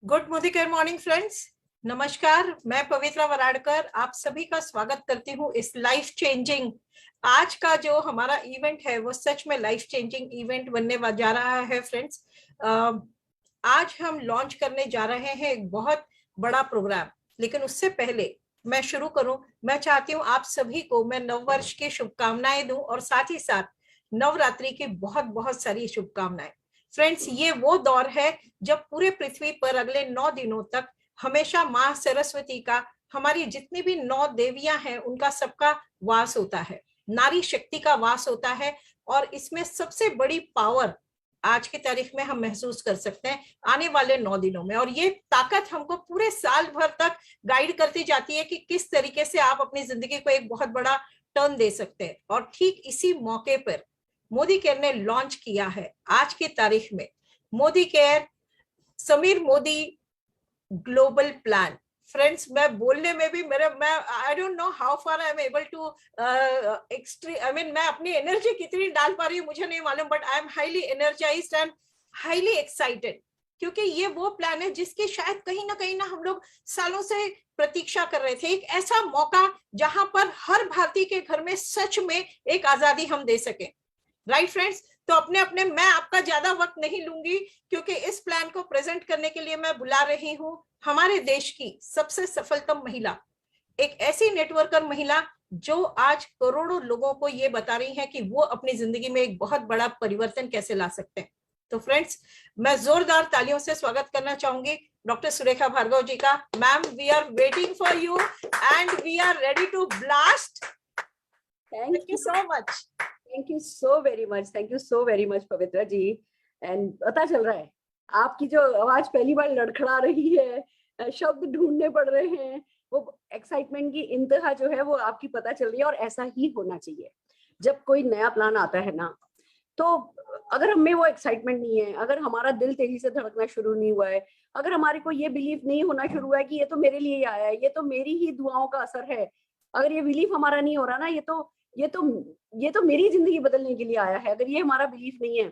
Good morning friends. नमस्कार, मैं पवित्रा वराडकर आप सभी का स्वागत करती हूँ इस लाइफ चेंजिंग। आज का जो हमारा इवेंट है वो सच में लाइफ चेंजिंग इवेंट बनने जा रहा है फ्रेंड्स। आज हम लॉन्च करने जा रहे हैं एक बहुत बड़ा प्रोग्राम, लेकिन उससे पहले मैं शुरू करूं, मैं चाहती हूं आप सभी को मैं नववर्ष की शुभकामनाएं दूं और साथ ही साथ नवरात्रि की बहुत बहुत सारी शुभकामनाएं। फ्रेंड्स, ये वो दौर है जब पूरे पृथ्वी पर अगले 9 दिनों तक हमेशा माँ सरस्वती का, हमारी जितनी भी 9 देवियां हैं उनका सबका वास होता है, नारी शक्ति का वास होता है। और इसमें सबसे बड़ी पावर आज की तारीख में हम महसूस कर सकते हैं आने वाले 9 दिनों में, और ये ताकत हमको पूरे साल भर तक गाइड करती जाती है कि किस तरीके से आप अपनी जिंदगी को एक बहुत बड़ा टर्न दे सकते हैं। और ठीक इसी मौके पर मोदी केयर ने लॉन्च किया है आज की तारीख में Modi care Sameer Modi global plan. Friends, मैं बोलने में भी मैं I don't know how far I am able to एक्सट्री आई मीन मैं अपनी एनर्जी कितनी डाल पा रही हूँ मुझे नहीं मालूम, but I am highly energised and highly excited, क्योंकि ये वो प्लान है जिसकी शायद कहीं ना हम लोग सालों से प्रतीक्षा कर रहे थे। एक ऐसा मौका जहां पर हर भारतीय के घर में सच में एक आजादी हम दे सके। राइट फ्रेंड्स, तो अपने अपने मैं आपका ज्यादा वक्त नहीं लूंगी, क्योंकि इस प्लान को प्रेजेंट करने के लिए मैं बुला रही हूँ हमारे देश की सबसे सफलतम महिला, एक ऐसी नेटवर्कर महिला जो आज करोड़ों लोगों को ये बता रही है कि वो अपनी जिंदगी में एक बहुत बड़ा परिवर्तन कैसे ला सकते हैं। तो फ्रेंड्स, मैं जोरदार तालियों से स्वागत करना चाहूंगी डॉक्टर सुरेखा भार्गव जी का। Ma'am, we are waiting for you and we are ready to blast. Thank you so much. Thank you so very much, thank you so very much Pavitra ji. And पता चल रहा है आपकी जो आवाज पहली बार लड़खड़ा रही है, शब्द ढूंढने पड़ रहे हैं, वो एक्साइटमेंट की इंतहा जो है वो आपकी पता चल रही है। और ऐसा ही होना चाहिए जब कोई नया प्लान आता है ना। तो अगर हमें वो एक्साइटमेंट नहीं है, अगर हमारा दिल तेजी से धड़कना शुरू नहीं हुआ है, अगर हमारे को ये बिलीफ नहीं होना शुरू हुआ है कि ये तो मेरे लिए ही आया है, ये तो मेरी ही दुआओं का असर है, अगर ये बिलीफ हमारा नहीं हो रहा ना, ये तो मेरी जिंदगी बदलने के लिए आया है, अगर ये हमारा बिलीफ नहीं है,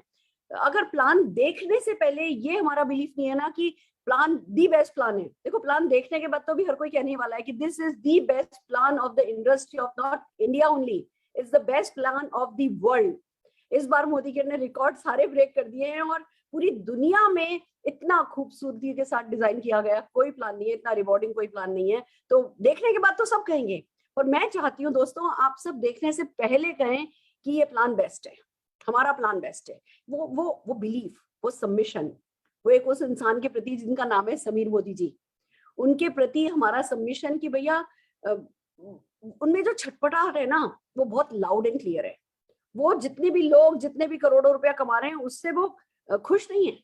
अगर प्लान देखने से पहले ये हमारा बिलीफ नहीं है ना कि प्लान दी बेस्ट प्लान है। देखो, प्लान देखने के बाद तो भी हर कोई कहने वाला है कि this is the best plan of the industry of not India only, it's the best plan of the world. इस बार मोदी केयर ने रिकॉर्ड सारे ब्रेक कर दिए हैं और पूरी दुनिया में इतना खूबसूरती के साथ डिजाइन किया गया कोई प्लान नहीं है, इतना रिवॉर्डिंग कोई प्लान नहीं है। तो देखने के बाद तो सब कहेंगे, और मैं चाहती हूँ दोस्तों आप सब देखने से पहले कहें कि ये प्लान बेस्ट है, हमारा प्लान बेस्ट है। वो बिलीफ, वो सबमिशन, वो एक उस इंसान के प्रति जिनका नाम है समीर मोदी जी, उनके प्रति हमारा सबमिशन कि भैया उनमें जो छटपटाहट है ना वो बहुत लाउड एंड क्लियर है। वो जितने भी लोग जितने भी करोड़ों रुपया कमा रहे हैं उससे वो खुश नहीं है।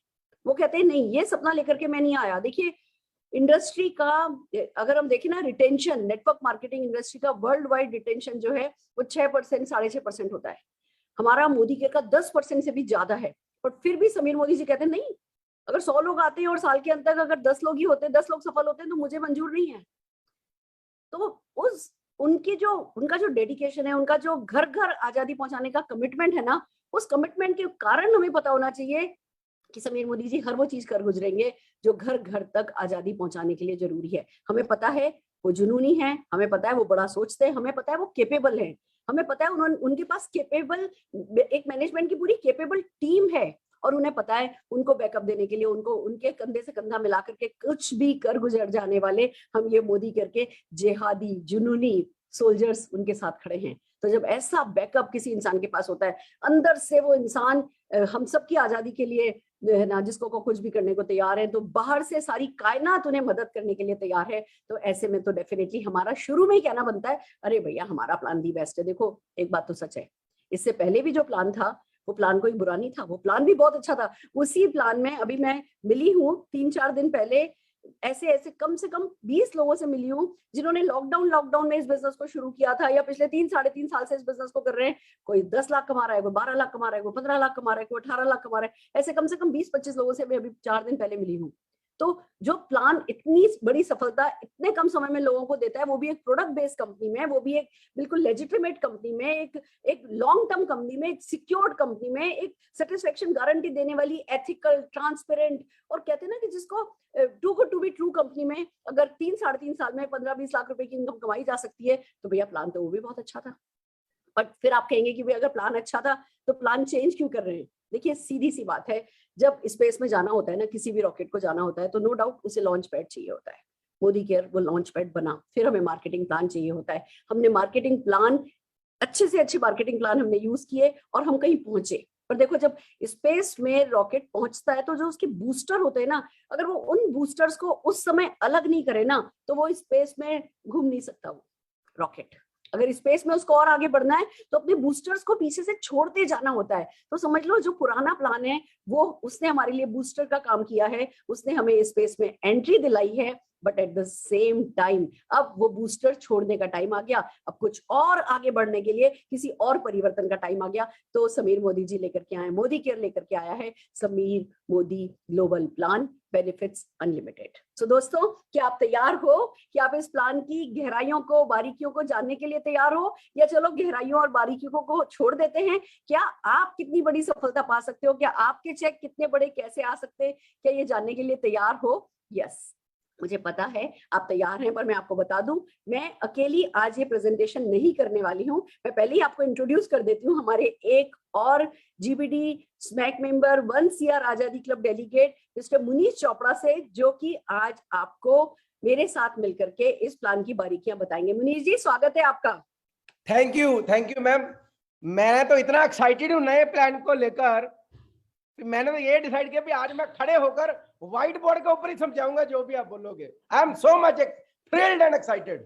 वो कहते हैं नहीं, ये सपना लेकर के मैं नहीं आया। देखिए, इंडस्ट्री का अगर हम देखें ना, रिटेंशन, नेटवर्क मार्केटिंग इंडस्ट्री का वर्ल्ड वाइड रिटेंशन जो है वो 6%, 6.5% होता है। हमारा मोदी केयर का 10% से भी ज्यादा है। और फिर भी समीर मोदी जी कहते हैं नहीं, अगर 100 लोग आते हैं और साल के अंत तक अगर 10 लोग ही होते हैं, 10 लोग सफल होते हैं, तो मुझे मंजूर नहीं है। तो उनका जो डेडिकेशन है, उनका जो घर घर आजादी पहुंचाने का कमिटमेंट है ना, उस कमिटमेंट के कारण हमें पता होना चाहिए कि समीर मोदी जी हर वो चीज कर गुजरेंगे जो घर घर तक आजादी पहुंचाने के लिए जरूरी है। हमें पता है वो जुनूनी है, हमें पता है वो बड़ा सोचते हैं, हमें पता है वो केपेबल है, हमें पता है उनके पास केपेबल एक मैनेजमेंट की पूरी केपेबल टीम है, और उन्हें पता है उनको बैकअप देने के लिए उनको उनके कंधे से कंधा मिला करके कुछ भी कर गुजर जाने वाले हम ये मोदी करके जेहादी जुनूनी सोल्जर्स उनके साथ खड़े हैं। तो जब ऐसा बैकअप किसी इंसान के पास होता है, अंदर से वो इंसान हम सबकी आजादी के लिए है ना, जिसको को कुछ भी करने को तैयार है, तो बाहर से सारी कायनात उन्हें मदद करने के लिए तैयार है। तो ऐसे में तो डेफिनेटली हमारा शुरू में ही कहना बनता है, अरे भैया हमारा प्लान दी बेस्ट है। देखो, एक बात तो सच है, इससे पहले भी जो प्लान था वो प्लान कोई बुरा नहीं था, वो प्लान भी बहुत अच्छा था। उसी प्लान में अभी मैं मिली हूँ 3-4 दिन पहले, ऐसे ऐसे कम से कम 20 लोगों से मिली हूँ जिन्होंने लॉकडाउन में इस बिजनेस को शुरू किया था, या पिछले 3-3.5 साल से इस बिजनेस को कर रहे हैं। कोई 10 लाख कमा रहा है, कोई 12 लाख कमा रहा है, कोई 15 लाख कमा रहा है, कोई 18 लाख कमा रहा है। ऐसे कम से कम 20-25 लोगों से मैं अभी 4 दिन पहले मिली हूँ। तो जो प्लान इतनी बड़ी सफलता इतने कम समय में लोगों को देता है, वो भी एक प्रोडक्ट बेस्ड कंपनी में, वो भी एक बिल्कुल लेजिटिमेट कंपनी में, एक लॉन्ग टर्म कंपनी में, एक सिक्योर्ड कंपनी में, एक सेटिस्फेक्शन गारंटी देने वाली, एथिकल, ट्रांसपेरेंट, और कहते हैं ना कि जिसको too good to be true company में अगर 3-3.5 साल में 15-20 लाख रुपए की इनकम कमाई जा सकती है, तो भैया प्लान तो वो भी बहुत अच्छा था। बट फिर आप कहेंगे कि भाई अगर प्लान अच्छा था तो प्लान चेंज क्यों कर रहे हैं? देखिए सीधी सी बात है, जब स्पेस में जाना होता है ना, किसी भी रॉकेट को जाना होता है, तो नो डाउट उसे लॉन्च पैड चाहिए होता है। मोदी केयर वो लॉन्च पैड बना, फिर हमें मार्केटिंग प्लान चाहिए होता है। हमने मार्केटिंग प्लान, अच्छे से अच्छे मार्केटिंग प्लान हमने यूज किए और हम कहीं पहुंचे। पर देखो जब स्पेस में रॉकेट पहुंचता है तो जो उसके बूस्टर होते हैं ना, अगर वो उन बूस्टर्स को उस समय अलग नहीं करे ना, तो वो स्पेस में घूम नहीं सकता वो रॉकेट। अगर स्पेस में उसको और आगे बढ़ना है तो अपने बूस्टर्स को पीछे से छोड़ते जाना होता है। तो समझ लो जो पुराना प्लान है वो उसने हमारे लिए बूस्टर का काम किया है, उसने हमें स्पेस में एंट्री दिलाई है, but at the same time अब वो बूस्टर छोड़ने का टाइम आ गया, अब कुछ और आगे बढ़ने के लिए किसी और परिवर्तन का टाइम आ गया। तो समीर मोदी जी लेकर के आए, मोदी केयर लेकर के आया है Sameer Modi global plan, benefits unlimited. So दोस्तों, क्या आप तैयार हो कि आप इस प्लान की गहराइयों को, बारीकियों को जानने के लिए तैयार हो, या चलो गहराइयों और बारीकियों को छोड़ देते हैं? क्या आप कितनी बड़ी सफलता पा सकते हो, क्या आपके चेक कितने बड़े कैसे आ सकते हैं, क्या ये जानने के लिए तैयार हो? यस, मुझे पता है आप तैयार हैं, पर मैं आपको बता दूं, मैं अकेली आज ये प्रेजेंटेशन नहीं करने वाली हूं। मैं पहले ही आपको इंट्रोड्यूस कर देती हूँ हमारे एक और जीबीडी स्मैक मेंबर, 1 CR आजादी club delegate mister Munish Chopra से, जो कि आज आपको मेरे साथ मिलकर के इस प्लान की बारीकियां बताएंगे। मुनीश जी, स्वागत है आपका। Thank you ma'am. मैं तो इतना एक्साइटेड हूँ नए प्लान को लेकर, मैंने तो ये डिसाइड किया कि आज मैं खड़े होकर व्हाइट बोर्ड के ऊपर ही समझाऊंगा जो भी आप बोलोगे। I am so much thrilled and excited।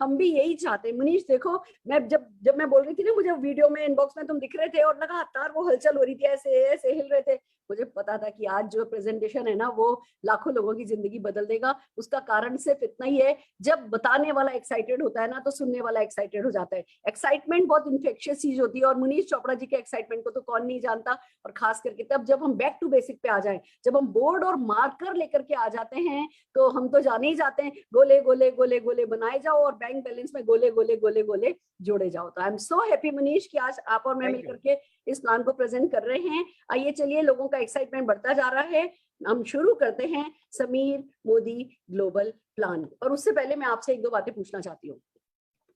हम भी यही चाहते हैं मुनीश। देखो, मैं जब मैं बोल रही थी ना, मुझे वीडियो में इनबॉक्स में तुम दिख रहे थे और लगातार वो हलचल हो रही थी, ऐसे ऐसे हिल रहे थे, मुझे पता था कि आज जो प्रेजेंटेशन है ना वो लाखों लोगों की जिंदगी बदल देगा। उसका कारण सिर्फ इतना ही है, जब बताने वाला एक्साइटेड होता है ना तो सुनने वाला एक्साइटेड हो जाता है। एक्साइटमेंट बहुत इन्फेक्शियस चीज होती है और मुनीश चोपड़ा जी के एक्साइटमेंट को तो कौन नहीं जानता। और खास करके तब जब हम बैक टू बेसिक पे आ जाए, जब हम बोर्ड और मार्कर लेकर के आ जाते हैं, तो हम तो जाने ही जाते हैं, गोले गोले गोले गोले बनाए जाओ और बैंक बैलेंस में गोले गोले गोले गोले जोड़े जाओ। तो I am so happy Munish कि आज आप और मैं मिलकर के इस प्लान को प्रेजेंट कर रहे हैं। आइए चलिए, लोगों का एक्साइटमेंट बढ़ता जा रहा है, हम शुरू करते हैं समीर मोदी ग्लोबल प्लान। और उससे पहले मैं आपसे 1-2 बातें पूछना चाहती हूँ।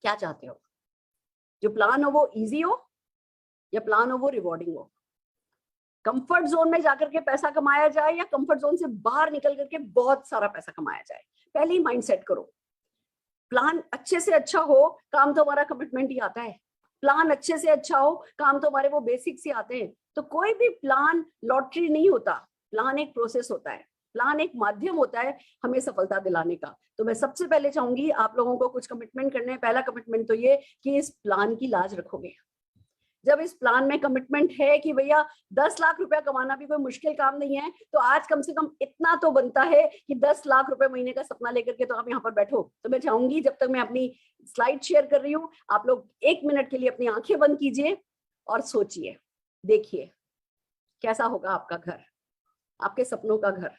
क्या चाहते हो, जो प्लान हो वो इजी हो या प्लान हो वो रिवॉर्डिंग हो? कंफर्ट जोन में जाकर के पैसा कमाया जाए या कंफर्ट जोन से बाहर निकल करके बहुत सारा पैसा कमाया जाए? पहले ही माइंड सेट करो। प्लान अच्छे से अच्छा हो, काम तो हमारा कमिटमेंट ही आता है। प्लान अच्छे से अच्छा हो, काम तो हमारे वो बेसिक्स ही आते हैं। तो कोई भी प्लान लॉटरी नहीं होता, प्लान एक प्रोसेस होता है, प्लान एक माध्यम होता है हमें सफलता दिलाने का। तो मैं सबसे पहले चाहूंगी आप लोगों को कुछ कमिटमेंट करने हैं। पहला कमिटमेंट तो ये कि इस प्लान की लाज रखोगे। जब इस प्लान में कमिटमेंट है कि भैया 10 लाख रुपया कमाना भी कोई मुश्किल काम नहीं है, तो आज कम से कम इतना तो बनता है कि 10 लाख रुपए महीने का सपना लेकर के तो आप यहाँ पर बैठो। तो मैं चाहूंगी जब तक मैं अपनी स्लाइड शेयर कर रही हूँ, आप लोग 1 मिनट के लिए अपनी आंखें बंद कीजिए और सोचिए, देखिए कैसा होगा आपका घर, आपके सपनों का घर।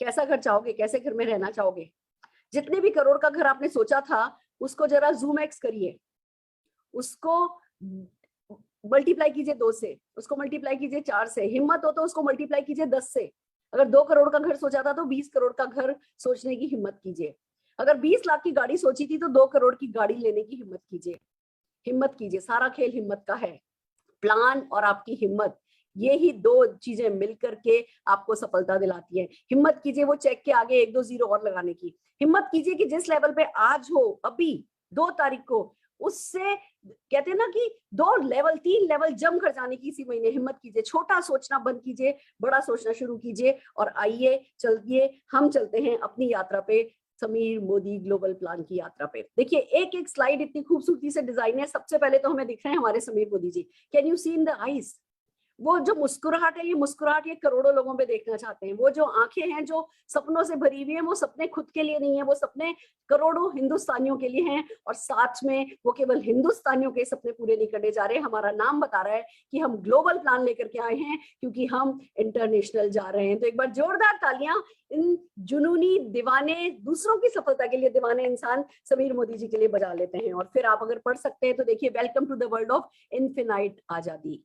कैसा घर चाहोगे, कैसे घर में रहना चाहोगे? जितने भी करोड़ का घर आपने सोचा था उसको जरा जूम एक्स करिए, उसको मल्टीप्लाई कीजिए 2 से, उसको मल्टीप्लाई कीजिए 4 से, हिम्मत हो तो उसको मल्टीप्लाई कीजिए 10 से। अगर 2 करोड़ का घर सोचा था तो 20 करोड़ का घर सोचने की हिम्मत कीजिए। अगर 20 लाख की गाड़ी सोची थी तो 2 करोड़ की गाड़ी लेने की हिम्मत कीजिए। हिम्मत कीजिए, सारा खेल हिम्मत का है। प्लान और आपकी हिम्मत, ये ही 2 चीजें मिलकर के आपको सफलता दिलाती है। हिम्मत कीजिए वो चेक के आगे 1-2 जीरो और लगाने की। हिम्मत कीजिए कि जिस लेवल पे आज हो, अभी 2 तारीख को, उससे कहते हैं ना कि 2 लेवल 3 लेवल जम कर जाने की इसी महीने हिम्मत कीजिए। छोटा सोचना बंद कीजिए, बड़ा सोचना शुरू कीजिए। और आइए चलिए हम चलते हैं अपनी यात्रा पे, समीर मोदी ग्लोबल प्लान की यात्रा पे। देखिए एक एक स्लाइड इतनी खूबसूरती से डिजाइन है। सबसे पहले तो हमें दिख रहे हैं हमारे Sameer Modi ji. Can you see in the eyes? वो जो मुस्कुराहट है, ये मुस्कुराहट ये करोड़ों लोगों पे देखना चाहते हैं। वो जो आंखें हैं जो सपनों से भरी हुई है, वो सपने खुद के लिए नहीं है, वो सपने करोड़ों हिंदुस्तानियों के लिए हैं। और साथ में वो केवल हिंदुस्तानियों के सपने पूरे नहीं करने जा रहे, हमारा नाम बता रहा है कि हम ग्लोबल प्लान लेकर के आए हैं, क्योंकि हम इंटरनेशनल जा रहे हैं। तो एक बार जोरदार तालियां इन जुनूनी दीवाने, दूसरों की सफलता के लिए दीवाने इंसान समीर मोदी जी के लिए बजा लेते हैं। और फिर आप अगर पढ़ सकते हैं तो देखिए, welcome to the world of infinite आजादी।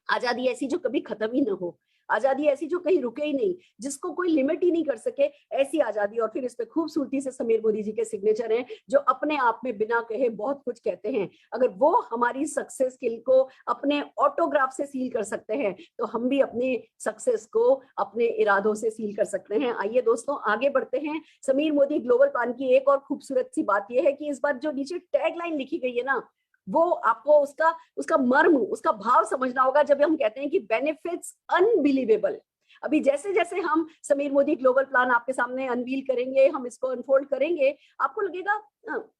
आजादी ऐसी जो कभी खत्म ही ना हो, आजादी ऐसी जो कहीं रुके ही नहीं, जिसको कोई लिमिट ही नहीं कर सके, ऐसी आजादी। और फिर इस पे खूबसूरती से समीर मोदी जी के सिग्नेचर हैं, जो अपने आप में बिना कहे बहुत कुछ कहते हैं। अगर वो हमारी सक्सेस को अपने ऑटोग्राफ से सील कर सकते हैं, तो हम भी अपनी सक्सेस को अपने इरादों से सील कर सकते हैं। आइए दोस्तों आगे बढ़ते हैं। समीर मोदी ग्लोबल प्लान की एक और खूबसूरत सी बात यह है कि इस बार जो नीचे टैगलाइन लिखी गई है ना, वो आपको उसका मर्म, उसका भाव समझना होगा। जब हम कहते हैं कि बेनिफिट्स अनबिलीवेबल, अभी जैसे जैसे हम समीर मोदी ग्लोबल प्लान आपके सामने अनवील करेंगे, हम इसको अनफोल्ड करेंगे, आपको लगेगा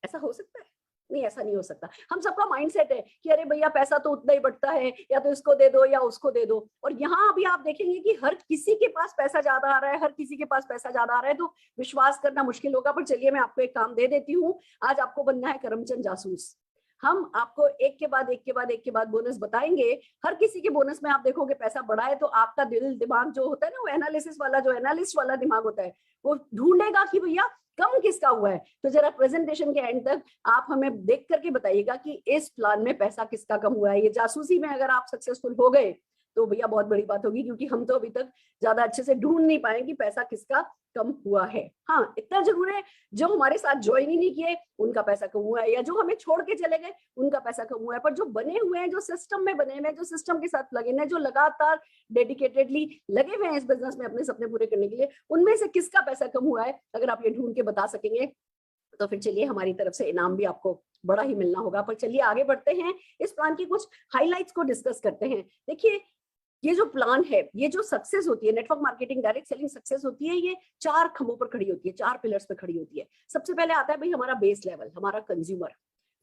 ऐसा हो सकता है, नहीं ऐसा नहीं हो सकता। हम सबका माइंडसेट है कि अरे भैया पैसा तो उतना ही बढ़ता है, या तो इसको दे दो या उसको दे दो। और यहाँ अभी आप देखेंगे कि हर किसी के पास पैसा ज्यादा आ रहा है, हर किसी के पास पैसा ज्यादा आ रहा है, तो विश्वास करना मुश्किल होगा। पर चलिए मैं आपको एक काम दे देती हूँ। आज आपको बनना है करमचंद जासूस। हम आपको एक के बाद एक बोनस बताएंगे। हर किसी के बोनस में आप देखोगे पैसा बढ़ा है, तो आपका दिल दिमाग जो होता है ना, वो एनालिसिस वाला, जो एनालिस्ट वाला दिमाग होता है, वो ढूंढेगा कि भैया कम किसका हुआ है। तो जरा प्रेजेंटेशन के एंड तक आप हमें देख करके बताइएगा कि इस प्लान में पैसा किसका कम हुआ है। ये जासूसी में अगर आप सक्सेसफुल हो गए तो भैया बहुत बड़ी बात होगी, क्योंकि हम तो अभी तक ज्यादा अच्छे से ढूंढ नहीं पाए कि पैसा किसका कम हुआ है। हाँ, इतना जरूर है, जो हमारे साथ ज्वाइन ही नहीं किए उनका पैसा कम हुआ है, या जो हमें छोड़ के चले गए उनका पैसा कम हुआ है। पर जो बने हुए हैं, जो सिस्टम में बने हुए हैं, जो सिस्टम के साथ लगे हैं, जो लगातार डेडिकेटेडली लगे हुए हैं इस बिजनेस में अपने सपने पूरे करने के लिए, उनमें से किसका पैसा कम हुआ है, अगर आप ये ढूंढ के बता सकेंगे तो फिर चलिए हमारी तरफ से इनाम भी आपको बड़ा ही मिलना होगा। पर चलिए आगे बढ़ते हैं, इस प्लान की कुछ हाइलाइट्स को डिस्कस करते हैं। देखिए, ये जो प्लान है, ये जो सक्सेस होती है, network marketing direct selling success होती है, ये 4 खंभों पर खड़ी होती है, 4 पिलर्स पे खड़ी होती है। सबसे पहले आता है भाई हमारा बेस लेवल, हमारा कंज्यूमर।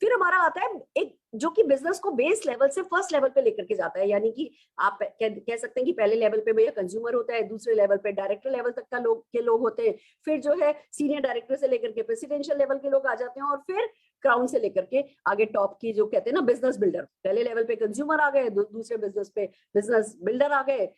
फिर हमारा आता है एक जो कि बिजनेस को बेस लेवल से फर्स्ट लेवल पे लेकर के जाता है, यानी कि आप कह सकते हैं कि पहले लेवल पे भैया कंज्यूमर होता है, दूसरे लेवल पे डायरेक्टर लेवल तक का लोग होते हैं, फिर जो है सीनियर डायरेक्टर से लेकर के प्रेसिडेंशियल लेवल के लोग आ जाते हैं, और फिर क्राउन से लेकर के आगे टॉप की जो कहते हैं ना बिजनेस बिल्डर। पहले लेवल पे कंज्यूमर आ गए, दूसरे बिजनेस पे बिजनेस बिल्डर आ गए,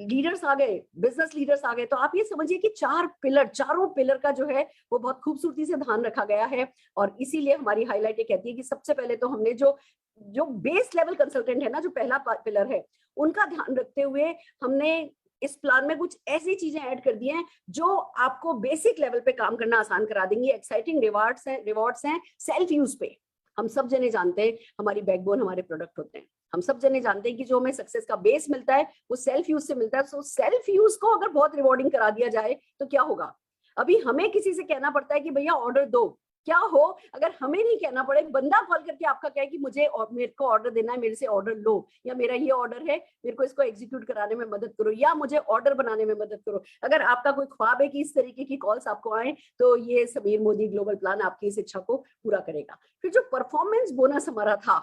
लीडर्स आ गए, बिजनेस लीडर्स आ गए। तो आप ये समझिए कि 4 पिलर, चारों पिलर का जो है वो बहुत खूबसूरती से ध्यान रखा गया है। और इसीलिए हमारी हाईलाइट ये कहती है कि सबसे पहले तो हमने जो बेस लेवल कंसल्टेंट है ना, जो पहला पिलर है, उनका ध्यान रखते हुए हमने इस प्लान में कुछ ऐसी चीजें ऐड कर दी हैं जो आपको बेसिक लेवल पे काम करना आसान करा देंगी। एक्साइटिंग रिवॉर्ड्स हैं सेल्फ यूज पे। हम सब जने जानते हैं हमारी बैकबोन हमारे प्रोडक्ट होते हैं, हम सब जने जानते हैं कि जो हमें सक्सेस का बेस मिलता है वो सेल्फ यूज से मिलता है। सो सेल्फ यूज को अगर बहुत रिवॉर्डिंग करा दिया जाए तो क्या होगा। अभी हमें किसी से कहना पड़ता है कि भैया ऑर्डर दो, क्या हो अगर हमें नहीं कहना पड़े, बंदा कॉल करके आपका कहे कि मेरे को ऑर्डर देना है, मेरे से ऑर्डर लो, या मेरा ये ऑर्डर है, मेरे को इसको एग्जीक्यूट कराने में मदद करो, या मुझे ऑर्डर बनाने में मदद करो। अगर आपका कोई ख्वाब है कि इस तरीके की कॉल्स आपको आए, तो ये समीर मोदी ग्लोबल प्लान आपकी इस इच्छा को पूरा करेगा। फिर जो परफॉर्मेंस बोनस हमारा था,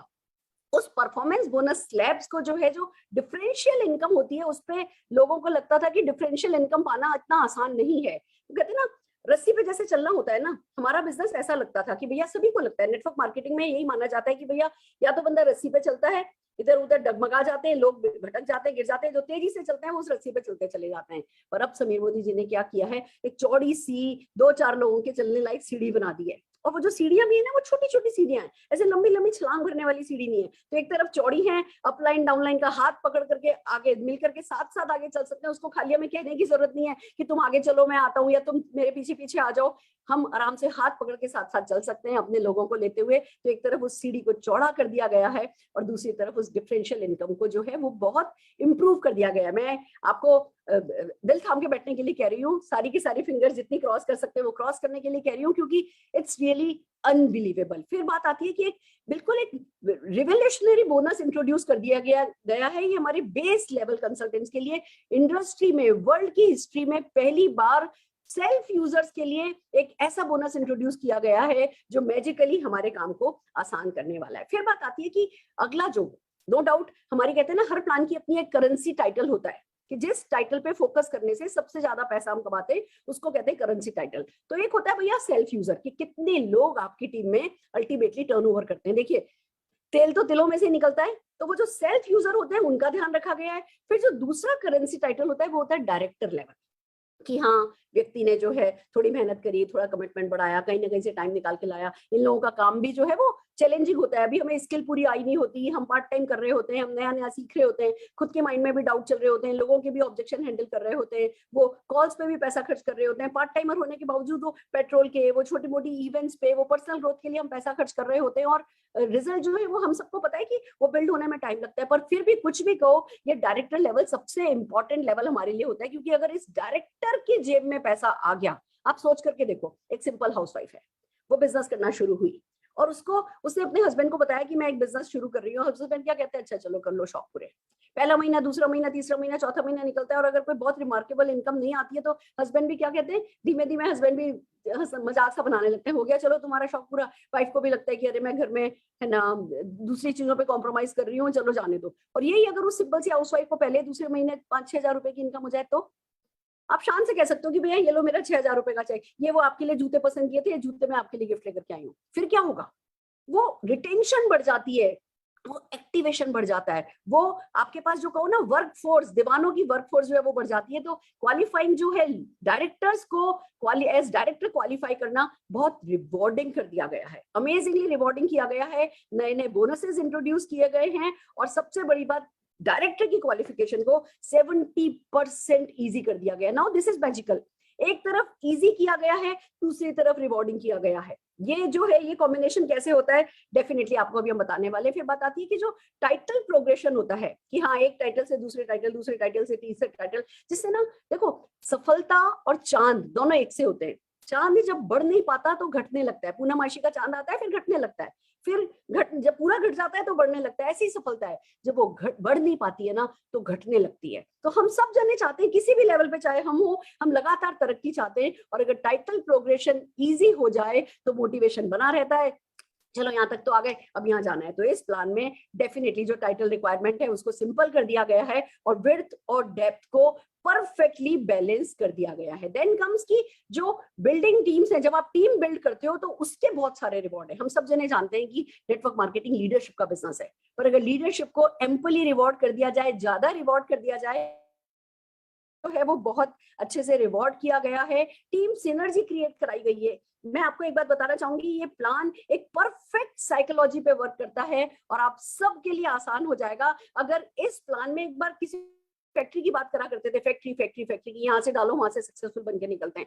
उस परफॉर्मेंस बोनस स्लैब्स को जो है, जो डिफरेंशियल इनकम होती है, उस पे लोगों को लगता था कि डिफरेंशियल इनकम पाना इतना आसान नहीं है। कहते ना रस्सी पे जैसे चलना होता है ना, हमारा बिजनेस ऐसा लगता था कि भैया, सभी को लगता है, नेटवर्क मार्केटिंग में यही माना जाता है कि भैया या तो बंदा रस्सी पे चलता है, इधर उधर डगमगा जाते हैं लोग, भटक जाते हैं, गिर जाते हैं, जो तेजी से चलते हैं वो उस रस्सी पे चलते चले जाते हैं। पर अब समीर मोदी जी ने क्या किया है, एक चौड़ी सी 2-4 लोगों के चलने लायक सीढ़ी बना दी है। और वो जो सीढ़ियां भी है ना, वो छोटी छोटी सीढ़ियां हैं, ऐसे लंबी लंबी छलांग भरने वाली सीढ़ी नहीं है। तो एक तरफ चौड़ी है, अपलाइन डाउनलाइन का हाथ पकड़ करके आगे मिलकर के साथ साथ आगे चल सकते हैं, उसको खाली हमें कहने की जरूरत नहीं है कि तुम आगे चलो मैं आता हूँ, या तुम मेरे पीछे पीछे आ जाओ। हम आराम से हाथ पकड़ के साथ साथ चल सकते हैं अपने लोगों को लेते हुए। तो एक तरफ उस सीढ़ी को चौड़ा कर दिया गया है, और दूसरी तरफ उस डिफरेंशियल इनकम को जो है वो बहुत इंप्रूव कर दिया गया है। मैं आपको दिल थाम के बैठने के लिए कह रही हूँ, सारी की सारी फिंगर्स जितनी क्रॉस कर सकते हैं वो क्रॉस करने के लिए कह रही हूँ, क्योंकि इट्स रियली अनबिलीवेबल। फिर बात आती है कि बिल्कुल एक रिवोल्यूशनरी बोनस इंट्रोड्यूस कर दिया गया है। ये हमारे बेस लेवल कंसल्टेंट्स के लिए इंडस्ट्री में, वर्ल्ड की हिस्ट्री में पहली बार सेल्फ यूजर्स के लिए एक ऐसा बोनस इंट्रोड्यूस किया गया है जो मैजिकली हमारे काम को आसान करने वाला है। फिर बात आती है कि अगला जो नो डाउट हमारी कहते हैं ना हर प्लान की अपनी एक करेंसी टाइटल होता है कि जिस टाइटल पे फोकस करने से सबसे ज्यादा पैसा हम कमाते हैं उसको कहते हैं करेंसी टाइटल। तो एक होता है भैया सेल्फ यूजर, कि कितने लोग आपकी टीम में अल्टीमेटली टर्नओवर करते हैं। देखिए तेल तो तिलों में से निकलता है, तो वो जो सेल्फ यूजर होते हैं उनका ध्यान रखा गया है। फिर जो दूसरा करेंसी टाइटल होता है वो होता है डायरेक्टर लेवल, कि हाँ व्यक्ति ने जो है थोड़ी मेहनत करी, थोड़ा कमिटमेंट बढ़ाया, कहीं ना कहीं से टाइम निकाल के लाया। इन लोगों का काम भी जो है वो चैलेंजिंग होता है, अभी हमें स्किल पूरी आई नहीं होती, हम पार्ट टाइम कर रहे होते हैं, हम नया नया सीख रहे होते हैं, खुद के माइंड में भी डाउट चल रहे होते हैं, लोगों के भी ऑब्जेक्शन हैंडल कर रहे होते हैं, वो कॉल्स पे भी पैसा खर्च कर रहे होते हैं, पार्ट टाइमर होने के बावजूद वो पेट्रोल के, वो छोटी मोटी इवेंट्स पे, वो पर्सनल ग्रोथ के लिए हम पैसा खर्च कर रहे होते हैं, और रिजल्ट जो है वो हम सबको पता है कि वो बिल्ड होने में टाइम लगता है। पर फिर भी कुछ भी कहो, ये डायरेक्टर लेवल सबसे इंपॉर्टेंट लेवल हमारे लिए होता है, क्योंकि अगर इस डायरेक्टर की जेब में पैसा आ गया, आप सोच करके देखो, एक सिंपल हाउसवाइफ है, वो बिजनेस करना शुरू हुई और उसने अपने हस्बैंड को बताया कि मैं एक बिजनेस शुरू कर रही हूँ। हस्बैंड क्या कहते हैं, अच्छा चलो कर लो, शौक पूरे। पहला महीना, दूसरा महीना, तीसरा महीना, चौथा महीना निकलता है और अगर कोई बहुत रिमार्केबल इनकम नहीं आती है तो हस्बैंड भी क्या कहते हैं, धीमे धीमे हस्बैंड भी मजाक सा बनाने लगते हैं, हो गया चलो तुम्हारा शौक पूरा। वाइफ को भी लगता है कि अरे मैं घर में है ना दूसरी चीजों पे कॉम्प्रोमाइज कर रही हूँ, चलो जाने दो। और यही अगर उस सिंपल सी हाउसवाइफ को पहले दूसरे महीने 5-6 हजार रुपए की इनकम हो जाए तो आप शान से कह सकते हो कि भैया ये लो मेरा 6 हजार रुपए का चेक, ये वो आपके लिए जूते पसंद किए थे, ये जूते मैं आपके लिए गिफ्ट लेकर के आई हूँ। फिर क्या होगा, वो रिटेंशन बढ़ जाती है, वो एक्टिवेशन बढ़ जाता है, वो आपके पास जो कहो ना वर्क फोर्स, दीवानों की वर्क फोर्स जो है वो बढ़ जाती है। तो क्वालिफाइंग जो है डायरेक्टर्स को एज डायरेक्टर क्वालिफाई करना बहुत रिवॉर्डिंग कर दिया गया है, अमेजिंगली रिवॉर्डिंग किया गया है। नए नए बोनसेस इंट्रोड्यूस किए गए हैं और सबसे बड़ी बात, डायरेक्टर की क्वालिफिकेशन को 70% इजी कर दिया गया। नाउ दिस इज मैजिकल, एक तरफ इजी किया गया है, दूसरी तरफ रिवॉर्डिंग किया गया है। ये जो है ये कॉम्बिनेशन कैसे होता है डेफिनेटली आपको अभी हम बताने वाले। फिर बात आती है कि जो टाइटल प्रोग्रेशन होता है कि हाँ एक टाइटल से दूसरे टाइटल, दूसरे टाइटल से तीसरे टाइटल, जिससे ना देखो सफलता और चांद दोनों एक से होते हैं। चांद जब बढ़ नहीं पाता तो घटने लगता है, पूर्णमासी का चांद आता है फिर घटने लगता है, फिर जब पूरा घट जाता है तो बढ़ने लगता है। ऐसी ही सफलता है, जब वो बढ़ नहीं पाती है ना तो घटने लगती है। तो हम सब जने चाहते हैं किसी भी लेवल पे चाहे हम हो, हम लगातार तरक्की चाहते हैं, और अगर टाइटल प्रोग्रेशन इजी हो जाए तो मोटिवेशन बना रहता है, चलो यहाँ तक तो आ गए, अब यहाँ जाना है। तो इस प्लान में डेफिनेटली जो टाइटल रिक्वायरमेंट है उसको सिंपल कर दिया गया है और विड्थ और डेप्थ को परफेक्टली बैलेंस कर दिया गया है। देन कम्स की जो बिल्डिंग टीम्स है, जब आप टीम बिल्ड करते हो तो उसके बहुत सारे रिवॉर्ड है। हम सब जने जानते हैं कि नेटवर्क मार्केटिंग लीडरशिप का बिजनेस है, पर अगर लीडरशिप को एम्पली रिवॉर्ड कर दिया जाए, ज्यादा रिवॉर्ड कर दिया जाए तो है वो बहुत अच्छे से रिवॉर्ड किया गया है, टीम सिनर्जी क्रिएट कराई गई है। मैं आपको एक बात बताना चाहूंगी, ये प्लान एक परफेक्ट साइकोलॉजी पे वर्क करता है और आप सबके लिए आसान हो जाएगा। अगर इस प्लान में एक बार किसी फैक्ट्री की बात करा करते थे, फैक्ट्री फैक्ट्री फैक्ट्री की, यहाँ से डालो वहां से सक्सेसफुल बन के निकलते हैं,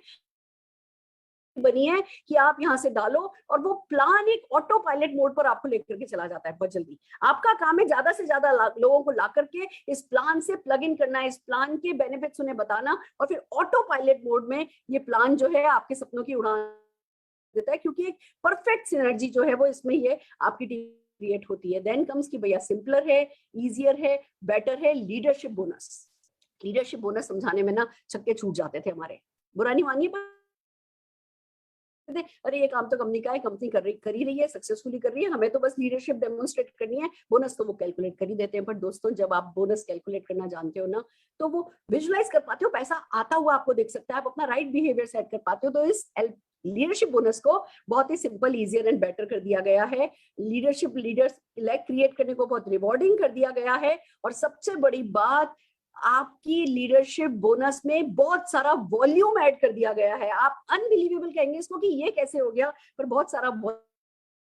बनी है कि आप यहाँ से डालो और वो प्लान एक ऑटो पायलट मोड पर आपको लेकर के चला जाता है बहुत जल्दी। आपका काम है ज्यादा से ज्यादा लोगों को ला करके इस प्लान से प्लग इन करना है, इस प्लान के बेनिफिट्स उन्हें बताना, और फिर ऑटो पायलट मोड में ये प्लान जो है आपके सपनों की उड़ान देता है, क्योंकि एक परफेक्ट सिनर्जी जो है वो इसमें ये आपकी टीम क्रिएट होती है। देन कम्स की भैया सिंपलर है, इजियर है, बेटर है, लीडरशिप बोनस। लीडरशिप बोनस समझाने में ना छक्के छूट जाते थे हमारे, बुरा नहीं मानिए, अरे ये काम तो कंपनी का है, कंपनी कर ही रही है, सक्सेसफुली कर रही है, हमें तो बस लीडरशिप डेमोन्स्ट्रेट करनी है, बोनस तो वो कैलकुलेट कर ही देते हैं। पर दोस्तों जब आप बोनस कैलकुलेट करना जानते हो ना तो वो विजुलाइज कर पाते हो, पैसा आता हुआ आपको देख सकता है, आप अपना राइट बिहेवियर सेट कर पाते हो। तो इस लीडरशिप बोनस को बहुत ही सिंपल, इजियर एंड बेटर कर दिया गया है। लीडरशिप लीडर्स लेग करने को बहुत रिवॉर्डिंग कर दिया गया है, और सबसे बड़ी बात आपकी लीडरशिप बोनस में बहुत सारा वॉल्यूम ऐड कर दिया गया है। आप अनबिलीवेबल कहेंगे इसको कि ये कैसे हो गया, पर बहुत सारा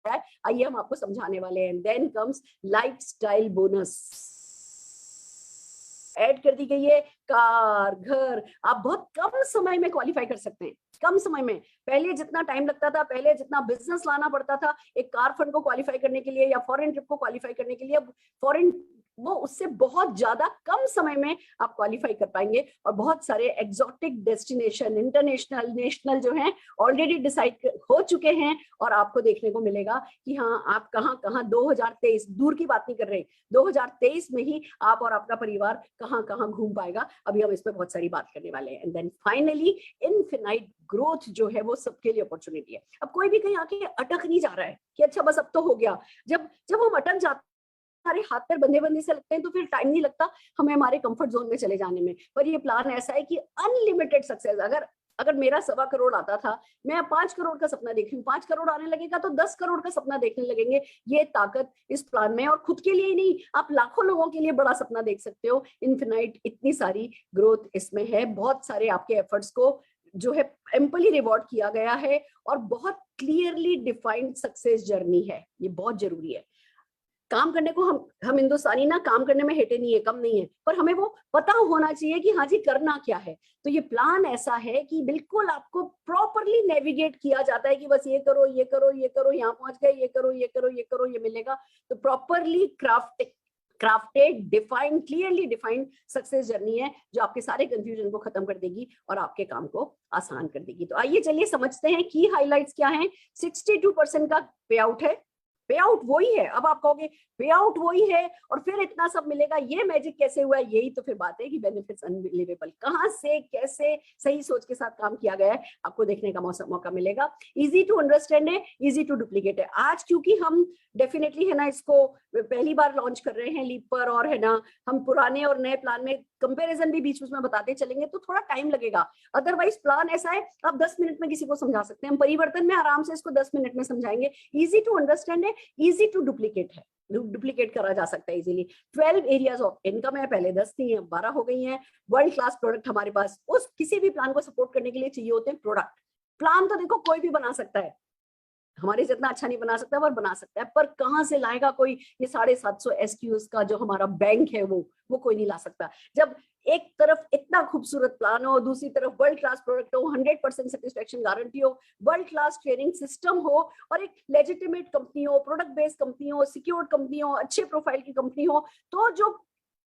है, आइए हम आपको समझाने वाले हैं। Then comes lifestyle bonus, add कर दी गई है। कार, घर, आप बहुत कम समय में क्वालिफाई कर सकते हैं, कम समय में। पहले जितना टाइम लगता था, पहले जितना बिजनेस लाना पड़ता था एक कार फंड को क्वालिफाई करने के लिए या फॉरेन ट्रिप को क्वालिफाई करने के लिए, अब फॉरेन वो उससे बहुत ज्यादा कम समय में आप क्वालिफाई कर पाएंगे। और बहुत सारे एग्जॉटिक डेस्टिनेशन, इंटरनेशनल, नेशनल जो हैं ऑलरेडी डिसाइड हो चुके हैं, और आपको देखने को मिलेगा कि हाँ आप कहाँ कहाँ 2023, दूर की बात नहीं कर रहे, 2023 में ही आप और आपका परिवार कहाँ कहाँ घूम पाएगा। अभी हम इस पर बहुत सारी बात करने वाले हैं। And then finally infinite growth जो है वो सबके लिए अपॉर्चुनिटी है। अब कोई भी कहीं आके अटक नहीं जा रहा है कि अच्छा बस अब तो हो गया। जब हम अटक जाते हमारे हाथ पैर बंधे बंधे से लगते हैं तो फिर टाइम नहीं लगता हमें हमारे कंफर्ट जोन में चले जाने में। पर ये प्लान ऐसा है कि अनलिमिटेड सक्सेस। अगर मेरा 1.25 करोड़ आता था, मैं 5 करोड़ का सपना देख रही हूँ, 5 करोड़ आने लगेगा तो 10 करोड़ का सपना देखने लगेंगे। ये ताकत इस प्लान में, और खुद के लिए ही नहीं, आप लाखों लोगों के लिए बड़ा सपना देख सकते हो। इन्फिनाइट, इतनी सारी ग्रोथ इसमें है, बहुत सारे आपके एफर्ट्स को जो है एम्पली रिवॉर्ड किया गया है, और बहुत क्लियरली डिफाइंड सक्सेस जर्नी है। ये बहुत जरूरी है। काम करने को हम हिंदुस्तानी ना काम करने में हेटे नहीं है, कम नहीं है, पर हमें वो पता होना चाहिए कि हाँ जी करना क्या है। तो ये प्लान ऐसा है कि बिल्कुल आपको प्रॉपरली नेविगेट किया जाता है कि बस ये करो, ये करो, ये करो, यहाँ पहुंच गए, ये करो, ये करो, ये करो, ये मिलेगा। तो properly crafted, defined, clearly defined success journey है, जो आपके सारे कंफ्यूजन को खत्म कर देगी और आपके काम को आसान कर देगी। तो आइए चलिए समझते हैं की हाइलाइट्स क्या हैं। 62% का पे आउट है। पे आउट वही है। अब आप कहोगे पे आउट वही है और फिर इतना सब मिलेगा, ये मैजिक कैसे हुआ? यही तो फिर बात है कि बेनिफिट्स अनबिलीवेबल, कहां से कैसे सही सोच के साथ काम किया गया है, आपको देखने का मौका मिलेगा। इजी टू अंडरस्टैंड है, इजी टू डुप्लीकेट है। आज क्योंकि हम डेफिनेटली है ना इसको पहली बार लॉन्च कर रहे हैं लीप पर, और है ना हम पुराने और नए प्लान में कंपैरिजन भी बीच में बताते चलेंगे तो थोड़ा टाइम लगेगा। अदरवाइज प्लान ऐसा है आप 10 मिनट में किसी को समझा सकते हैं। हम परिवर्तन में आराम से इसको 10 मिनट में समझाएंगे। इजी टू अंडरस्टैंड है, इजी टू डुप्लीकेट है, डुप्लीकेट करा जा सकता है इजीली। 12 एरियाज ऑफ इनकम है, पहले 10 थी, अब 12 हो गई हैं। वर्ल्ड क्लास प्रोडक्ट हमारे पास, उस किसी भी प्लान को सपोर्ट करने के लिए चाहिए होते हैं प्रोडक्ट। प्लान तो देखो कोई भी बना सकता है, हमारे जितना अच्छा नहीं बना सकता पर बना सकता है, पर कहां से लाएगा कोई ये 750 SKUs का जो हमारा बैंक है वो कोई नहीं ला सकता। जब एक तरफ इतना खूबसूरत प्लान हो, दूसरी तरफ वर्ल्ड क्लास प्रोडक्ट हो, 100% सेटिस्फेक्शन गारंटी हो, वर्ल्ड क्लास ट्रेनिंग सिस्टम हो, और एक लेजिटिमेट कंपनी हो, प्रोडक्ट बेस्ड कंपनी हो, सिक्योर्ड कंपनी हो, अच्छे प्रोफाइल की कंपनी हो, तो जो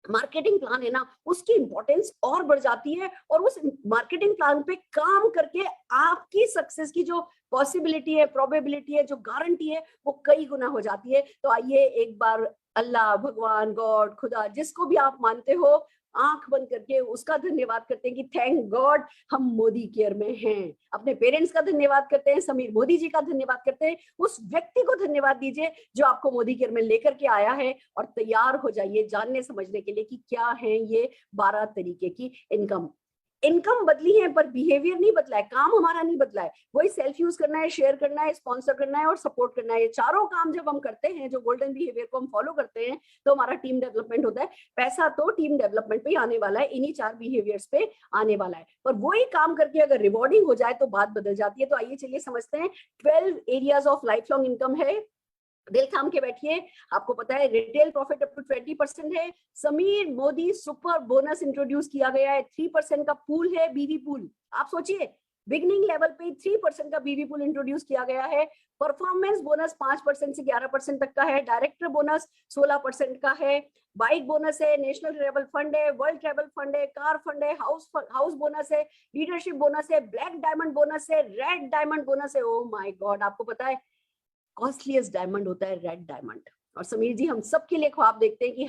मार्केटिंग प्लान है ना उसकी इंपॉर्टेंस और बढ़ जाती है। और उस मार्केटिंग प्लान पे काम करके आपकी सक्सेस की जो पॉसिबिलिटी है, प्रोबेबिलिटी है, जो गारंटी है, वो कई गुना हो जाती है। तो आइए एक बार अल्लाह, भगवान, गॉड, खुदा, जिसको भी आप मानते हो, आंख बंद करके उसका धन्यवाद करते हैं कि थैंक गॉड हम मोदी केयर में हैं। अपने पेरेंट्स का धन्यवाद करते हैं, समीर मोदी जी का धन्यवाद करते हैं, उस व्यक्ति को धन्यवाद दीजिए जो आपको मोदी केयर में लेकर के आया है। और तैयार हो जाइए जानने समझने के लिए कि क्या है ये 12 तरीके की इनकम बदली है पर बिहेवियर नहीं बदला है, काम हमारा नहीं बदला है। वही सेल्फ यूज करना है, शेयर करना है, स्पॉन्सर करना है और सपोर्ट करना है। ये चारों काम जब हम करते हैं, जो गोल्डन बिहेवियर को हम फॉलो करते हैं, तो हमारा टीम डेवलपमेंट होता है। पैसा तो टीम डेवलपमेंट पे ही आने वाला है, इन्हीं 4 बिहेवियर्स पे आने वाला है। पर वही काम करके अगर रिवॉर्डिंग हो जाए तो बात बदल जाती है। तो आइए चलिए समझते हैं। 12 areas of life long income है। दिल थाम के बैठिए। आपको पता है रिटेल प्रॉफिट अप टू 20% है। Sameer Modi super bonus introduce किया गया है। 3% का पूल है, बीवी पूल। आप सोचिए बिगनिंग लेवल पे 3% का बीवी पूल इंट्रोड्यूस किया गया है। परफॉर्मेंस बोनस 5% से 11% तक का है। डायरेक्टर बोनस 16% का है। बाइक बोनस है, नेशनल ट्रेवल फंड है, वर्ल्ड ट्रेवल फंड है, कार फंड है, हाउस बोनस है, लीडरशिप बोनस है, ब्लैक डायमंड बोनस है, रेड डायमंड बोनस है। ओ माय गॉड, आपको पता है कॉस्टलीस्ट डायमंड होता है रेड डायमंड। और समीर जी हम सब के लिए ख्वाब देखते हैं कि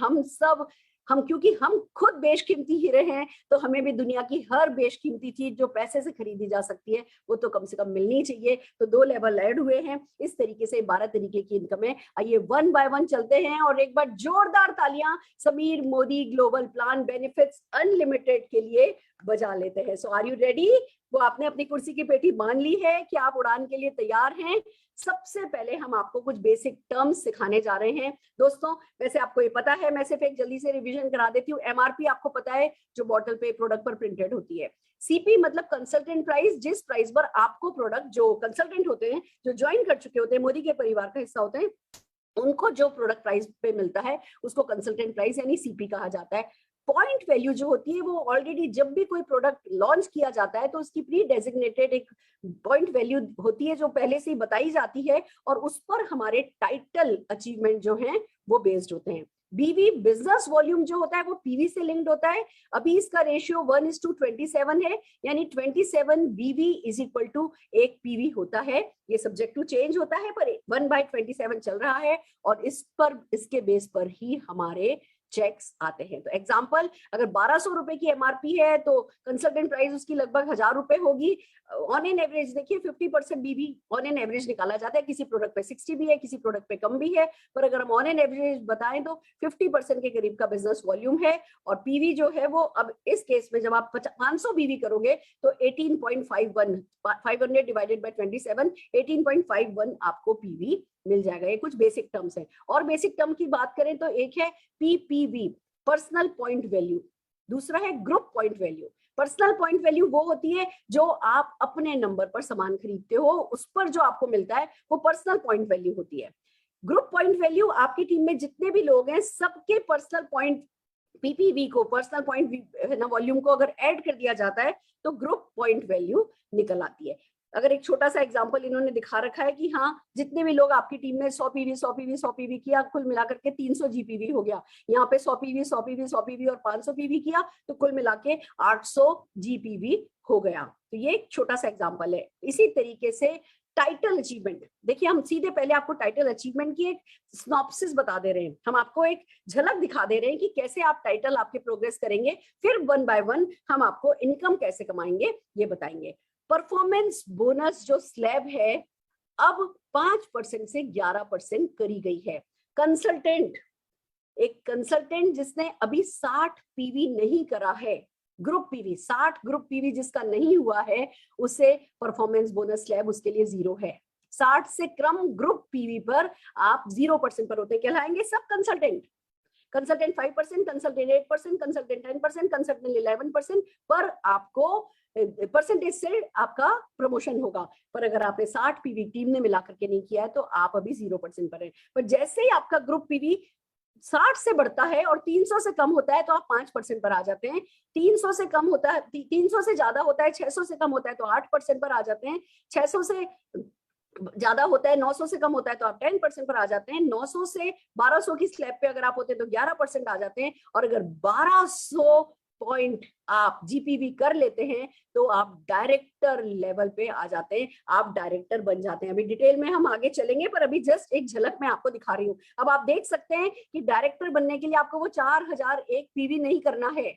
हम क्योंकि हम खुद बेशकीमती हीरे हैं, तो हमें भी दुनिया की हर बेशकीमती चीज जो पैसे से खरीदी जा सकती है वो तो कम से कम मिलनी चाहिए। तो 2 लेवल ऐड हुए हैं। इस तरीके से 12 तरीके की इनकम है। आइए 1 बाय 1 चलते हैं और एक बार जोरदार तालियां Sameer Modi global plan benefits unlimited के लिए बजा लेते हैं। सो आर यू रेडी? वो आपने अपनी कुर्सी की पेटी बांध ली है कि आप उड़ान के लिए तैयार हैं? सबसे पहले हम आपको कुछ बेसिक टर्म्स सिखाने जा रहे हैं। दोस्तों वैसे आपको ये पता है, मैं सिर्फ एक जल्दी से रिवीजन करा देती हूँ। एमआरपी आपको पता है जो बॉटल पे प्रोडक्ट पर प्रिंटेड होती है। सीपी मतलब कंसल्टेंट प्राइस, जिस प्राइस पर आपको प्रोडक्ट, जो कंसल्टेंट होते हैं, जो ज्वाइन कर चुके होते हैं, मोदी के परिवार का हिस्सा होते हैं, उनको जो प्रोडक्ट प्राइस पे मिलता है उसको कंसल्टेंट प्राइस यानी सीपी कहा जाता है। पॉइंट वैल्यू जो होती है वो ऑलरेडी जब भी कोई प्रोडक्ट लॉन्च किया जाता है तो उसकी प्री डेजिग्नेटेड एक पॉइंट वैल्यू होती है जो पहले से ही बताई जाती है, और उस पर हमारे टाइटल अचीवमेंट जो हैं वो बेस्ड होते हैं। बीवी बिजनेस वॉल्यूम जो होता है वो पीवी से लिंक्ड होता है। अभी इसका रेशियो 1:27 है, यानी 27 बीवी इज इक्वल टू 1 पीवी होता है। ये सब्जेक्ट टू चेंज होता है पर 1/27 चल रहा है, और इस पर, इसके बेस पर ही हमारे चेक्स आते हैं। तो एग्जांपल, अगर 1200 रुपए की एमआरपी है तो कंसल्टेंट प्राइस उसकी लगभग 1000 रुपए होगी। ऑन एन एवरेज देखिए 50% बीबी ऑन एन एवरेज निकाला जाता है, किसी प्रोडक्ट पे 60 भी है, किसी प्रोडक्ट पे कम भी है, पर अगर हम ऑन एन एवरेज बताएं तो 50% के करीब का बिजनेस वॉल्यूम है। और पीवी जो है वो अब इस केस में जब आप 500 बीवी करोगे तो 18.51, 500 डिवाइडेड बाय 27, 18.51 आपको पीवी मिल जाएगा। ये कुछ बेसिक टर्म्स है। और बेसिक टर्म की बात करें तो एक है पीपीवी, पर्सनल पॉइंट वैल्यू, दूसरा है group point value. Personal point value वो होती है जो आप अपने नंबर पर सामान खरीदते हो, उस पर जो आपको मिलता है वो पर्सनल पॉइंट वैल्यू होती है। ग्रुप पॉइंट वैल्यू आपकी टीम में जितने भी लोग हैं सबके पर्सनल पॉइंट पीपीवी को, पर्सनल पॉइंट ना वॉल्यूम को अगर ऐड कर दिया जाता है तो ग्रुप पॉइंट वैल्यू निकल आती है। अगर एक छोटा सा एग्जांपल इन्होंने दिखा रखा है कि हाँ जितने भी लोग आपकी टीम में 100 पीवी 100 पीवी 100 पीवी किया, कुल मिलाकर के 300 जीपीवी हो गया। यहाँ पे 100 पीवी 100 पीवी 100 पीवी और 500 पीवी किया तो कुल मिला के 800 जीपीवी हो गया। तो ये एक छोटा सा एग्जांपल है। इसी तरीके से टाइटल अचीवमेंट, देखिए हम सीधे पहले आपको टाइटल अचीवमेंट की एक सिनॉप्सिस बता दे रहे हैं, हम आपको एक झलक दिखा दे रहे हैं कि कैसे आप टाइटल आपके प्रोग्रेस करेंगे, फिर वन बाय वन हम आपको इनकम कैसे कमाएंगे ये बताएंगे। परफॉर्मेंस बोनस जो स्लैब है अब 5% से 11% करी गई है। कंसल्टेंट, एक कंसल्टेंट जिसने अभी 60 पीवी नहीं करा है, ग्रुप पीवी 60 ग्रुप पीवी जिसका नहीं हुआ है, उसे परफॉर्मेंस बोनस स्लैब उसके लिए 0 है। 60 से कम ग्रुप पीवी पर आप 0% पर होते कहलाएंगे सब consultant. Consultant 5%, consultant 8%, consultant 10%, consultant 11% पर आपको परसेंटेज से आपका प्रमोशन होगा। पर अगर आपने 60 पीवी टीम ने मिलाकर के नहीं किया है तो आप अभी 0% पर है। पर जैसे ही आपका ग्रुप पीवी 60 से बढ़ता है और 300 से कम होता है तो आप 5% पर आ जाते हैं। 300 से कम होता है, 300 से ज्यादा होता है, 600 से कम होता है तो 8% पर आ जाते हैं। 600 से ज्यादा होता है, 900 से कम होता है तो आप 10% पर आ जाते हैं। 900 से 1200 की स्लैब पे अगर आप होते हैं तो 11% आ जाते हैं। और अगर 1200 पॉइंट आप जीपीवी कर लेते हैं तो आप डायरेक्टर लेवल पे आ जाते हैं, आप डायरेक्टर बन जाते हैं। अभी डिटेल में हम आगे चलेंगे पर अभी जस्ट एक झलक मैं आपको दिखा रही हूँ। अब आप देख सकते हैं कि डायरेक्टर बनने के लिए आपको वो 4001 पीवी नहीं करना है,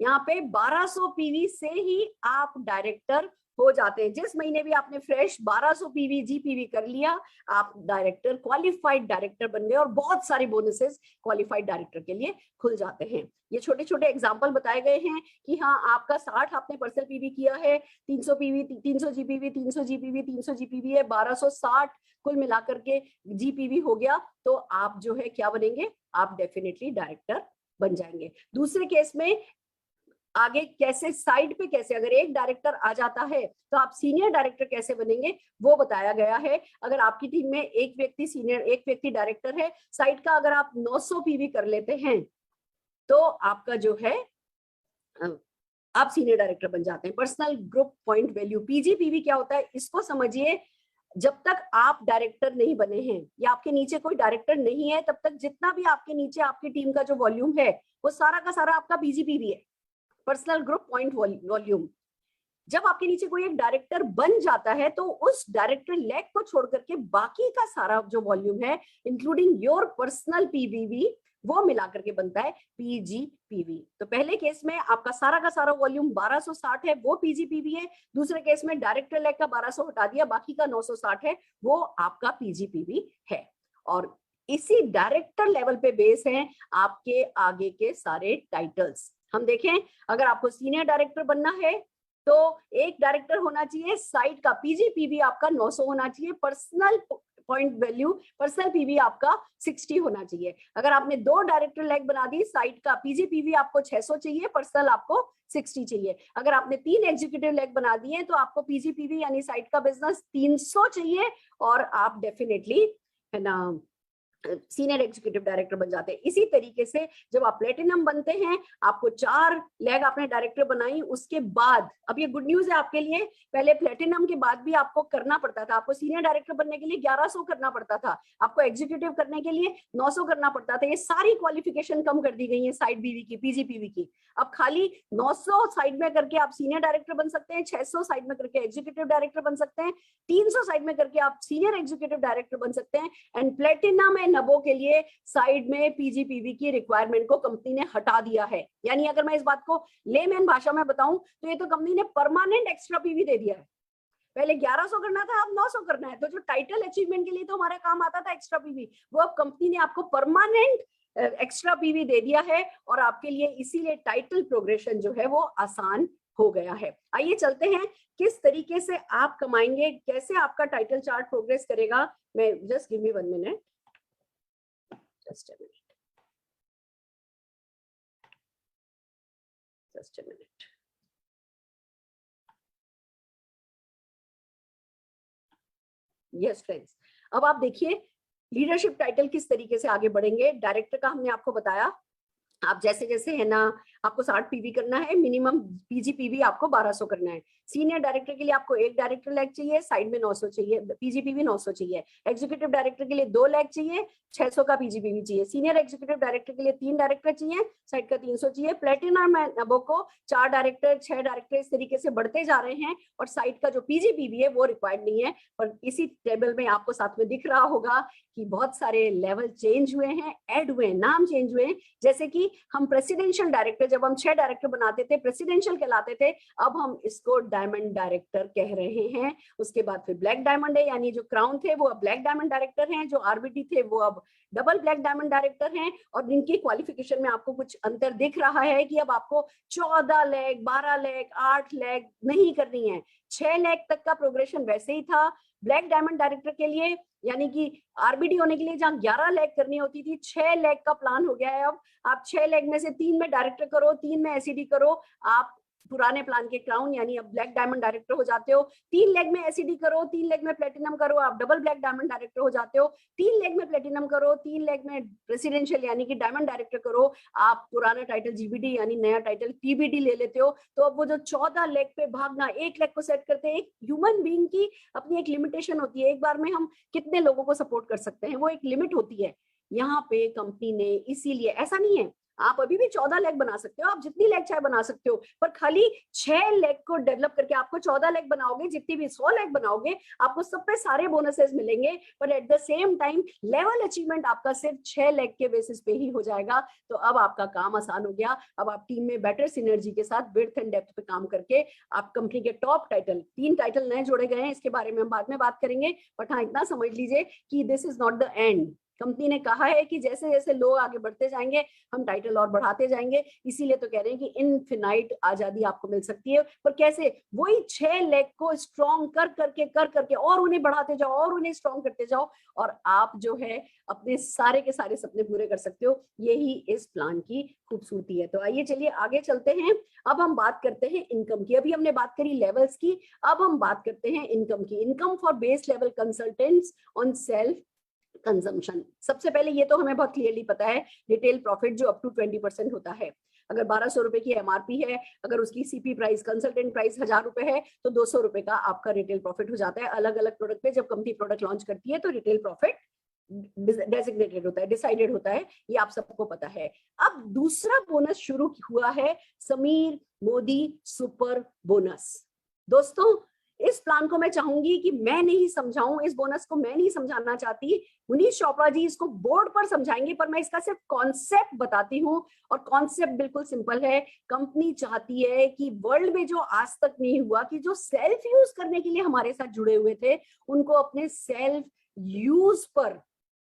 यहाँ पे 1200 पीवी से ही आप डायरेक्टर हो जाते हैं। जिस महीने भी आपने फ्रेश 1200 पीवी जीपीवी कर लिया आप डायरेक्टर, क्वालिफाइड डायरेक्टर बन गए और बहुत सारे बोनसेस क्वालिफाइड डायरेक्टर के लिए खुल जाते हैं। ये छोटे छोटे एग्जांपल बताए गए हैं कि हाँ आपका 60 आपने पर्सनल पीवी किया है, 300 पीवी 300 जीपीवी 300 जीपीवी 300 जीपीवी है, 1260 कुल मिलाकर के जीपीवी हो गया तो आप जो है क्या बनेंगे, आप डेफिनेटली डायरेक्टर बन जाएंगे। दूसरे केस में आगे कैसे साइड पे कैसे अगर एक डायरेक्टर आ जाता है तो आप सीनियर डायरेक्टर कैसे बनेंगे वो बताया गया है। अगर आपकी टीम में एक व्यक्ति सीनियर एक व्यक्ति डायरेक्टर है, साइड का अगर आप 900 पीवी कर लेते हैं तो आपका जो है आप सीनियर डायरेक्टर बन जाते हैं। पर्सनल ग्रुप पॉइंट वैल्यू पीजीपीवी क्या होता है इसको समझिए। जब तक आप डायरेक्टर नहीं बने हैं या आपके नीचे कोई डायरेक्टर नहीं है तब तक जितना भी आपके नीचे आपकी टीम का जो वॉल्यूम है वो सारा का सारा आपका पीजीपीवी है, पर्सनल ग्रुप पॉइंट वॉल्यूम। जब आपके नीचे कोई एक डायरेक्टर बन जाता है तो उस डायरेक्टर लेग को छोड़ करके बाकी का सारा जो वॉल्यूम है इंक्लूडिंग योर पर्सनल पीवीवी वो मिलाकर के बनता है पीजीपीवी। तो पहले केस में आपका सारा का सारा वॉल्यूम 1260 है वो पीजीपीवी है, दूसरे केस में डायरेक्टर लेग का 1200 हटा दिया बाकी का 960 है वो आपका पीजीपीवी है। और इसी डायरेक्टर लेवल पे बेस है आपके आगे के सारे टाइटल्स। हम देखें अगर आपको सीनियर डायरेक्टर बनना है तो एक डायरेक्टर होना चाहिए, साइड का पीजीपीवी आपका 900 होना चाहिए, personal point value personal PV आपका 60 होना चाहिए। अगर आपने 2 डायरेक्टर लेग बना दी, साइड का पीजीपीवी आपको 600 चाहिए, पर्सनल आपको 60 चाहिए। अगर आपने 3 एग्जीक्यूटिव लेग बना दिए तो आपको पीजीपीवी यानी साइड का बिजनेस 300 चाहिए और आप डेफिनेटली है ना सीनियर एग्जीक्यूटिव डायरेक्टर बन जाते हैं। इसी तरीके से जब आप प्लेटिनम बनते हैं आपको 4 लेग आपने डायरेक्टर बनाई, उसके बाद अब ये गुड न्यूज है आपके लिए, पहले प्लेटिनम के बाद भी आपको करना पड़ता था, आपको सीनियर डायरेक्टर बनने के लिए 1100 करना पड़ता था, आपको एग्जीक्यूटिव करने के लिए 900 करना पड़ता था। ये सारी क्वालिफिकेशन कम कर दी गई है साइड बीवी की, पीजीपीवी की। अब खाली 900 साइड में करके आप सीनियर डायरेक्टर बन सकते हैं, 600 साइड में करके एग्जीक्यूटिव डायरेक्टर बन सकते हैं, 300 साइड में करके आप सीनियर एग्जीक्यूटिव डायरेक्टर बन सकते हैं। एंड प्लेटिनम एंड नबो के लिए साइड में पीजीपीवी की रिक्वायरमेंट को कंपनी ने हटा दिया है। यानी अगर मैं इस बात को लेमैन भाषा में बताऊं तो ये तो कंपनी ने परमानेंट एक्स्ट्रा पीवी दे दिया है। पहले 1100 करना था, अब 900 करना है। तो जो टाइटल अचीवमेंट के लिए तो हमारा काम आता था एक्स्ट्रा पीवी, वो अब कंपनी ने आपको परमानेंट एक्स्ट्रा पीवी दे दिया है और आपके लिए इसीलिए टाइटल प्रोग्रेशन जो है वो आसान हो गया है। आइए चलते हैं किस तरीके से आप कमाएंगे, कैसे आपका टाइटल चार्ट प्रोग्रेस करेगा। मैं just give me 1 minute, just a minute, just a minute. Yes friends, अब आप देखिए लीडरशिप टाइटल किस तरीके से आगे बढ़ेंगे। डायरेक्टर का हमने आपको बताया, आप जैसे जैसे है ना आपको 60 पीवी करना है, मिनिमम पीजीपीवी आपको 1200 करना है। सीनियर डायरेक्टर के लिए आपको 1 डायरेक्टर लैग चाहिए, साइड में 900 चाहिए, पीजीपीवी 900 चाहिए। एग्जीक्यूटिव डायरेक्टर के लिए 2 लैग चाहिए, 600 का पीजीपीवी चाहिए। सीनियर एग्जीक्यूटिव डायरेक्टर के लिए 3 डायरेक्टर चाहिए, साइड का 300 चाहिए। प्लेटिनम नबो को 4 डायरेक्टर 6 डायरेक्टर इस तरीके से बढ़ते जा रहे हैं और साइड का जो पीजीपीवी है वो रिक्वायर्ड नहीं है। पर इसी टेबल में आपको साथ में दिख रहा होगा कि बहुत सारे लेवल चेंज हुए हैं, ऐड हुए हैं, नाम चेंज हुए हैं। जैसे कि हम प्रेसिडेंशियल डायरेक्टर, जब हम 6 डायरेक्टर बनाते थे प्रेसिडेंशियल कहलाते थे, अब हम इसको डायमंड डायरेक्टर कह रहे हैं। उसके बाद फिर ब्लैक डायमंड है, यानी जो क्राउन थे वो अब ब्लैक डायमंड डायरेक्टर हैं, जो आरबीटी थे वो अब डबल ब्लैक डायमंड डायरेक्टर हैं। और जिनकी क्वालिफिकेशन में आपको कुछ अंतर दिख रहा है कि अब आपको 14 लैग 12 लैग 8 लैग नहीं करनी है, 6 लैग तक का प्रोग्रेशन वैसे ही था। ब्लैक डायमंड डायरेक्टर के लिए यानी कि आरबीडी होने के लिए जहां 11 लैग करनी होती थी, 6 लैग का प्लान हो गया है। अब आप 6 लैग में से 3 में डायरेक्टर करो, 3 में एसईडी करो, आप पुराने प्लान के क्राउन यानी अब ब्लैक डायमंड डायरेक्टर हो जाते हो। 3 लेग में एसईडी करो, 3 लेग में प्लेटिनम करो, आप डबल ब्लैक डायमंड डायरेक्टर हो जाते हो। 3 लेग में प्लेटिनम करो, 3 लेग में प्रेसिडेंशियल यानी कि डायमंड डायरेक्टर करो, आप पुराना टाइटल जीबीडी यानी नया टाइटल पीबीडी ले लेते हो। तो अब वो जो 14 लेग पे भागना, 1 लेग को सेट करते हैं। एक ह्यूमन बीइंग की अपनी एक लिमिटेशन होती है, एक बार में हम कितने लोगों को सपोर्ट कर सकते हैं, वो एक लिमिट होती है। यहाँ पे कंपनी ने इसीलिए, ऐसा नहीं है आप अभी भी 14 लेग बना सकते हो, आप जितनी लेग चाहे बना सकते हो, पर खाली 6 लेग को डेवलप करके आपको 14 लेग बनाओगे, जितनी भी 100 लेग बनाओगे आपको सब पे सारे बोनसेस मिलेंगे, पर at the same time level achievement आपका सिर्फ 6 लेग के बेसिस पे ही हो जाएगा। तो अब आपका काम आसान हो गया। अब आप टीम में बेटर सिनर्जी के साथ विड्थ एंड डेप्थ पे काम करके आप कंपनी के टॉप टाइटल, 3 टाइटल नए जोड़े गए हैं, इसके बारे में हम बाद में बात करेंगे। बट हाँ, इतना समझ लीजिए कि this is not the end. Company ने कहा है कि जैसे जैसे लोग आगे बढ़ते जाएंगे हम टाइटल और बढ़ाते जाएंगे, इसीलिए तो कह रहे हैं कि इनफिनाइट आजादी आपको मिल सकती है। पर कैसे? वही 6 लेग को स्ट्रॉन्ग कर करके और उन्हें बढ़ाते जाओ और उन्हें स्ट्रॉन्ग करते जाओ और आप जो है अपने सारे के सारे सपने पूरे कर सकते हो। यही इस प्लान की खूबसूरती है। तो आइए चलिए आगे चलते हैं। अब हम बात करते हैं इनकम की। अभी हमने बात करी लेवल्स की, अब हम बात करते हैं इनकम की। Income for base level consultants on self consumption. सबसे पहले ये तो हमें बहुत क्लियरली पता है, रिटेल प्रॉफिट जो अप टू 20% होता है। अगर 1200 रुपए की एमआरपी है, अगर उसकी सीपी प्राइस, कंसल्टेंट प्राइस 1000 रुपए है, तो 200 रुपए का आपका रिटेल प्रॉफिट हो जाता है। अलग अलग प्रोडक्ट पे जब कंपनी प्रोडक्ट लॉन्च करती है तो रिटेल प्रॉफिट डेजिग्नेटेड होता है, डिसाइडेड होता है, ये आप सबको पता है। अब दूसरा बोनस शुरू हुआ है, समीर मोदी सुपर बोनस। दोस्तों इस प्लान को मैं चाहूंगी कि मैं नहीं समझाऊं, इस बोनस को मैं नहीं समझाना चाहती, मुनीश चोपड़ा जी इसको बोर्ड पर समझाएंगे, पर मैं इसका सिर्फ कॉन्सेप्ट बताती हूं। और कॉन्सेप्ट बिल्कुल सिंपल है। कंपनी चाहती है कि वर्ल्ड में जो आज तक नहीं हुआ, कि जो सेल्फ यूज करने के लिए हमारे साथ जुड़े हुए थे, उनको अपने सेल्फ यूज पर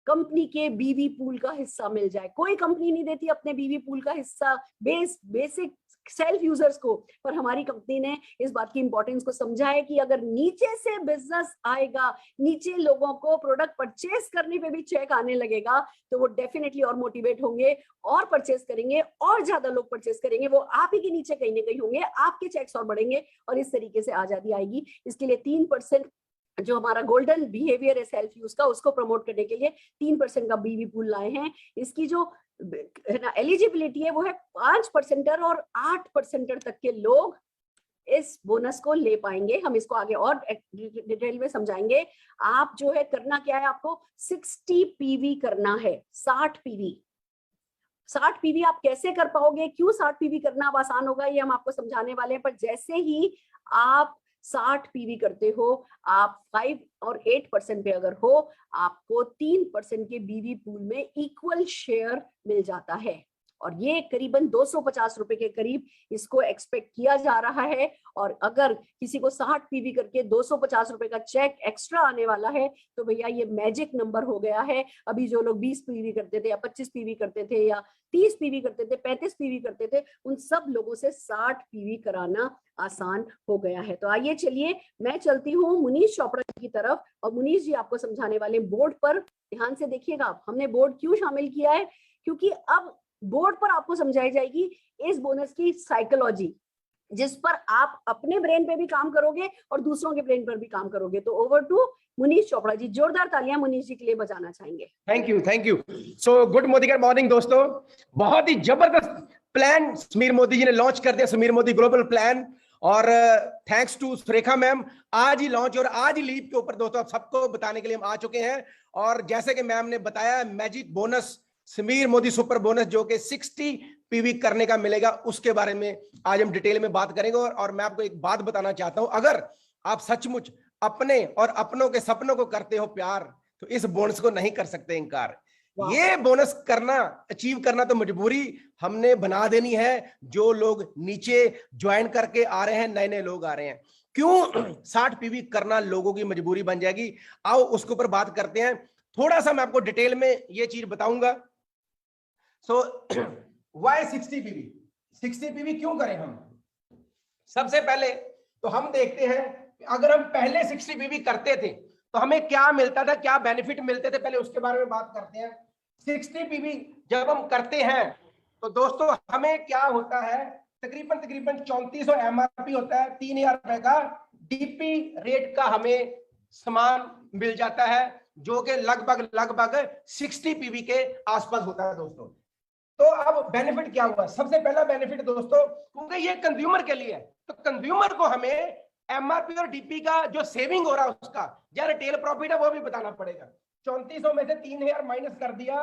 कंपनी के बीवी पूल का हिस्सा मिल जाए। कोई कंपनी नहीं देती अपने बीवी पूल का हिस्सा बेसिक सेल्फ यूजर्स को, पर हमारी कंपनी ने इस बात की इंपॉर्टेंस को समझा है कि अगर नीचे से बिजनेस आएगा, नीचे लोगों को प्रोडक्ट परचेस करने पे भी चेक आने लगेगा, तो वो डेफिनेटली और मोटिवेट होंगे और परचेस करेंगे, और ज्यादा लोग परचेस करेंगे। वो आप ही के नीचे कहीं ना कहीं होंगे, आपके चेक्स और बढ़ेंगे और इस तरीके से आजादी आएगी। इसके लिए 3% जो हमारा गोल्डन बिहेवियर है सेल्फ यूज का, उसको प्रमोट करने के लिए 3% का बीवी पूल लाए हैं। इसकी जो एलिजिबिलिटी है वो है 5% और 8% तक के लोग इस बोनस को ले पाएंगे। हम इसको आगे और डिटेल में समझाएंगे। आप जो है करना क्या है, आपको 60 पीवी करना है, 60 पीवी। 60 पीवी आप कैसे कर पाओगे, क्यों 60 पीवी करना अब आसान होगा, ये हम आपको समझाने वाले हैं। पर जैसे ही आप 60 पीवी करते हो, आप 5 और 8% पे अगर हो, आपको 3% के बीवी पूल में इक्वल शेयर मिल जाता है। और ये करीबन 250 रुपए के करीब इसको एक्सपेक्ट किया जा रहा है। और अगर किसी को 60 पीवी करके 250 रुपए का चेक एक्स्ट्रा आने वाला है तो भैया ये मैजिक नंबर हो गया है। अभी जो लोग 20 पीवी करते थे या 25 पीवी करते थे या 30 पीवी करते थे, 35 पीवी करते थे, उन सब लोगों से 60 पीवी कराना आसान हो गया है। तो आइए चलिए मैं चलती हूँ मुनीश चोपड़ा जी की तरफ, और मुनीश जी आपको समझाने वाले बोर्ड पर ध्यान से देखिएगा। आप हमने बोर्ड क्यों शामिल किया है, क्योंकि अब बोर्ड पर आपको समझाई जाएगी इस बोनस की साइकोलॉजी, जिस पर आप अपने ब्रेन पे भी काम करोगे और दूसरों के ब्रेन पर भी काम करोगे। तो ओवर टू मुनीश चोपड़ा जी। जोरदार तालियां मुनीश जी के लिए बजाना चाहेंगे। Thank you, thank you. So good मोदीगर मॉर्निंग दोस्तों। बहुत ही जबरदस्त प्लान समीर मोदी जी ने लॉन्च कर दिया, समीर मोदी ग्लोबल प्लान। और थैंक्स टू सुरेखा मैम, आज ही लॉन्च और आज ही लीव के ऊपर दोस्तों आप सबको बताने के लिए हम आ चुके हैं। और जैसे कि मैम ने बताया, magic bonus Sameer Modi super bonus जो कि 60 पीवी करने का मिलेगा, उसके बारे में आज हम डिटेल में बात करेंगे। और मैं आपको एक बात बताना चाहता हूं, अगर आप सचमुच अपने और अपनों के सपनों को करते हो प्यार, तो इस बोनस को नहीं कर सकते इनकार। ये बोनस करना, अचीव करना तो मजबूरी हमने बना देनी है। जो लोग नीचे ज्वाइन करके आ रहे हैं, नए नए लोग आ रहे हैं, क्यों 60 पीवी करना लोगों की मजबूरी बन जाएगी। आओ उसके ऊपर बात करते हैं। थोड़ा सा मैं आपको डिटेल में ये चीज बताऊंगा। सो वाई 60 पीवी, 60 पीवी क्यों करें हम? सबसे पहले तो हम देखते हैं अगर हम पहले 60 पीवी करते थे तो हमें क्या मिलता था, क्या बेनिफिट मिलते थे, पहले उसके बारे में बात करते हैं। 60 पीवी जब हम करते हैं तो दोस्तों हमें क्या होता है, तकरीबन 3400 एमआरपी होता है, 3000 रुपए का डीपी रेट का हमें सामान मिल जाता है, जो कि लगभग 60 पीवी के आसपास होता है दोस्तों। तो अब बेनिफिट क्या हुआ? सबसे पहला बेनिफिट दोस्तों, क्योंकि ये कंज्यूमर के लिए है, तो कंज्यूमर को हमें एमआरपी और डीपी का जो सेविंग हो रहा है उसका, या रिटेल प्रॉफिट है, वो भी बताना पड़ेगा। 3400 में से 3000 माइनस कर दिया,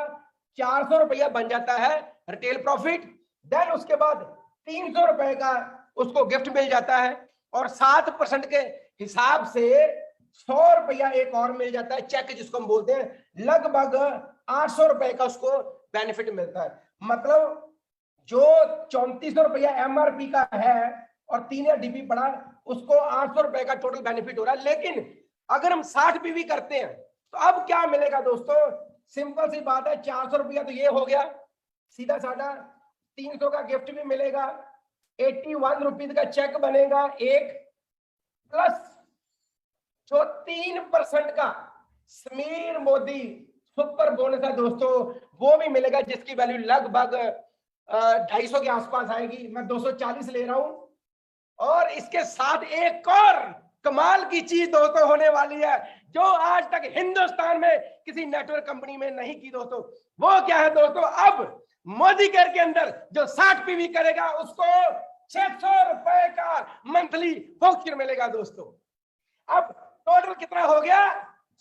400 रुपया बन जाता है रिटेल प्रॉफिट। देन उसके बाद 300 रुपए का उसको गिफ्ट मिल जाता है, और 7% के हिसाब से 100 रुपया एक और मिल जाता है, चेक जिसको हम बोलते हैं। लगभग 800 रुपए का उसको बेनिफिट मिलता है। मतलब जो 3400 रुपया एमआरपी का है और 3000 डीपी पड़ा, उसको 800 रुपए का टोटल बेनिफिट हो रहा है। लेकिन अगर हम 60 पीवी करते हैं तो अब क्या मिलेगा दोस्तों? सिंपल सी बात है, 400 रुपया तो ये हो गया सीधा साधा, 300 का गिफ्ट भी मिलेगा, 81 रुपीज का चेक बनेगा एक, प्लस जो 3% का समीर मोदी सुपर बोनस है दोस्तों, वो भी मिलेगा, जिसकी वैल्यू लगभग 250 के आसपास आएगी। मैं 240 ले रहा हूं। और इसके साथ एक और कमाल की चीज दोस्तों होने वाली है, जो आज तक हिंदुस्तान में किसी नेटवर्क कंपनी में नहीं की दोस्तों। वो क्या है दोस्तों? अब मोदी केयर के अंदर जो 60 पीवी करेगा उसको 600 रुपए का मंथली वाउचर मिलेगा दोस्तों। अब टोटल कितना हो गया?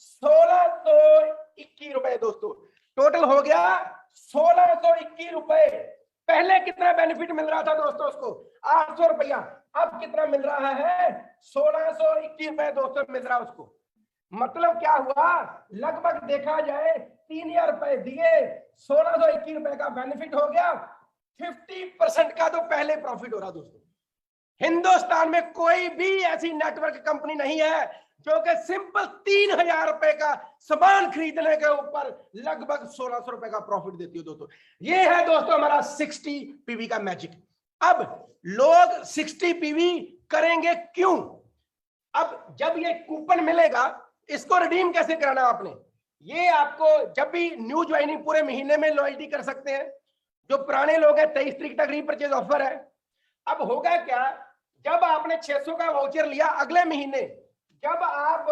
1621 रुपए दोस्तों। टोटल हो गया 1621 रुपए। पहले कितना बेनिफिट मिल रहा था दोस्तों उसको? 800 रुपया। अब कितना मिल रहा है? 1621 रुपए दोस्तों मिल रहा है उसको। मतलब क्या हुआ? लगभग देखा जाए 3000 रुपए दिए, 1621 रुपए का बेनिफिट हो गया। 50% का तो पहले प्रॉफिट हो रहा दोस्तों। हिंदुस्तान में कोई भी ऐसी नेटवर्क कंपनी नहीं है जो कि सिंपल 3000 रुपए का सामान खरीदने के ऊपर लगभग 1600 रुपए का प्रॉफिट देती है दोस्तों। ये है दोस्तों हमारा 60 पीवी का मैजिक। अब लोग 60 पीवी करेंगे क्यों? अब जब ये कूपन मिलेगा, इसको रिडीम कैसे कराना आपने? ये आपको जब भी न्यू ज्वाइनिंग पूरे महीने में लॉयल्टी कर सकते हैं। जो पुराने लोग हैं 23 तारीख तक रीपरचेज ऑफर है। अब होगा क्या, जब आपने 600 का वाउचर लिया, अगले महीने जब आप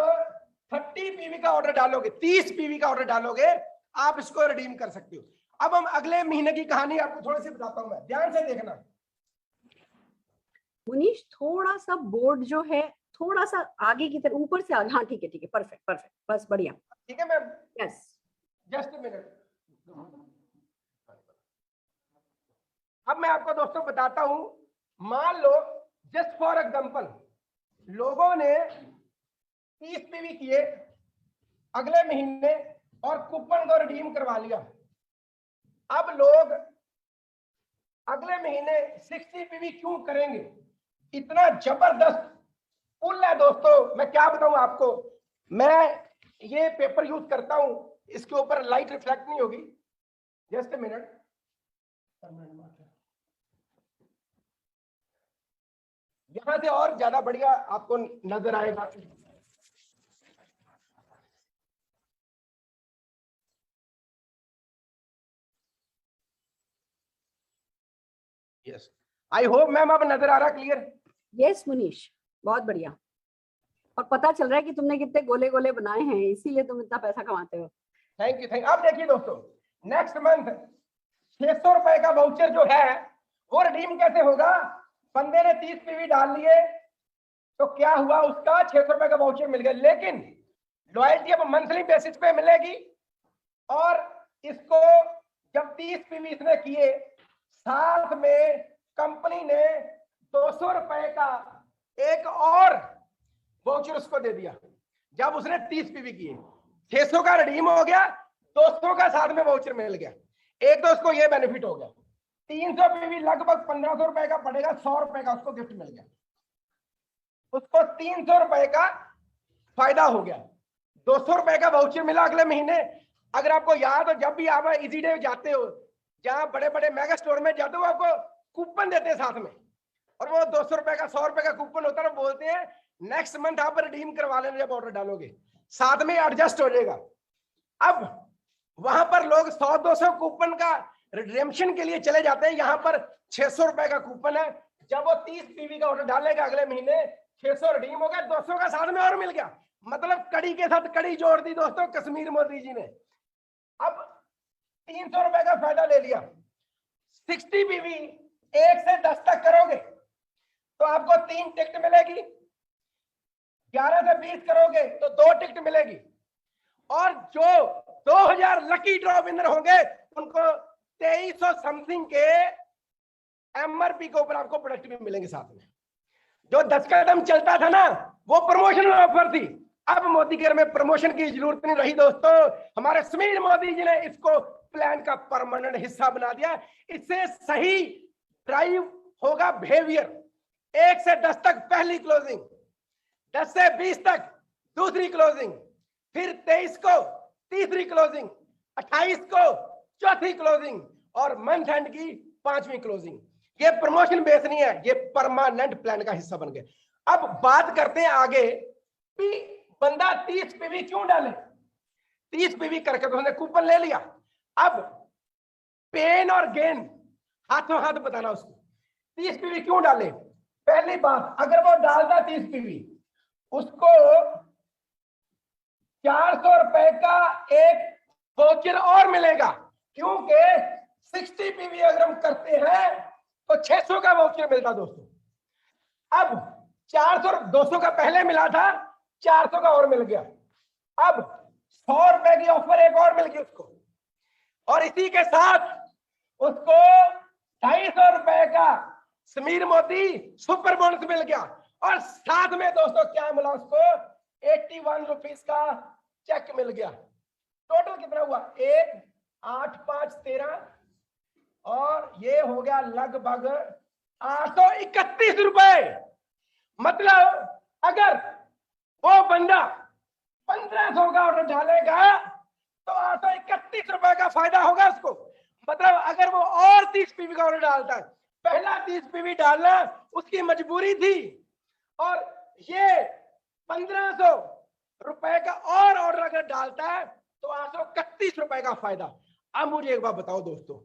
30 पीवी का ऑर्डर डालोगे, 30 पीवी का ऑर्डर डालोगे, आप इसको रिडीम कर सकते हो। अब हम अगले महीने की कहानी आपको थोड़ी सी बताता हूं, मैं ध्यान से देखना। मुनीश थोड़ा सा बोर्ड जो है थोड़ा सा आगे की तरफ, ऊपर से आगे। हाँ ठीक है, परफेक्ट परफेक्ट, बस बढ़िया। ठीक है ma'am, yes, just a minute. अब मैं आपको दोस्तों बताता हूं, मान लो जस्ट फॉर एग्जांपल लोगों ने 30 पीवी किए अगले महीने और कूपन को रिडीम करवा लिया। अब लोग अगले महीने 60 पीवी क्यों करेंगे? इतना जबरदस्त पुल है दोस्तों, मैं क्या बताऊं आपको। मैं ये पेपर यूज करता हूं, इसके ऊपर लाइट रिफ्लेक्ट नहीं होगी। जस्ट ए मिनट, यहां से और ज्यादा बढ़िया आपको नजर आएगा। यस, आई होप मैम अब नजर आ रहा क्लियर? यस मुनीश, बहुत बढ़िया। और पता चल रहा है कि तुमने कितने गोले गोले बनाए हैं, इसीलिए तुम इतना पैसा कमाते हो। Thank you, thank you. अब देखिए दोस्तों, नेक्स्ट मंथ 600 रुपए का वाउचर जो है वो रिडीम कैसे होगा? बंदे ने 30 पीवी डाल लिए तो क्या हुआ, उसका 600 रुपए का वाउचर मिल गया। लेकिन लॉयल्टी अब मंथली बेसिस पे मिलेगी और इसको जब 30 पीवी इसने किए, साथ में कंपनी ने 200 रुपए का एक और वाउचर उसको दे दिया। जब उसने 30 पीवी किए, 600 का रिडीम हो गया, 200 का साथ में वाउचर मिल गया। एक तो उसको ये बेनिफिट हो गया, 300 पीवी लगभग 1500 रुपए का पड़ेगा, 100 रुपए का उसको गिफ्ट मिल गया, उसको 300 रुपए का फायदा हो गया। 200 रुपए का वाउचर मिला अगले महीने। अगर आपको याद हो, जब भी आप इजी डे जाते हो, जहां बड़े बड़े मेगा स्टोर में जाते हो, आपको कूपन देते हैं साथ में, और वो 200 रुपए का 100 रुपए का कूपन होता है। बोलते हैं नेक्स्ट मंथ आप रिडीम करवा लेना, जब ऑर्डर डालोगे साथ में एडजस्ट हो जाएगा। अब वहां पर लोग 100-200 कूपन का रिडेम्पशन के लिए चले जाते हैं, यहाँ पर 600 रुपए का कूपन है। जब वो 30 पीवी का ऑर्डर डालेगा अगले महीने, 600 रिडीम हो गया, 200 का साथ में और मिल गया। मतलब कड़ी के साथ कड़ी जोड़ दी दोस्तों कश्मीर मोदी जी ने। अब 300 रुपए का फायदा ले लिया। 60 पीवी 1 से 10 तक करोगे तो आपको 3 टिकट मिलेगी, 11 से 20 करोगे तो 2 टिकट मिलेगी, और जो 2000 लकी ड्रॉ विनर होंगे उनको 2300 समथिंग के एमआरपी के ऊपर आपको प्रोडक्ट भी मिलेंगे साथ में। जो 10 कदम चलता था ना, वो प्रमोशनल ऑफर थी। अब मोदी केयर में प्रमोशन की जरूरत नहीं रही दोस्तों। हमारे सुशील मोदी जी ने इसको प्लान का परमानेंट हिस्सा बना दिया। इससे सही ड्राइव होगा बिहेवियर। 1 से 10 तक पहली क्लोजिंग, 10 से 20 तक दूसरी क्लोजिंग, फिर 23 को तीसरी क्लोजिंग, 28 को चौथी क्लोजिंग, और मंथ एंड की 5वीं क्लोजिंग। ये प्रमोशन बेस नहीं है, ये परमानेंट प्लान का हिस्सा बन गया। अब बात करते हैं आगे कि बंदा 30 पीवी क्यों डाले। 30 पीवी करके तो उसने कूपन ले लिया। अब पेन और गेन हाथों हाथ बताना उसको। 30 पीवी क्यों डाले? पहली बात, अगर वो डालता 30 पीवी, उसको 400 रुपए का एक वाउचर और मिलेगा, क्योंकि 60 पीवी अगर हम करते हैं तो 600 का वाउचर मिलता दोस्तों। अब 400, 200 का पहले मिला था, 400 का और मिल गया। अब 100 रुपए की ऑफर एक और मिल गई उसको, और इसी के साथ उसको 250 रुपए का समीर मोदी सुपर बोनस मिल गया, और साथ में दोस्तों क्या मिला उसको? 81 रुपीज का चेक मिल गया। टोटल कितना हुआ? 1, 8, 5, 13, और ये हो गया लगभग 831 रुपए। मतलब अगर वो बंदा 1500 का ऑर्डर डालेगा तो 831 रुपए का फायदा होगा उसको। मतलब अगर वो और 30 पीवी का ऑर्डर डालता है, पहला 30 पीवी डालना उसकी मजबूरी थी, और ये 1500 रुपए का और ऑर्डर अगर डालता है तो 831 रुपए का फायदा। अब मुझे एक बात बताओ दोस्तों,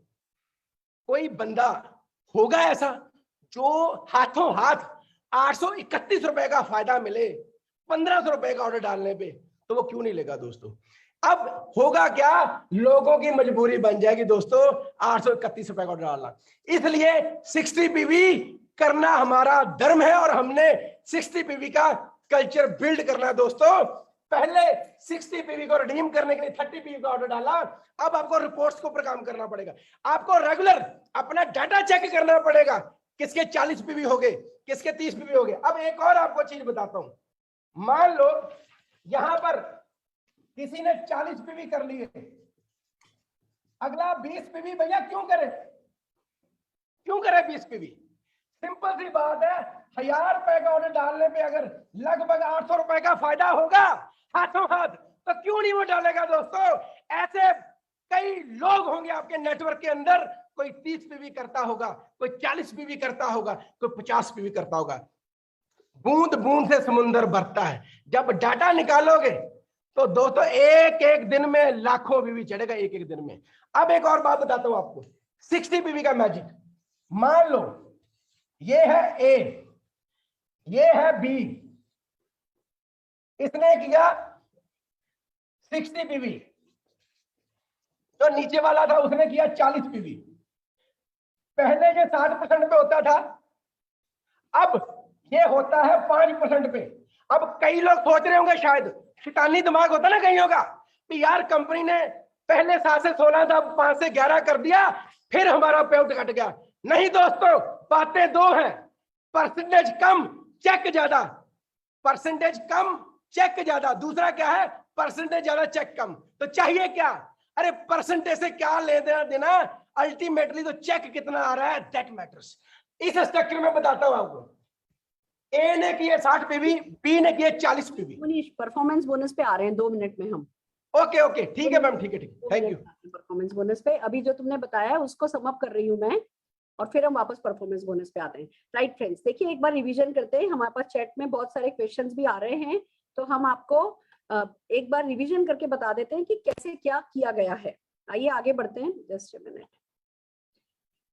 कोई बंदा होगा ऐसा जो हाथों हाथ 831 रुपए का फायदा मिले 1500 रुपए का ऑर्डर डालने पे? तो वो क्यों नहीं लेगा दोस्तों? अब होगा क्या, लोगों की मजबूरी बन जाएगी दोस्तों 831 रुपए का ऑर्डर डालना। इसलिए 60 पीवी करना हमारा धर्म है, और हमने 60 पीवी का कल्चर बिल्ड करना है दोस्तों। पहले 60 पीवी को रिडीम करने के लिए 30 पीवी का ऑर्डर डाला। अब आपको रिपोर्ट्स के ऊपर काम करना पड़ेगा, आपको रेगुलर अपना डाटा चेक करना पड़ेगा। किसके 40 पीवी हो गए, किसके 30 पीवी हो गए। अब एक और आपको चीज बताता हूं, मान लो यहां पर किसी ने 40 पीवी कर लिए, अगला 20 पीवी भैया क्यों करे, क्यों करे 20 पीवी? सिंपल सी बात है, 1000 रुपए का ऑर्डर डालने पे अगर लगभग 800 रुपए का फायदा होगा हाथों हाथ, तो क्यों नहीं वो डालेगा दोस्तों। ऐसे कई लोग होंगे आपके नेटवर्क के अंदर, कोई 30 पीवी करता होगा, कोई 40 पीवी करता होगा, कोई 50 पीवी करता होगा। बूंद बूंद से समुंदर भरता है। जब डाटा निकालोगे तो दोस्तों एक एक दिन में लाखों पीवी चढ़ेगा, एक एक दिन में। अब एक और बात बताता हूं आपको, 60 पीवी का मैजिक। मान लो ये है ए, ये है बी, इसने किया 60 पीवी, जो नीचे वाला था उसने किया 40 पीवी। पहले ये 60% पे होता था, अब ये होता है 5% पे। अब कई लोग सोच रहे होंगे, शायद शैतानी दिमाग होता ना कईयों का, कि यार कंपनी ने पहले 7 से 16 था, 5 से 11 कर दिया, फिर हमारा पेआउट कट गया। नहीं दोस्तों, बातें दो हैं, परसेंटेज कम चेक ज्यादा, परसेंटेज कम चेक ज्यादा। दूसरा क्या है, परसेंटेज ज्यादा चेक कम। तो चाहिए क्या, अरे परसेंटेज से क्या ले देना, अल्टीमेटली तो चेक कितना आ रहा है दैट मैटर्स। इस स्ट्रक्चर में बताता हूं आपको, ए ने किए 60 पीवी, बी ने किए 40 पीवी। मुनीश परफॉर्मेंस बोनस पे आ रहे हैं 2 मिनट में हम। ओके ओके ठीक है मैम, ठीक है, थैंक यू। परफॉर्मेंस बोनस पे अभी जो तुमने बताया उसको सम अप कर रही हूँ मैं, और फिर हम वापस परफॉर्मेंस बोनस पे आते हैं। राइट फ्रेंड्स, देखिए एक बार रिवीजन करते हैं, हमारे पास चैट में बहुत सारे क्वेश्चंस भी आ रहे हैं, तो हम आपको एक बार रिवीजन करके बता देते हैं कि कैसे क्या किया गया है। आइए आगे बढ़ते हैं, just a minute.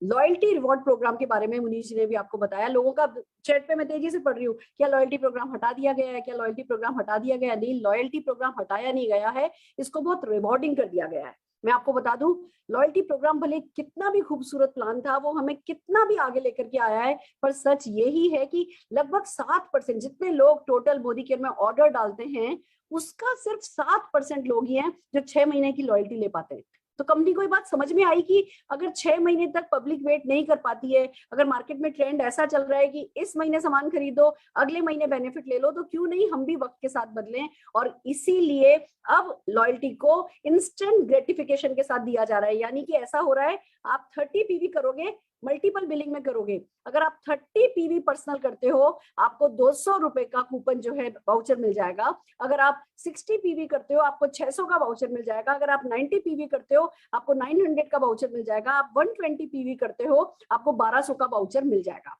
Loyalty reward program के बारे में मुनीश जी ने भी आपको बताया। लोगों का चैट पे मैं तेजी से पढ़ रही हूँ, क्या लॉयल्टी प्रोग्राम हटा दिया गया है, क्या लॉयल्टी प्रोग्राम हटा दिया गया है? नहीं, लॉयल्टी प्रोग्राम हटाया नहीं गया है, इसको बहुत रिवॉर्डिंग कर दिया गया है। मैं आपको बता दूं, लॉयल्टी प्रोग्राम भले कितना भी खूबसूरत प्लान था, वो हमें कितना भी आगे लेकर के आया है, पर सच यही है कि लगभग 7% जितने लोग टोटल मोदी केयर में ऑर्डर डालते हैं, उसका सिर्फ 7% लोग ही हैं जो 6 महीने की लॉयल्टी ले पाते हैं। तो कंपनी को ये बात समझ में आई कि अगर 6 महीने तक पब्लिक वेट नहीं कर पाती है, अगर मार्केट में ट्रेंड ऐसा चल रहा है कि इस महीने सामान खरीदो, अगले महीने बेनिफिट ले लो, तो क्यों नहीं हम भी वक्त के साथ बदलें। और इसीलिए अब लॉयल्टी को इंस्टेंट ग्रेटिफिकेशन के साथ दिया जा रहा है। यानी कि ऐसा हो रहा है, आप 30 पीवी करोगे, मल्टीपल बिलिंग में करोगे, अगर आप 30 पीवी पर्सनल करते हो, आपको 200 रुपए का कूपन जो है वाउचर मिल जाएगा। अगर आप 60 पीवी करते हो, आपको 600 का वाउचर मिल जाएगा। अगर आप 90 पीवी करते हो, आपको 900 का वाउचर मिल जाएगा। आप 120 पीवी करते हो, आपको 1200 का वाउचर मिल जाएगा।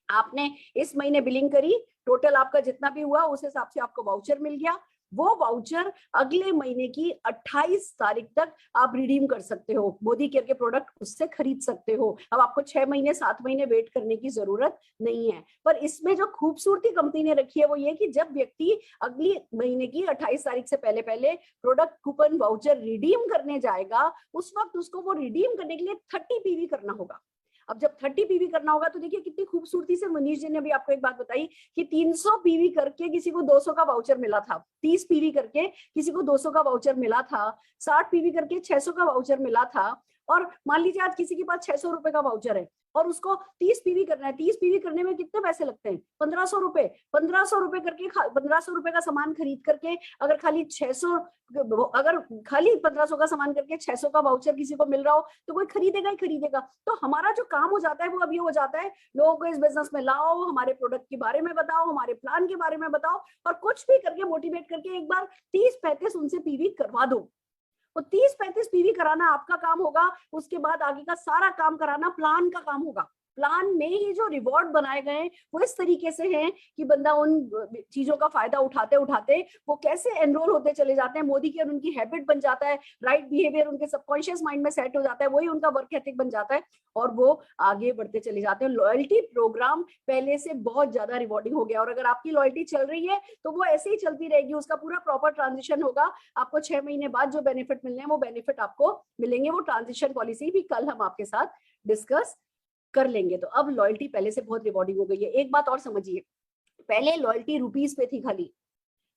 आपने इस महीने बिलिंग करी, टोटल आपका जितना भी हुआ उस हिसाब से आपको वाउचर मिल गया। वो वाउचर अगले महीने की 28 तारीख तक आप रिडीम कर सकते हो, मोदी केयर के प्रोडक्ट उससे खरीद सकते हो। अब आपको 6 महीने 7 महीने वेट करने की जरूरत नहीं है। पर इसमें जो खूबसूरती कंपनी ने रखी है वो ये कि जब व्यक्ति अगली महीने की 28 तारीख से पहले पहले प्रोडक्ट कूपन वाउचर रिडीम करने जाएगा, उस वक्त उसको वो रिडीम करने के लिए 30 पीवी करना होगा। अब जब 30 पीवी करना होगा तो देखिए कितनी खूबसूरती से मनीष जी ने अभी आपको एक बात बताई कि 300 पीवी करके किसी को 200 का वाउचर मिला था, 30 पीवी करके किसी को 200 का वाउचर मिला था, 60 पीवी करके 600 का वाउचर मिला था। और मान लीजिए आज किसी के पास 600 रुपए का वाउचर है और उसको 30 पीवी करना है। 30 पीवी करने में कितने पैसे लगते हैं? 1500 रुपए। 1500 रुपए करके 1500 रुपए का सामान खरीद करके अगर खाली 1500 का सामान करके 600 का वाउचर किसी को मिल रहा हो तो कोई खरीदेगा ही खरीदेगा। तो हमारा जो काम हो जाता है वो अब ये हो जाता है, लोगों को इस बिजनेस में लाओ, हमारे प्रोडक्ट के बारे में बताओ, हमारे प्लान के बारे में बताओ, और कुछ भी करके मोटिवेट करके एक बार 30-35 उनसे पीवी करवा दो। वो 30-35 पीवी कराना आपका काम होगा। उसके बाद आगे का सारा काम कराना प्लान का काम होगा। प्लान में ही जो रिवॉर्ड बनाए गए हैं वो इस तरीके से हैं कि बंदा उन चीजों का फायदा उठाते उठाते वो कैसे एनरोल होते चले जाते हैं। मोदी की उनकी हैबिट बन जाता है, राइट बिहेवियर उनके सबकॉन्शियस माइंड में सेट हो जाता है, वही उनका वर्क एथिक बन जाता है और वो आगे बढ़ते चले जाते हैं। लॉयल्टी प्रोग्राम पहले से बहुत ज्यादा रिवॉर्डिंग हो गया और अगर आपकी लॉयल्टी चल रही है तो वो ऐसे ही चलती रहेगी। उसका पूरा प्रॉपर ट्रांजिशन होगा। आपको 6 महीने बाद जो बेनिफिट मिलने हैं वो बेनिफिट आपको मिलेंगे। वो ट्रांजिशन पॉलिसी भी कल हम आपके साथ डिस्कस कर लेंगे। तो अब लॉयल्टी पहले से बहुत रिवॉर्डिंग हो गई है। एक बात और समझिए, पहले लॉयल्टी रुपीस पे थी, खाली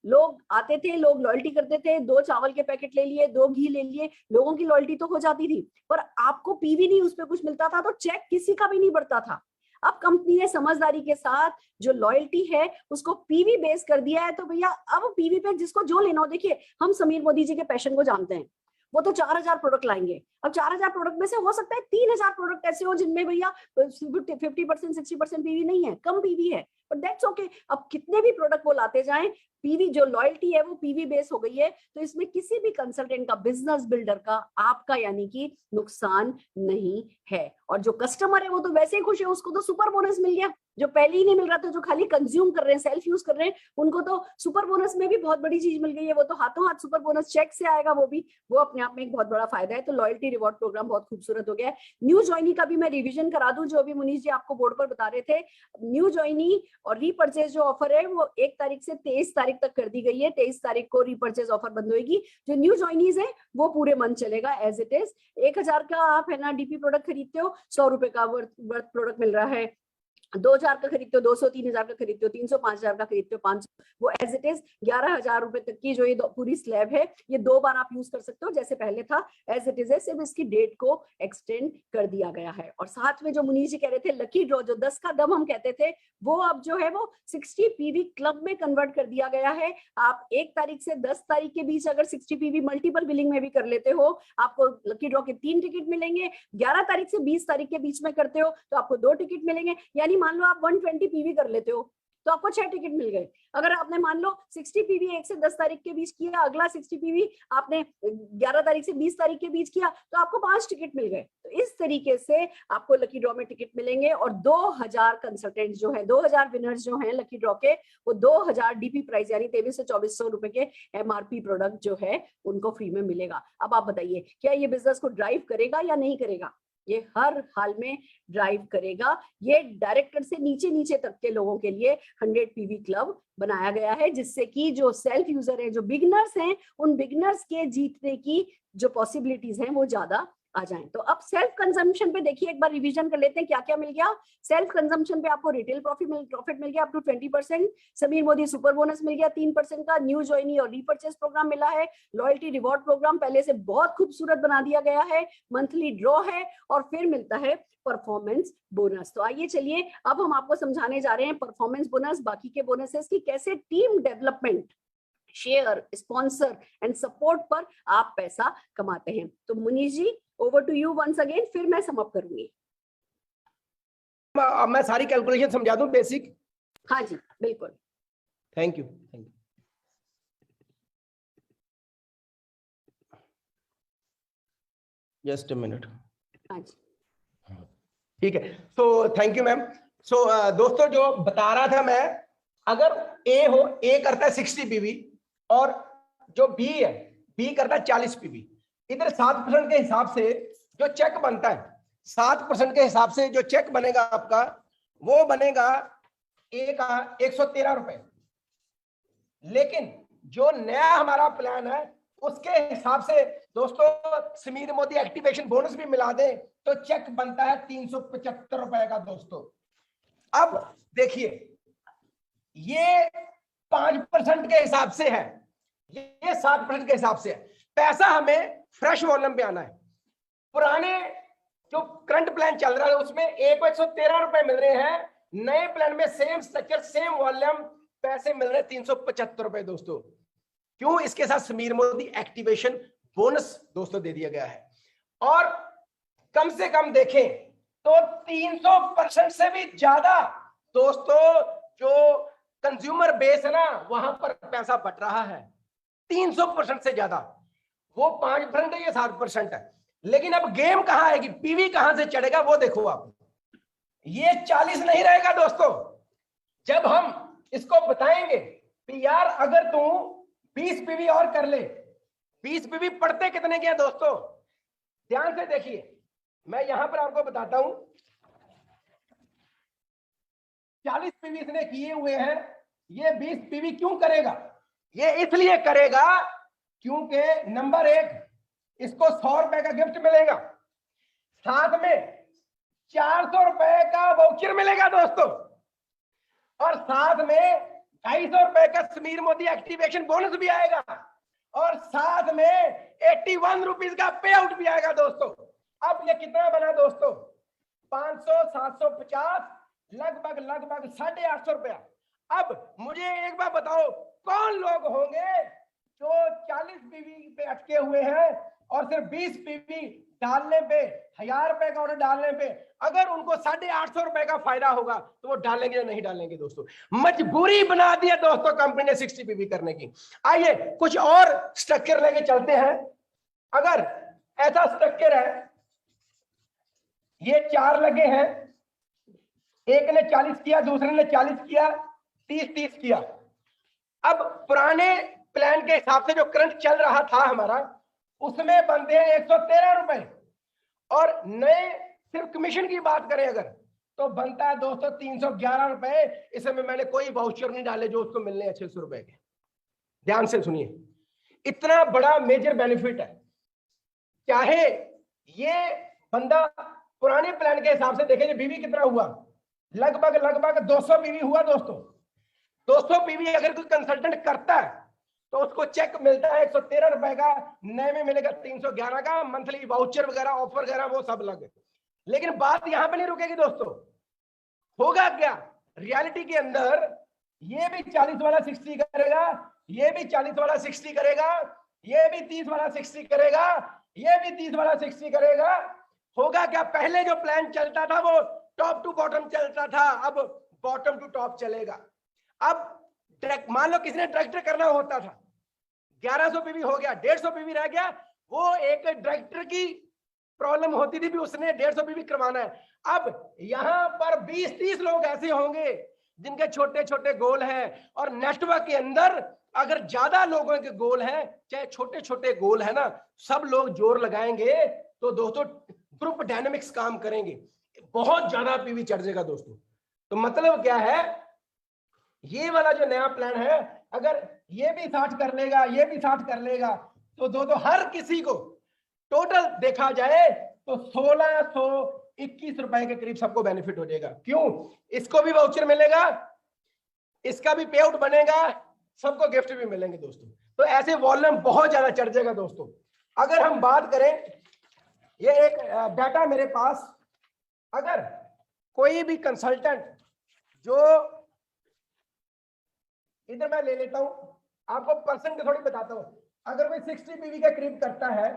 लोग आते थे, लोग लॉयल्टी करते थे, 2 चावल के पैकेट ले लिए, 2 घी ले लिए, लोगों की लॉयल्टी तो हो जाती थी, पर आपको पीवी नहीं उस पर कुछ मिलता था, तो चेक किसी का भी नहीं बढ़ता था। अब कंपनी ने समझदारी के साथ जो लॉयल्टी है उसको पीवी बेस कर दिया है। तो भैया अब पीवी पे जिसको जो लेना हो, देखिए हम समीर मोदी जी के पैशन को जानते हैं, वो तो 4000 प्रोडक्ट लाएंगे। अब 4000 प्रोडक्ट में से हो सकता है 3000 प्रोडक्ट ऐसे हो जिनमें भैया 50% 60% पीवी नहीं है, कम पीवी है, बट दैट्स ओके। अब कितने भी प्रोडक्ट वो लाते जाएं, पीवी जो लॉयल्टी है वो पीवी बेस हो गई है। तो इसमें किसी भी कंसल्टेंट का, बिजनेस बिल्डर का, आपका यानी कि नुकसान नहीं है। और जो कस्टमर है वो तो वैसे ही खुश है, उसको तो सुपर बोनस मिल गया। जो पहले ही नहीं मिल रहा था, जो खाली कंज्यूम कर रहे हैं, सेल्फ यूज कर रहे हैं, उनको तो सुपर बोनस में भी बहुत बड़ी चीज मिल गई है। वो तो हाथों हाथ सुपर बोनस चेक से आएगा, वो अपने आप में एक बहुत बड़ा फायदा है। तो लॉयल्टी रिवॉर्ड प्रोग्राम बहुत खूबसूरत हो गया है। न्यू ज्वाइनी का भी मैं रिविजन करा दूं, जो अभी मुनीष जी आपको बोर्ड पर बता रहे थे। न्यू ज्वाइनी और रीपर्चेज जो ऑफर है वो 1 तारीख से 23 तारीख तक कर दी गई है। 23 तारीख को रीपर्चेज ऑफर बंद होगी। जो न्यू ज्वाइनीज है वो पूरे मंथ चलेगा एज इट इज। 1000 का आप है ना डीपी प्रोडक्ट खरीदते हो, 100 रुपए का वर्थ प्रोडक्ट मिल रहा है। 2000 का खरीदते हो 200, 3000 का खरीदते हो 300, 5000 का खरीदते हो 500, वो एज इट इज 11000 रुपए तक की जो ये पूरी स्लैब है, ये 2 बार आप यूज कर सकते हो, जैसे पहले था एज इट इज है। सिर्फ इसकी डेट को एक्सटेंड कर दिया गया है। और साथ में जो मुनीष जी कह रहे थे लकी ड्रॉ, जो 10 का दम हम कहते थे, वो अब जो है वो 60 पीवी क्लब में कन्वर्ट कर दिया गया है। आप 1 तारीख से 10 तारीख के बीच अगर 60 पीवी मल्टीपल बिलिंग में भी कर लेते हो, आपको लकी ड्रॉ के 3 टिकट मिलेंगे। 11 तारीख से 20 तारीख के बीच में करते हो तो आपको 2 टिकट मिलेंगे। यानी मान लो आप 120 पीवी कर लेते हो तो आपको 6 टिकट मिल गए। अगर आपने मान लो 60 पीवी 1 से 10 तारीख के बीच किया, अगला 60 पीवी आपने 11 तारीख से 20 तारीख के बीच किया, तो आपको 5 टिकट मिल गए। तो इस तरीके से आपको लकी ड्रॉ में टिकट मिलेंगे। और 2000 कंसल्टेंट जो है, 2000 विनर्स जो हैं लकी ड्रॉ के, वो 2000 डीपी प्राइस यानी 2300 से 2400 रुपए के एमआरपी प्रोडक्ट जो है उनको फ्री में मिलेगा। अब आप बताइए, क्या ये बिजनेस को ड्राइव करेगा या नहीं करेगा? ये हर हाल में ड्राइव करेगा। ये डायरेक्टर से नीचे नीचे तक के लोगों के लिए 100 पीवी क्लब बनाया गया है, जिससे कि जो सेल्फ यूजर है, जो बिगिनर्स हैं, उन बिगिनर्स के जीतने की जो पॉसिबिलिटीज हैं वो ज्यादा आ जाएं। तो अब सेल्फ कंजम्पशन पे देखिए, एक बार रिवीजन कर लेते हैं क्या क्या मिल गया। सेल्फ कंजम्पशन पे आपको रिटेल प्रॉफिट मिल गया up to 20%। Sameer Modi super bonus मिल गया 3% का। न्यू ज्वाइनी और रीपर्चेस प्रोग्राम मिला है। लॉयल्टी रिवॉर्ड प्रोग्राम पहले से बहुत खूबसूरत बना दिया गया है। मंथली ड्रॉ है और फिर मिलता है परफॉर्मेंस बोनस। तो आइए चलिए अब हम आपको समझाने जा रहे हैं परफॉर्मेंस बोनस, बाकी के बोनसेस की कैसे team development, share, sponsor and support पर आप पैसा कमाते हैं। तो Munish ji, over to you once again, फिर मैं सम अप करूंगी। मैं सारी कैलकुलेशन समझा दूं बेसिक? हाँ जी बिल्कुल। Thank you. Just a minute. हाँ जी ठीक है, सो थैंक यू मैम। सो दोस्तों, जो बता रहा था मैं, अगर ए हो, ए करता है 60 पीवी और जो बी है, बी करता है 40 पीवी। इधर 7% के हिसाब से जो चेक बनता है, 7% के हिसाब से जो चेक बनेगा आपका, वो बनेगा ए का 113 रुपए। लेकिन जो नया हमारा प्लान है उसके हिसाब से दोस्तों, समीर मोदी एक्टिवेशन बोनस भी मिला दें तो चेक बनता है 375 रुपए का दोस्तों। अब देखिए, ये 5% के हिसाब से है, ये 7% के हिसाब से है। पैसा हमें फ्रेश वॉल्यूम पे आना है। पुराने जो करंट प्लान चल रहा है उसमें ए को 113 रुपए मिल रहे हैं, नए प्लान में सेम स्ट्रक्चर, सेम वॉल्यूम, पैसे मिल रहे हैं 375 रुपए दोस्तों। क्यों? इसके साथ समीर मोदी एक्टिवेशन बोनस दोस्तों दे दिया गया है। और कम से कम देखें तो 300% से भी ज्यादा दोस्तों जो कंज्यूमर बेस है ना, वहां पर पैसा बट रहा है 300% से ज्यादा। वो 5% है, ये 7% है। लेकिन अब गेम कहां आएगी, पीवी कहां से चढ़ेगा, वो देखो आप। ये 40 नहीं रहेगा दोस्तों। जब हम इसको बताएंगे कि यार अगर तू 20 पीवी और कर ले, 20 पीवी पढ़ते कितने के हैं दोस्तों, ध्यान से देखिए, मैं यहां पर आपको बताता हूं। 40 पीवी इसने किए हुए हैं, ये 20 पीवी क्यों करेगा? ये इसलिए करेगा क्योंकि नंबर 1, इसको 100 रुपए का गिफ्ट मिलेगा, साथ में 400 रुपए का वाउचर मिलेगा दोस्तों, और साथ में 250 रुपए का समीर मोदी एक्टिवेशन बोनस भी आएगा, और साथ में 81 रुपीज का पे आउट भी आएगा दोस्तों। अब ये कितना बना दोस्तों? 500, 750, लगभग 850 रुपया। अब मुझे एक बार बताओ, कौन लोग होंगे जो 40 पीवी पे अटके हुए हैं और सिर्फ 20 पीवी डालने पे, 1000 रुपए का ऑर्डर डालने पे अगर उनको 850 रुपए का फायदा होगा तो वो डालेंगे या नहीं डालेंगे दोस्तों? मजबूरी बना दिया दोस्तों कंपनी ने 60 पीवी करने की। आइए कुछ और स्ट्रक्चर लेके चलते हैं। अगर ऐसा स्ट्रक्चर है, ये 4 लगे हैं, एक ने 40 किया, दूसरे ने 40 किया, 30 किया। अब पुराने प्लान के हिसाब से जो करंट चल रहा था हमारा, उसमें बनते हैं 113 रुपए, और नए सिर्फ कमीशन की बात करें अगर तो बनता है दोस्तों 311 रुपए। इसमें मैंने कोई वाउचर नहीं डाले जो उसको मिलने हैं 600 रुपए के। ध्यान से सुनिए, इतना बड़ा मेजर बेनिफिट है। चाहे ये बंदा पुराने प्लान के हिसाब से देखें, बीवी कितना हुआ, लगभग 200 बीवी हुआ दोस्तों। 200 पीवी अगर कोई कंसल्टेंट करता है तो उसको चेक मिलता है 113 रुपए का, नए में मिलेगा 311 का, मंथली वाउचर वगैरह, ऑफर वगैरह वो सब लगे। लेकिन बात यहां पे नहीं रुकेगी दोस्तों। होगा क्या रियलिटी के अंदर, ये भी 40 वाला 60 करेगा, ये भी 40 वाला 60 करेगा, ये भी 30 वाला 60 करेगा, ये भी 30 वाला 60 करेगा। होगा क्या, पहले जो प्लान चलता था वो टॉप टू बॉटम चलता था, अब बॉटम टू टॉप चलेगा। अब मान लो किसी ने डायरेक्टर करना होता था, 1100 पीवी हो गया, 150 पीवी रह गया, वो एक डायरेक्टर की प्रॉब्लम होती थी भी, उसने 150 पीवी करवाना है। अब यहां पर 20-30 लोग ऐसे होंगे जिनके छोटे छोटे गोल हैं, और नेटवर्क के अंदर अगर ज्यादा लोगों के गोल हैं, चाहे छोटे छोटे गोल है ना, सब लोग जोर लगाएंगे तो दोस्तों ग्रुप डायनेमिक्स काम करेंगे, बहुत ज्यादा पीवी चढ़ जाएगा दोस्तों। तो मतलब क्या है, ये वाला जो नया प्लान है, अगर ये भी 60 कर लेगा, ये भी 60 कर लेगा, तो दोस्तों हर किसी को टोटल देखा जाए तो 1621 रुपए के करीब सबको बेनिफिट हो जाएगा। क्यों? इसको भी वाउचर मिलेगा, इसका भी पे आउट बनेगा, सबको गिफ्ट भी मिलेंगे दोस्तों। तो ऐसे वॉल्यूम बहुत ज्यादा चढ़ जाएगा दोस्तों। अगर हम बात करें, ये एक डाटा मेरे पास, अगर कोई भी कंसल्टेंट जो, इधर मैं ले लेता हूं, आपको परसेंट थोड़ी बताता हूं, अगर कोई 60 पीवी के करीब करता है,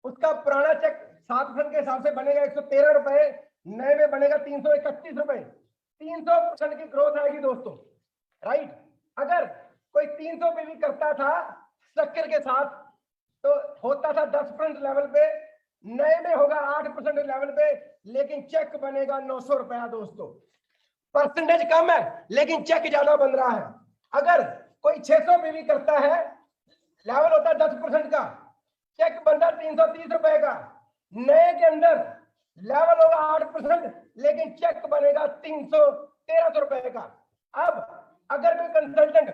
उसका पुराना चेक 7% के हिसाब से बनेगा 113 रुपए, नए में बनेगा 331 रुपए। 300% की ग्रोथ आएगी दोस्तों, राइट। अगर कोई 300 पीवी करता था स्ट्रक्चर के साथ तो होता था 10% लेवल पे, नए में होगा 8% लेवल पे, लेकिन चेक बनेगा 900 रुपया दोस्तों। परसेंटेज कम है लेकिन चेक ज्यादा बन रहा है। अगर कोई 600 पीवी करता है, लेवल होता है 10% का, चेक बनता 330 रुपए का, नए के अंदर लेवल होगा 8%, लेकिन चेक बनेगा 1300 रुपए का। अब अगर कोई कंसल्टेंट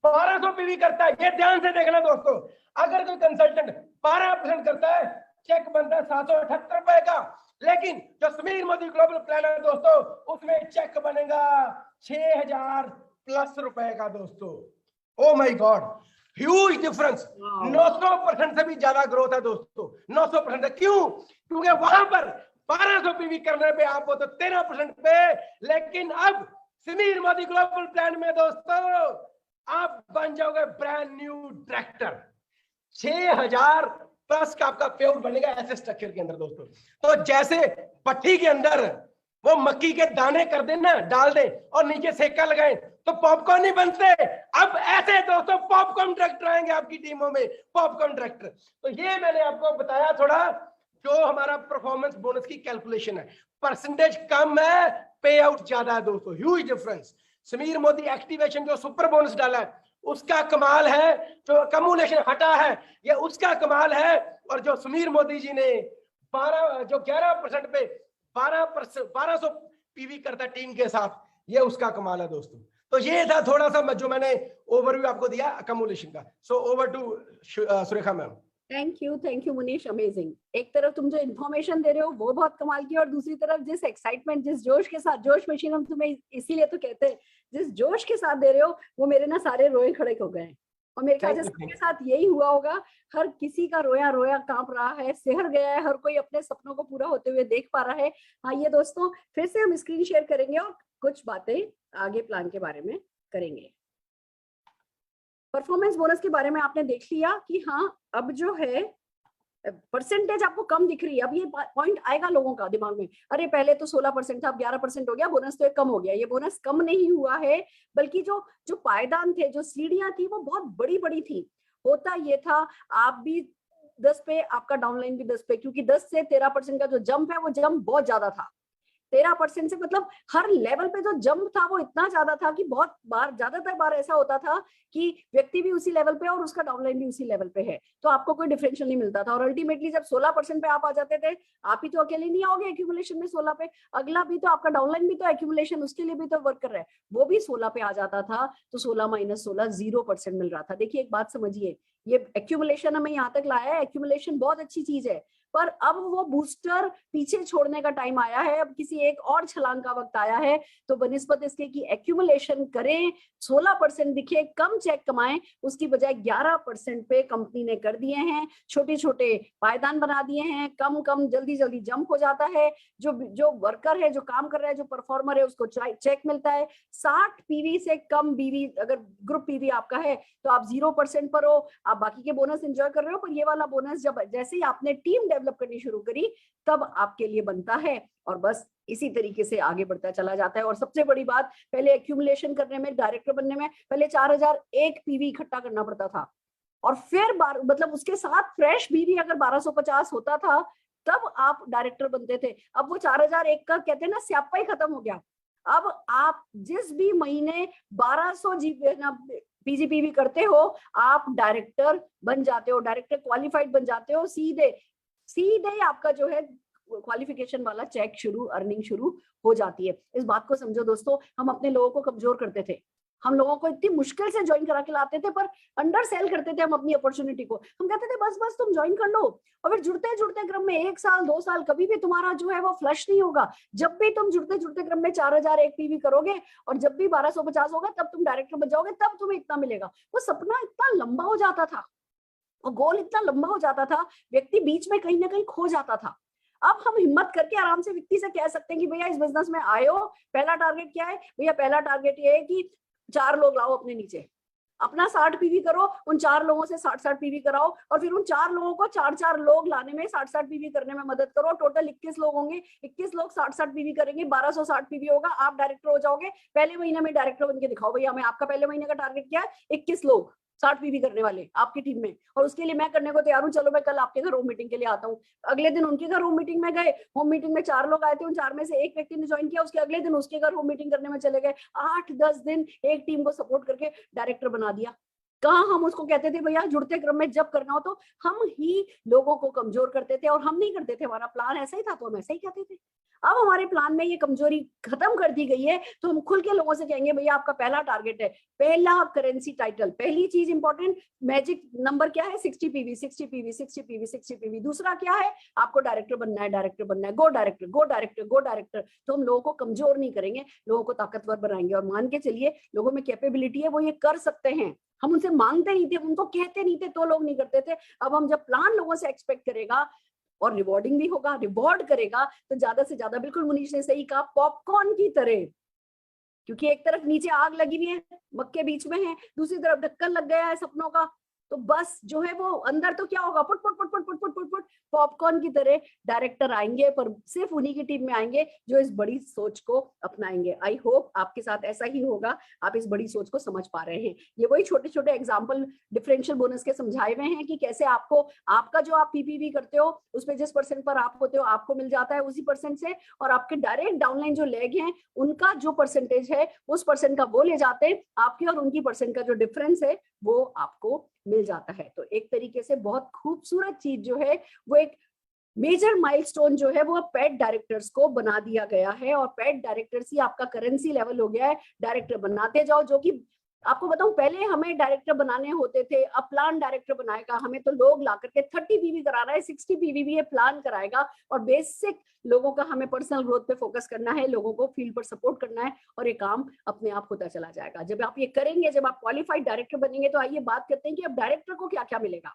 1200 पीवी करता है, ये ध्यान से देखना दोस्तों, अगर कोई कंसल्टेंट 12% करता है, चेक बनता है 778 रुपए का, लेकिन जो समीर मोदी ग्लोबल प्लान है दोस्तों, उसमें चेक बनेगा 6000 प्लस रुपए का दोस्तों। Oh my God, huge difference, 900% से भी ज्यादा ग्रोथ है दोस्तों। 900% क्यों? क्योंकि वहां पर 1200 पीवी करने पे आप हो तो 13% पे, लेकिन अब समीर मोदी ग्लोबल प्लान में दोस्तों आप बन जाओगे ब्रांड न्यू डायरेक्टर। 6000 प्लस का आपका पे आउट बनेगा ऐसे स्ट्रक्चर के अंदर दोस्तों। तो जैसे भट्टी के अंदर वो मक्की के दाने कर देना, डाल दे और नीचे सेका लगाएं तो पॉपकॉर्न नहीं बनते। अब ऐसे दोस्तों पॉपकॉर्न डायरेक्टर आएंगे आपकी टीमों में, पॉपकॉर्न डायरेक्टर। तो ये मैंने आपको बताया थोड़ा, जो हमारा परफॉर्मेंस बोनस की कैलकुलेशन है। परसेंटेज कम है, पे आउट ज्यादा है दोस्तों, huge difference. Sameer Modi activation जो सुपर बोनस डाला है उसका कमाल है, जो कम्युलेशन हटा है ये उसका कमाल है, और जो समीर मोदी जी ने 11% पे 1200 पीवी करता टीम के साथ, ये उसका कमाल है दोस्तों। तो ये था थोड़ा सा जो मैंने ओवरव्यू आपको दिया कम्युलेशन का। So over to Surekha ma'am. Thank you Munish, amazing. एक तरफ तुम जो इन्फॉर्मेशन दे रहे हो वो बहुत कमाल की, और दूसरी तरफ जिस एक्साइटमेंट, जिस जोश के साथ, जोश मशीन हम तुम्हें इसीलिए तो कहते हैं, जिस जोश के साथ दे रहे हो वो मेरे ना सारे रोए खड़े हो गए। और मेरे ख्याल से सबके साथ यही हुआ होगा, हर किसी का रोया रोया कांप रहा है, सिहर गया है, हर कोई अपने सपनों को पूरा होते हुए देख पा रहा है। आइए दोस्तों, फिर से हम स्क्रीन शेयर करेंगे और कुछ बातें आगे प्लान के बारे में करेंगे। परफॉर्मेंस बोनस के बारे में आपने देख लिया कि हाँ, अब जो है परसेंटेज आपको कम दिख रही है। अब ये पॉइंट आएगा लोगों का दिमाग में, अरे पहले तो 16% था, अब 11% हो गया, बोनस तो कम हो गया। ये बोनस कम नहीं हुआ है, बल्कि जो जो पायदान थे, जो सीढ़ियां थी, वो बहुत बड़ी बड़ी थी। होता ये था, आप भी 10 पे, आपका डाउनलाइन भी 10 पे, क्योंकि 10 से 13% का जो जंप है, वो जंप बहुत ज्यादा था। 13% से मतलब हर लेवल पे जो जंप था वो इतना ज्यादा था कि बहुत बार, ज्यादातर बार ऐसा होता था कि व्यक्ति भी उसी लेवल पे और उसका डाउनलाइन भी उसी लेवल पे है, तो आपको कोई डिफरेंशियल नहीं मिलता था। और अल्टीमेटली जब 16% पे आप आ जाते थे, आप ही तो अकेले नहीं आओगे एक्यूमुलेशन में 16 पे, अगला भी तो, आपका डाउनलाइन भी तो एक्यूमुलेशन, उसके लिए भी तो वर्क कर रहा है, वो भी 16 पे आ जाता था। तो 16 माइनस 16 0% मिल रहा था। देखिए एक बात समझिए, ये एक्यूमुलेशन हमें यहाँ तक लाया है, एक्यूमुलेशन बहुत अच्छी चीज है, पर अब वो बूस्टर पीछे छोड़ने का टाइम आया है। अब किसी एक और छलांग का वक्त आया है। तो बनिस्बत इसके कि एक्यूमुलेशन करें, 16% दिखे, कम चेक कमाएं, उसकी बजाय 11% पे कंपनी ने कर दिए हैं। छोटे छोटे पायदान बना दिए हैं, कम कम जल्दी जल्दी जंप हो जाता है। जो वर्कर है, जो काम कर रहा है, जो परफॉर्मर है, उसको चेक मिलता है। 60 पीवी से कम बीवी, अगर ग्रुप पीवी आपका है तो आप 0% पर हो, आप बाकी के बोनस एंजॉय कर रहे हो, पर ये वाला बोनस जब जैसे ही आपने टीम डेवलप करनी शुरू करी, तब आपके लिए बनता है। और बस इसी तरीके से आगे बढ़ता चला जाता है। और सबसे बड़ी बात, पहले एक्यूमुलेशन करने में, डायरेक्टर बनने में, पहले 4001 पीवी इकट्ठा करना पड़ता था, और फिर मतलब उसके साथ फ्रेश पीवी अगर 1250 होता था, तब आप डायरेक्टर बनते थे। अब वो 4001 का कहते हैं ना, स्यापा ही खत्म हो गया। अब आप जिस भी महीने 1200 पीजीपीवी करते हो, आप डायरेक्टर बन जाते हो, डायरेक्टर क्वालिफाइड बन जाते हो। सीधे सीधे आपका जो है क्वालिफिकेशन वाला चेक शुरू, अर्निंग शुरू हो जाती है। इस बात को समझो दोस्तों, हम अपने लोगों को कमजोर करते थे, हम लोगों को इतनी मुश्किल से ज्वाइन करा के लाते थे, पर अंडर सेल करते थे हम अपनी अपॉर्चुनिटी को। हम कहते थे बस बस तुम ज्वाइन कर लो, और फिर जुड़ते जुड़ते क्रम में 1 साल 2 साल कभी भी तुम्हारा जो है वो फ्लश नहीं होगा। जब भी तुम जुड़ते जुड़ते क्रम में 4001 पीवी करोगे, और जब भी 1250 होगा, तब तुम डायरेक्टर बन जाओगे, तब तुम्हें इतना मिलेगा। वो सपना इतना लंबा हो जाता था, और गोल इतना लंबा हो जाता था, व्यक्ति बीच में कहीं ना कहीं खो जाता था। अब हम हिम्मत करके आराम से व्यक्ति से कह सकते हैं कि भैया इस बिजनेस में आए हो, पहला टारगेट क्या है? भैया पहला टारगेट ये है कि 4 लोग लाओ अपने नीचे, अपना 60 पीवी करो, उन 4 लोगों से 60-60 पीवी कराओ, और फिर उन 4 लोगों को 4-4 लोग लाने में, 60-60 पीवी करने में मदद करो। टोटल 21 लोग होंगे, 21 लोग 60-60 पीवी करेंगे, 1260 पीवी होगा, आप डायरेक्टर हो जाओगे। पहले महीने में डायरेक्टर बन के दिखाओ भैया, मैं आपका पहले महीने का टारगेट क्या है? 21 लोग 60 पीवी करने वाले आपकी टीम में, और उसके लिए मैं करने को तैयार हूँ। चलो मैं कल आपके घर होम मीटिंग के लिए आता हूँ। अगले दिन उनके घर होम मीटिंग में गए, होम मीटिंग में 4 लोग आए थे, उन 4 में से एक व्यक्ति ने ज्वाइन किया, उसके अगले दिन उसके घर होम मीटिंग करने में चले गए। 8-10 दिन एक टीम को सपोर्ट करके डायरेक्टर बना दिया। कहाँ हम उसको कहते थे भैया जुड़ते क्रम में जब करना हो तो हम ही लोगों को कमजोर करते थे, और हम नहीं करते थे, हमारा प्लान ऐसा ही था तो हम ऐसा ही कहते थे। अब हमारे प्लान में ये कमजोरी खत्म कर दी गई है, तो हम खुल के लोगों से कहेंगे भैया आपका पहला टारगेट है, पहला करेंसी टाइटल, पहली चीज इंपॉर्टेंट, मैजिक नंबर क्या है? 60 पीवी, 60 पीवी, 60 पीवी, 60 पीवी। दूसरा क्या है? आपको डायरेक्टर बनना है, डायरेक्टर बनना है, गो डायरेक्टर, गो डायरेक्टर, गो डायरेक्टर। तो हम लोगों को कमजोर नहीं करेंगे, लोगों को ताकतवर बनाएंगे। और मान के चलिए लोगों में कैपेबिलिटी है, वो ये कर सकते हैं। हम उनसे मांगते नहीं थे, उनको कहते नहीं थे, तो लोग नहीं करते थे। अब हम जब प्लान लोगों से एक्सपेक्ट करेगा, और रिवॉर्डिंग भी होगा, रिवॉर्ड करेगा, तो ज्यादा से ज्यादा, बिल्कुल मुनीश ने सही कहा, पॉपकॉर्न की तरह, क्योंकि एक तरफ नीचे आग लगी हुई है, मक्के बीच में है, दूसरी तरफ ढक्कन लग गया है सपनों का, तो बस जो है वो अंदर तो क्या होगा, put put put put put put put put, popcorn की तरह डायरेक्टर आएंगे, पर सिर्फ उन्हीं की टीम में आएंगे जो इस बड़ी सोच को अपनाएंगे। आई होप आपके साथ ऐसा ही होगा, आप इस बड़ी सोच को समझ पा रहे हैं। ये वही छोटे छोटे एग्जाम्पल डिफरेंशियल बोनस के समझाए हुए हैं कि कैसे आपको, आपका जो आप पीपीवी करते हो उसमें जिस % पर आप होते हो आपको मिल जाता है उसी % से, और आपके डायरेक्ट डाउनलाइन जो लेग हैं उनका जो % है उस % का वो ले जाते हैं, आपकी और उनकी % का जो डिफरेंस है वो आपको मिल जाता है। तो एक तरीके से बहुत खूबसूरत चीज जो है वो एक मेजर माइलस्टोन जो है वो पेड डायरेक्टर्स को बना दिया गया है, और पेड डायरेक्टर्स ही आपका करेंसी लेवल हो गया है। डायरेक्टर बनाते जाओ, जो कि आपको बताऊं, पहले हमें डायरेक्टर बनाने होते थे, अब प्लान डायरेक्टर बनाएगा, हमें तो लोग ला करके 30 पीवी करा रहा है, 60 पीवी भी ये प्लान कराएगा, और बेसिक लोगों का हमें पर्सनल ग्रोथ पे फोकस करना है, लोगों को फील्ड पर सपोर्ट करना है, और ये काम अपने आप होता चला जाएगा। जब आप ये करेंगे, जब आप क्वालिफाइड डायरेक्टर बनेंगे, तो आइए बात करते हैं कि अब डायरेक्टर को क्या क्या मिलेगा।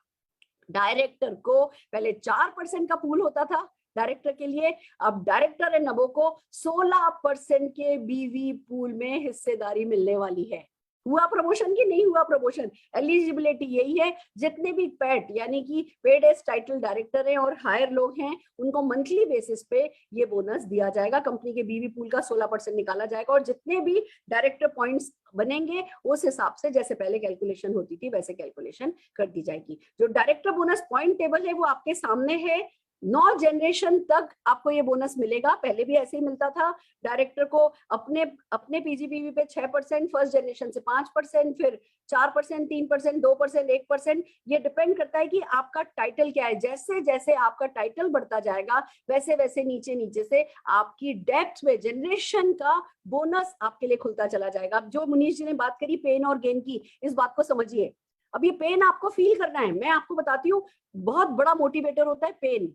डायरेक्टर को पहले 4% का पूल होता था डायरेक्टर के लिए, अब डायरेक्टर एंड नबो को 16% के बीवी पूल में हिस्सेदारी मिलने वाली है। हुआ प्रमोशन की नहीं हुआ प्रमोशन? एलिजिबिलिटी यही है, जितने भी पैट यानी कि पेड एज टाइटल डायरेक्टर हैं और हायर लोग हैं, उनको मंथली बेसिस पे ये बोनस दिया जाएगा, कंपनी के बीवी पूल का 16% निकाला जाएगा, और जितने भी डायरेक्टर पॉइंट्स बनेंगे उस हिसाब से जैसे पहले कैलकुलेशन होती थी वैसे कैलकुलेशन कर दी जाएगी। जो डायरेक्टर बोनस पॉइंट टेबल है वो आपके सामने है। 9 जनरेशन तक आपको ये बोनस मिलेगा, पहले भी ऐसे ही मिलता था। डायरेक्टर को अपने पीजीपीवी पे 6%, फर्स्ट जनरेशन से 5%, फिर 4%, 3%, 2%, 1%, ये डिपेंड करता है कि आपका टाइटल क्या है। जैसे जैसे आपका टाइटल बढ़ता जाएगा वैसे वैसे नीचे नीचे से आपकी डेप्थ में जनरेशन का बोनस आपके लिए खुलता चला जाएगा। अब जो मुनीश जी ने बात करी पेन और गेन की, इस बात को समझिए। अब ये पेन आपको फील करना है, मैं आपको बताती हूँ, बहुत बड़ा मोटिवेटर होता है पेन।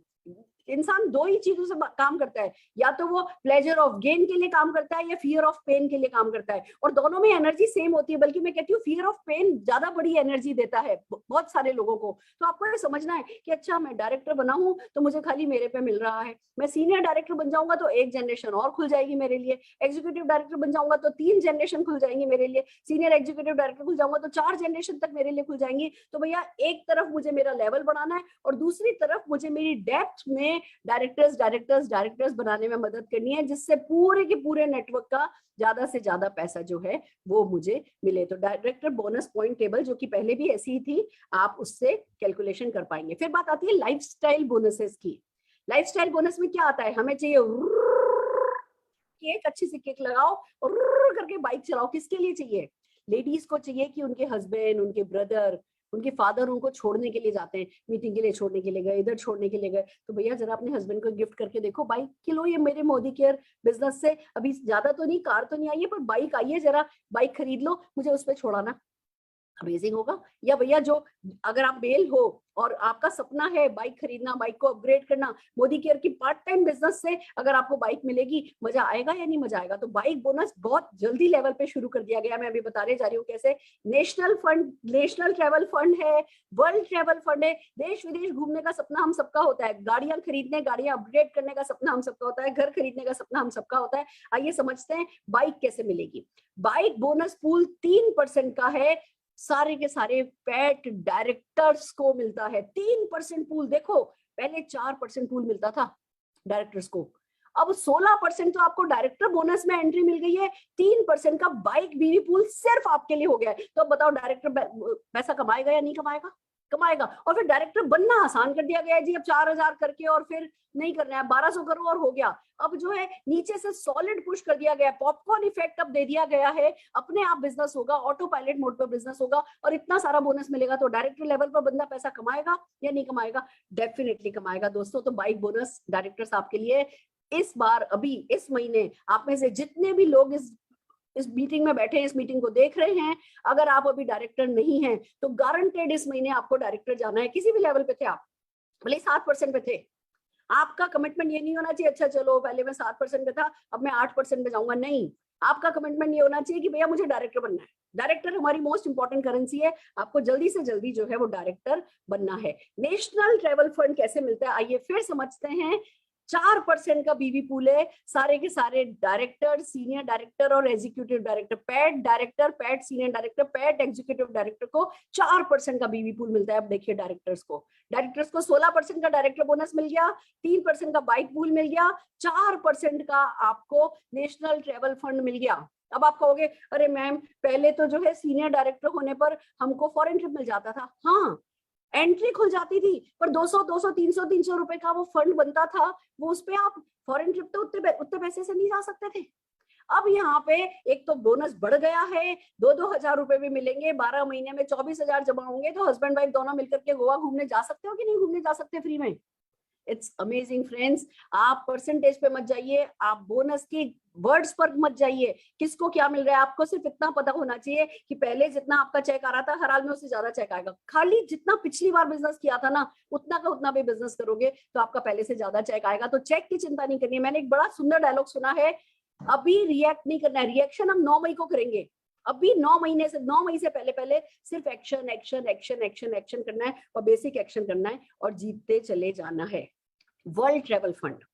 इंसान 2 ही चीजों से काम करता है, या तो वो प्लेजर ऑफ गेन के लिए काम करता है या फियर ऑफ पेन के लिए काम करता है, और दोनों में एनर्जी सेम होती है, बल्कि मैं कहती हूँ फियर ऑफ पेन ज्यादा बड़ी एनर्जी देता है बहुत सारे लोगों को। तो आपको ये समझना है कि अच्छा मैं डायरेक्टर बना हूं तो मुझे खाली मेरे पे मिल रहा है, मैं सीनियर डायरेक्टर बन जाऊंगा तो 1 जनरेशन और खुल जाएगी मेरे लिए, एग्जीक्यूटिव डायरेक्टर बन जाऊंगा तो 3 जनरेशन खुल जाएंगी मेरे लिए, सीनियर एग्जीक्यूटिव डायरेक्टर खुल जाऊंगा तो 4 जनरेशन तक मेरे लिए खुल जाएंगी। तो भैया एक तरफ मुझे मेरा लेवल बढ़ाना है और दूसरी तरफ मुझे मेरी डेप्थ में डायरेक्टर्स बनाने में मदद करनी है, जिससे पूरे के पूरे नेटवर्क का ज्यादा से ज्यादा पैसा जो है वो मुझे मिले। तो डायरेक्टर बोनस पॉइंट टेबल जो कि पहले भी ऐसी ही थी, आप उससे कैलकुलेशन कर पाएंगे। फिर बात आती है लाइफस्टाइल बोनसेस की। लाइफस्टाइल बोनस में क्या आता है, हमें चाहिए एक अच्छी सी किक लगाओ और करके बाइक चलाओ। किसके लिए चाहिए? लेडीज को चाहिए कि उनके हस्बैंड, उनके ब्रदर, उनके फादर उनको छोड़ने के लिए जाते हैं, मीटिंग के लिए छोड़ने के लिए गए, इधर छोड़ने के लिए गए, तो भैया जरा अपने हस्बैंड को गिफ्ट करके देखो, बाइक के लो, ये मेरे मोदी केयर बिजनेस से अभी ज्यादा तो नहीं, कार तो नहीं आई है पर बाइक आई है, जरा बाइक खरीद लो, मुझे उस पर छोड़ाना। अमेजिंग होगा। या भैया जो अगर आप मेल हो और आपका सपना है बाइक खरीदना, बाइक को अपग्रेड करना, मोदी केयर की पार्ट टाइम बिजनेस से अगर आपको बाइक मिलेगी, मजा आएगा या नहीं मजा आएगा? तो बाइक बोनस बहुत जल्दी लेवल पे शुरू कर दिया गया। मैं अभी बताने जा रही हूँ कैसे। National fund, national travel fund है, वर्ल्ड ट्रेवल फंड है। देश विदेश घूमने का सपना हम सबका होता है, गाड़ियां खरीदने, गाड़ियां अपग्रेड करने का सपना हम सबका होता है, घर खरीदने का सपना हम सबका होता है। आइए समझते हैं बाइक कैसे मिलेगी। बाइक बोनस पूल 3% का है, सारे के सारे पैट डायरेक्टर्स को मिलता है। 3% पूल, देखो पहले 4% पूल मिलता था डायरेक्टर्स को, अब 16% तो आपको डायरेक्टर बोनस में एंट्री मिल गई है। 3% का बाइक बीवी पूल सिर्फ आपके लिए हो गया है। तो अब बताओ डायरेक्टर पैसा कमाएगा या नहीं कमाएगा? कमाएगा। और फिर डायरेक्टर बनना आसान कर दिया गया है जी, अब 4000 करके और फिर नहीं करना है, 1200 करो और हो गया। अब जो है नीचे से सॉलिड पुश कर दिया गया, पॉपकॉर्न इफेक्ट अब दे दिया गया है, अपने आप बिजनेस होगा, ऑटो पायलट मोड पर बिजनेस होगा और इतना सारा बोनस मिलेगा। तो डायरेक्टर लेवल पर बंदा पैसा कमाएगा या नहीं कमाएगा? डेफिनेटली कमाएगा दोस्तों। तो बाइक बोनस डायरेक्टर्स आपके लिए इस बार, अभी इस महीने, आप में से जितने भी लोग इस मीटिंग में बैठे, इस मीटिंग को देख रहे हैं, अगर आप अभी डायरेक्टर नहीं हैं तो गारंटेड इस महीने आपको डायरेक्टर जाना है। किसी भी लेवल पे थे आप, भले 7% पे थे, आपका कमिटमेंट ये नहीं होना चाहिए अच्छा चलो पहले मैं 7% पे था अब मैं 8% पे जाऊंगा। नहीं, आपका कमिटमेंट ये होना चाहिए कि भैया मुझे डायरेक्टर बनना है। डायरेक्टर हमारी मोस्ट इंपॉर्टेंट करेंसी है, आपको जल्दी से जल्दी जो है वो डायरेक्टर बनना है। नेशनल ट्रेवल फंड कैसे मिलता है, आइए फिर समझते हैं। 4% का बीवी पूल है, सारे के सारे डायरेक्टर, सीनियर डायरेक्टर और executive director, PAT director, PAT senior director, PAT executive director को 4% का बीवी पूल मिलता है। अब देखिए डायरेक्टर्स को 16% का डायरेक्टर बोनस मिल गया, 3% का बाइक पूल मिल गया, 4% का आपको नेशनल ट्रेवल फंड मिल गया। अब आप कहोगे अरे मैम पहले तो जो है सीनियर डायरेक्टर होने पर हमको फॉरेन ट्रिप मिल जाता था। हाँ, एंट्री खुल जाती थी, पर 200 रुपए का वो फंड बनता था, वो उस पे आप फॉरेन ट्रिप तो उतने पैसे से नहीं जा सकते थे। अब यहाँ पे एक तो बोनस बढ़ गया है, 2-2 हजार रुपए भी मिलेंगे, 12 महीने में 24,000 जमा होंगे, तो हस्बैंड वाइफ दोनों मिलकर के गोवा घूमने जा सकते हो कि नहीं घूमने जा सकते फ्री में? It's amazing friends. आप परसेंटेज पे मत जाइए, आप बोनस की वर्ड्स पर मत जाइए, किसको क्या मिल रहा है। आपको सिर्फ इतना पता होना चाहिए कि पहले जितना आपका चेक आ रहा था हर हाल में उससे ज्यादा चेक आएगा। खाली जितना पिछली बार बिजनेस किया था ना उतना का उतना भी बिजनेस करोगे तो आपका पहले से ज्यादा चेक आएगा। तो चेक की चिंता नहीं करनी है। मैंने एक बड़ा सुंदर डायलॉग सुना है, अभी रिएक्ट नहीं करना है, रिएक्शन हम 9 मई को करेंगे। अभी 9 मई से पहले पहले सिर्फ action action action action action करना है और बेसिक एक्शन करना है और जीतते चले जाना है। World travel fund,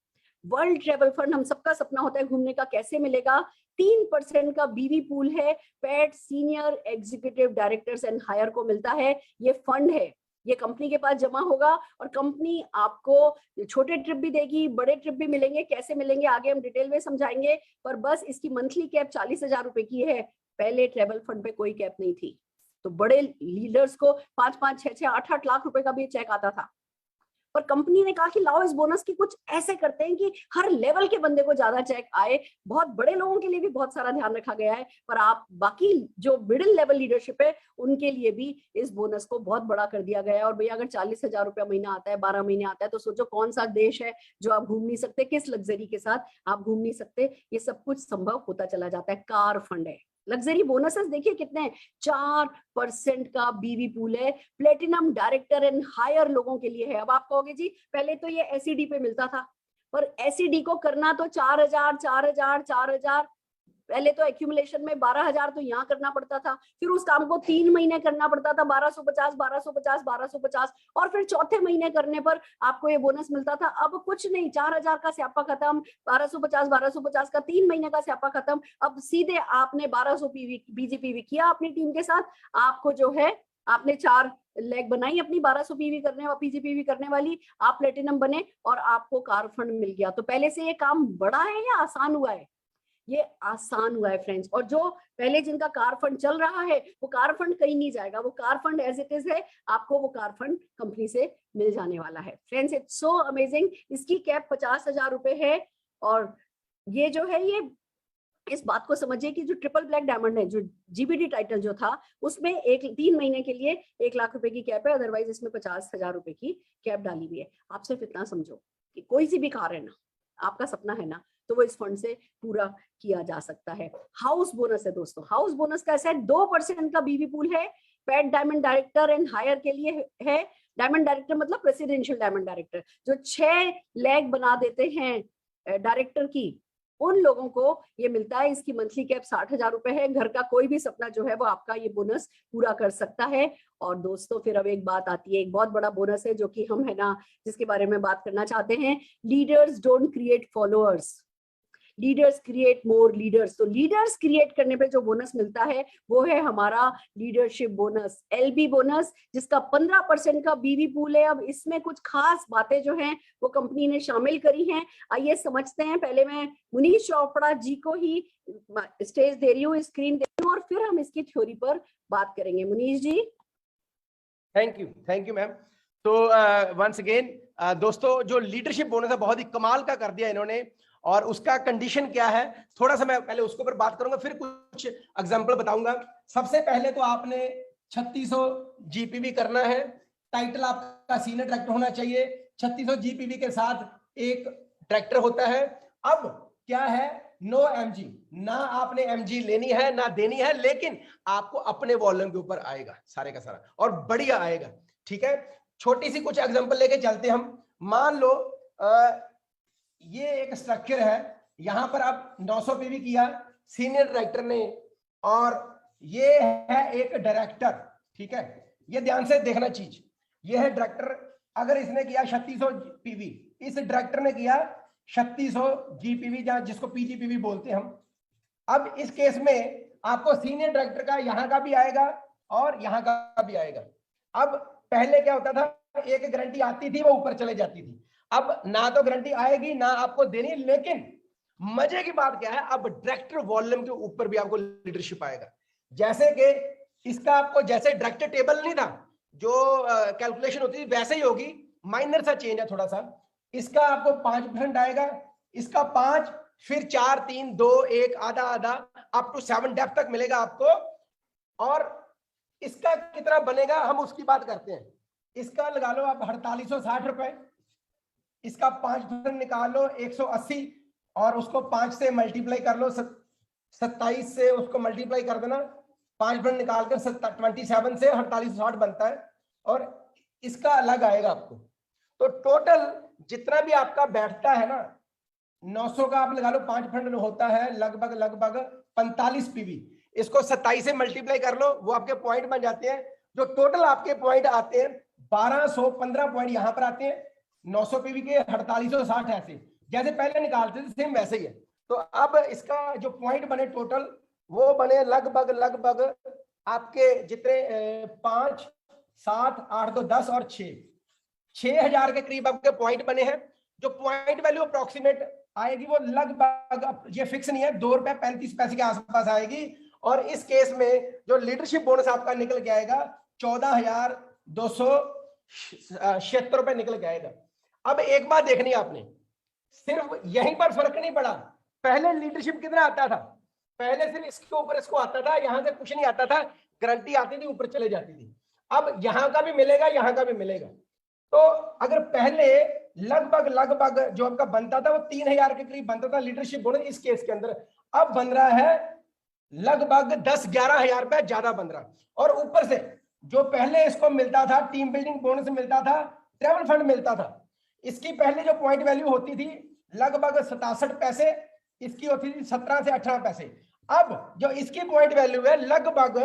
world travel fund हम सबका सपना होता है घूमने का, कैसे मिलेगा? 3% का बीवी पूल है, paid senior executive directors and higher को मिलता है। ये फंड है, ये कंपनी के पास जमा होगा और कंपनी आपको छोटे ट्रिप भी देगी, बड़े ट्रिप भी मिलेंगे। कैसे मिलेंगे आगे हम डिटेल में समझाएंगे, पर बस इसकी मंथली कैप 40,000 रुपए की है। पहले ट्रेवल फंड पे कोई कैप नहीं थी, तो बड़े लीडर्स को 5-5, 6-6, 8-8 लाख रुपए का भी चेक आता था। पर कंपनी ने कहा कि लाओ इस बोनस की कुछ ऐसे करते हैं कि हर लेवल के बंदे को ज्यादा चेक आए। बहुत बड़े लोगों के लिए भी बहुत सारा ध्यान रखा गया है, पर आप बाकी जो मिडिल लेवल लीडरशिप है उनके लिए भी इस बोनस को बहुत बड़ा कर दिया गया है। और भैया अगर 40,000 रुपया महीना आता है, 12 महीने आता है, तो सोचो कौन सा देश है जो आप घूम नहीं सकते, किस लग्जरी के साथ आप घूम नहीं सकते। ये सब कुछ संभव होता चला जाता है। कार फंड है, लग्जरी बोनसेस देखिए कितने हैं, 4% का बीवी पूल है, प्लेटिनम डायरेक्टर एंड हायर लोगों के लिए है। अब आप कहोगे जी पहले तो ये एसईडी पे मिलता था, पर एसईडी को करना तो 4,000 पहले तो एक्यूमुलेशन में 12,000 तो यहाँ करना पड़ता था, फिर उस काम को 3 महीने करना पड़ता था, 1250 और फिर चौथे महीने करने पर आपको ये बोनस मिलता था। अब कुछ नहीं, 4,000 का स्यापा खत्म, 1250 का 3 महीने का स्यापा खत्म। अब सीधे आपने 1200 बीजीपीवी किया अपनी टीम के साथ, आपको जो है आपने 4 लेग बनाई अपनी 1200 पीवी करने और पीजीपीवी करने वाली, आप प्लेटिनम बने और आपको कार फंड मिल गया। तो पहले से ये काम बड़ा है या आसान हुआ है? ये आसान हुआ है फ्रेंड्स। और जो पहले जिनका कार फंड चल रहा है वो कार फंड कहीं नहीं जाएगा, वो car fund as it is है, आपको वो कार फंड कंपनी से मिल जाने वाला है। Friends it's so amazing. इसकी कैप 50,000 रुपए है। और ये जो है, ये इस बात को समझिए कि जो ट्रिपल ब्लैक डायमंड है, जो जीबीडी टाइटल जो था उसमें 3 महीने के लिए 1 लाख रुपए की कैप है, अदरवाइज इसमें 50,000 रुपए की कैप डाली हुई है। आप सिर्फ इतना समझो कि कोई सी भी कार है ना, आपका सपना है ना, तो वो इस फंड से पूरा किया जा सकता है। हाउस बोनस है दोस्तों, हाउस बोनस का ऐसा है 2% का बीवी पूल है, paid diamond director and higher के लिए है। डायमंड डायरेक्टर मतलब प्रेसिडेंशियल डायमंड डायरेक्टर, जो 6 लेग बना देते हैं डायरेक्टर की, उन लोगों को ये मिलता है। इसकी मंथली कैप 60,000 रुपए है। घर का कोई भी सपना जो है वो आपका ये बोनस पूरा कर सकता है। और दोस्तों फिर अब एक बात आती है, एक बहुत बड़ा बोनस है जो कि हम है ना जिसके बारे में बात करना चाहते हैं। Leaders don't create followers, leaders create more leaders. तो लीडर्स क्रिएट करने पे जो बोनस मिलता है वो है हमारा लीडरशिप बोनस, एलबी बोनस, जिसका 15% का बीवी पूल है। अब इसमें कुछ खास बातें जो हैं वो कंपनी ने शामिल करी हैं, आइए समझते हैं। पहले मैं मुनीश चोपड़ा जी को ही स्टेज दे रही हूँ, स्क्रीन दे रही हूँ, और फिर हम इसकी थ्योरी पर बात करेंगे। Munish ji. Thank you ma'am. तो वंस अगेन दोस्तों, जो लीडरशिप बोनस है बहुत ही कमाल का कर दिया इन्होंने, और उसका कंडीशन क्या है थोड़ा सा मैं पहले उसके ऊपर बात करूंगा, फिर कुछ एग्जांपल बताऊंगा। सबसे पहले तो आपने 3600 जीपीवी करना है, टाइटल आपका सीनियर डायरेक्टर होना चाहिए, 3600 जीपीवी के साथ एक डायरेक्टर होता है। अब क्या है, नो एमजी, ना आपने एमजी लेनी है ना देनी है, लेकिन आपको अपने वॉल्यूम के ऊपर आएगा सारे का सारा, और बढ़िया आएगा। ठीक है, छोटी सी कुछ एग्जांपल लेके चलते हम। मान लो ये एक स्ट्रक्चर है, यहां पर आप 900 पीवी किया सीनियर डायरेक्टर ने, और ये है एक डायरेक्टर। ठीक है, ये ध्यान से देखना चीज, ये है डायरेक्टर। अगर इसने किया 3600 पीवी, इस डायरेक्टर ने किया 3600 जीपीवी, जहां जिसको पीजीपीवी बोलते हैं हम। अब इस केस में आपको सीनियर डायरेक्टर का यहां का भी आएगा और यहां का भी आएगा। अब पहले क्या होता था, एक गारंटी आती थी वो ऊपर चले जाती थी, अब ना तो गारंटी आएगी ना आपको देनी। लेकिन मजे की बात क्या है, अब डायरेक्टर वॉल्यूम के ऊपर भी आपको लीडरशिप आएगा। जैसे कि इसका आपको जैसे डायरेक्टर टेबल नहीं था जो कैलकुलेशन होती थी, वैसे ही होगी, माइनर सा चेंज है थोड़ा सा। इसका आपको 5% आएगा, इसका 5, फिर 4, 3, 2, 1, आधा आधा, अप टू 7 डेप्थ तक मिलेगा आपको। और इसका कितना बनेगा हम उसकी बात करते हैं। इसका लगा लो आप 4860 रुपए, इसका 5% निकाल लो 180 और उसको 5 से मल्टीप्लाई कर लो, 27 से उसको मल्टीप्लाई कर देना, 5% निकाल कर 27 से 4860 बनता है और इसका अलग आएगा आपको। तो टोटल जितना भी आपका बैठता है ना 900 का आप लगा लो 5% होता है लगभग 45 पीवी। इसको 27 से मल्टीप्लाई कर लो, वो आपके पॉइंट बन जाते हैं। जो टोटल आपके पॉइंट आते हैं 1215 पॉइंट यहां पर आते हैं 900 पीवी के, 4860 ऐसे जैसे पहले निकालते थे सेम वैसे ही है। तो अब इसका जो पॉइंट बने टोटल वो बने लगभग आपके जितने 5 7 8 2 10 और 6000 के करीब आपके पॉइंट बने हैं। जो पॉइंट वैल्यू अप्रोक्सीमेट आएगी वो लगभग, ये फिक्स नहीं है, ₹2.35 के आसपास आएगी। और इस केस में जो लीडरशिप बोनस आपका निकल के आएगा 14,276 रुपए निकल के आएगा। अब एक बात देखनी है आपने, सिर्फ यहीं पर फर्क नहीं पड़ा। पहले लीडरशिप कितना आता था, पहले सिर्फ इसके ऊपर इसको आता था, यहां से कुछ नहीं आता था, गारंटी आती थी ऊपर चले जाती थी। अब यहां का भी मिलेगा, यहां का भी मिलेगा। तो अगर पहले लगभग जो आपका बनता था वो 3000 के करीब बनता था लीडरशिप बोनस इस केस के अंदर, अब बन रहा है लगभग 10-11 हजार रुपए ज्यादा बन रहा। और ऊपर से जो पहले इसको मिलता था टीम बिल्डिंग बोनस मिलता था, ट्रेवल फंड मिलता था, इसकी पहले जो पॉइंट वैल्यू होती थी लगभग 67 पैसे, इसकी होती थी 17 से 18 पैसे। अब जो इसकी पॉइंट वैल्यू है लगभग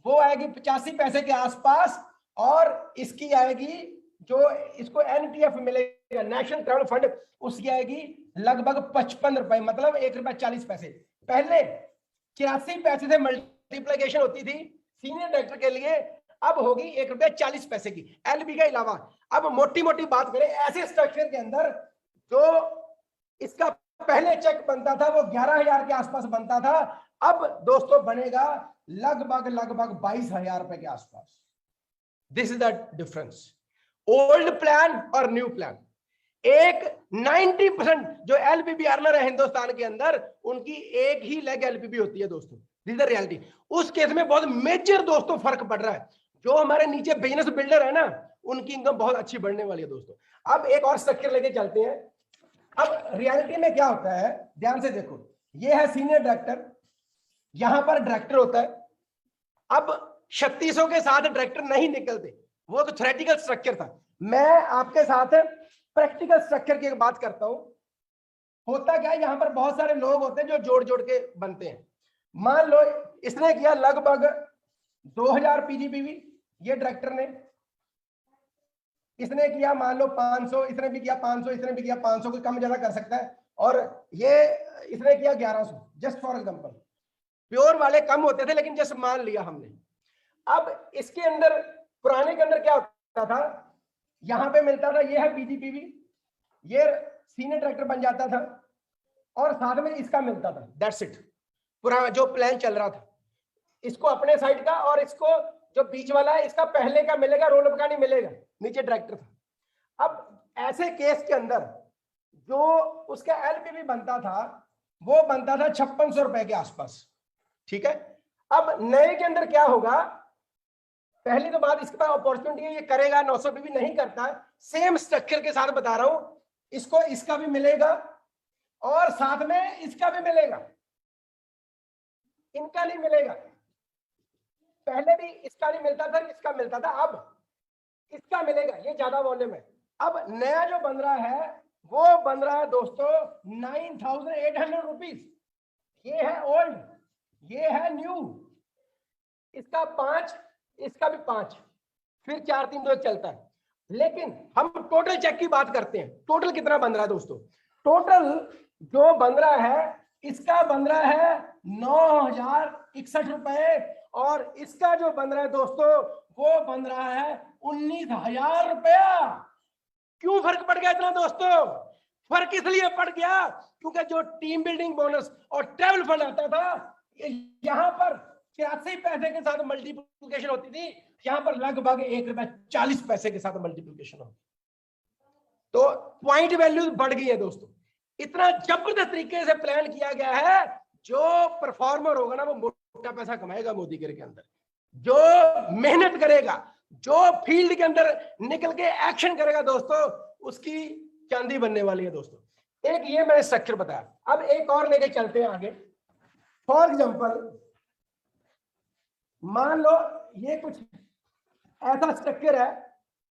वो आएगी 85 पैसे के आसपास, और इसकी आएगी जो इसको NTF मिलेगा नेशनल ट्रैवल फंड, उसकी आएगी लगभग 55 रुपए, मतलब ₹1.40। पहले 83 पैसे से मल्टीप्लिकेशन होती थी सीनियर डायरेक्टर के लिए, अब होगी ₹1.40 की LB के अलावा। अब मोटी मोटी बात करें ऐसे स्ट्रक्चर के अंदर जो इसका पहले चेक बनता था वो 11,000 के आसपास बनता था, अब दोस्तों बनेगा लगभग 22,000 रुपए के आसपास। This is the difference old plan और न्यू प्लान। एक 90% जो LPP अर्नर है हिंदुस्तान के अंदर उनकी एक ही लेग LPP होती है दोस्तों, दिस इज द रियलिटी। उस केस में बहुत मेजर दोस्तों फर्क पड़ रहा है। जो हमारे नीचे बिजनेस बिल्डर है ना उनकी इनकम बहुत अच्छी बढ़ने वाली है दोस्तों। अब एक और स्ट्रक्चर लेके चलते हैं। अब रियलिटी में क्या होता है ध्यान से देखो, ये है सीनियर डायरेक्टर, यहां पर डायरेक्टर होता है। अब 3600 के साथ डायरेक्टर नहीं निकलते, वो तो थ्योरेटिकल स्ट्रक्चर था। मैं आपके साथ प्रैक्टिकल स्ट्रक्चर की बात करता हूं। होता क्या है, यहां पर बहुत सारे लोग होते हैं जो जोड़ जोड़ के बनते हैं। मान लो इसने किया लगभग 2000 PGPV, ये डायरेक्टर ने, इसने किया मान लो 500, इसने भी किया 500, इसने भी किया 500, कोई कम ज्यादा कर सकता है, और ये इसने किया 1100, जस्ट फॉर एग्जांपल। प्योर वाले कम होते थे लेकिन जस्ट मान लिया हमने। अब इसके अंदर पुराने के अंदर क्या होता था, यहां पे मिलता था, ये है PGPV, ये सीनियर डायरेक्टर बन जाता था और साथ में इसका मिलता था, दैट्स इट। पुराना जो प्लान चल रहा था इसको अपने साइड का, और इसको जो बीच वाला है इसका पहले का मिलेगा, रोल अप का नहीं मिलेगा, नीचे डायरेक्टर था। अब ऐसे केस के अंदर जो उसका LPP बनता था वो बनता था 5600 रुपए के आसपास, ठीक है। अब नए के अंदर क्या होगा, पहली तो बात इसके पास अपॉर्चुनिटी है, ये करेगा, 900 PV नहीं करता, सेम स्ट्रक्चर के साथ बता रहा हूं, इसको इसका भी मिलेगा और साथ में इसका भी मिलेगा, इनका नहीं मिलेगा। पहले भी इसका नहीं मिलता था, इसका मिलता था, अब इसका मिलेगा, ये ज्यादा वॉल्यूम है। अब नया जो बन रहा है वो बन रहा है दोस्तों 9,800 रुपीज। ये है ओल्ड, ये है न्यू, इसका 5, इसका भी 5, फिर 4 3 2 चलता है। लेकिन हम टोटल चेक की बात करते हैं, टोटल कितना बन रहा है दोस्तों। टोटल जो बन रहा है इसका बन रहा है 9,061 रुपए, और इसका जो बन रहा है दोस्तों वो बन रहा है 19,000 रुपया। क्यों फर्क पड़ गया इतना दोस्तों? फर्क इसलिए पड़ गया क्योंकि जो टीम बिल्डिंग बोनस और ट्रैवल फंड आता था यहां पर 83 पैसे के साथ मल्टीप्लिकेशन होती थी, यहां पर लगभग ₹1.40 के साथ मल्टीप्लिकेशन होती। तो पॉइंट वैल्यू बढ़ गई है दोस्तों। इतना जबरदस्त तरीके से प्लान किया गया है, जो परफॉर्मर होगा ना वो मोटा पैसा कमाएगा मोदी के अंदर। जो मेहनत करेगा, जो फील्ड के अंदर निकल के एक्शन करेगा दोस्तों, उसकी चांदी बनने वाली है दोस्तों। एक ये मैंने स्ट्रक्चर बताया। अब एक और लेके चलते हैं आगे। फॉर एग्जांपल मान लो ये कुछ ऐसा स्ट्रक्चर है,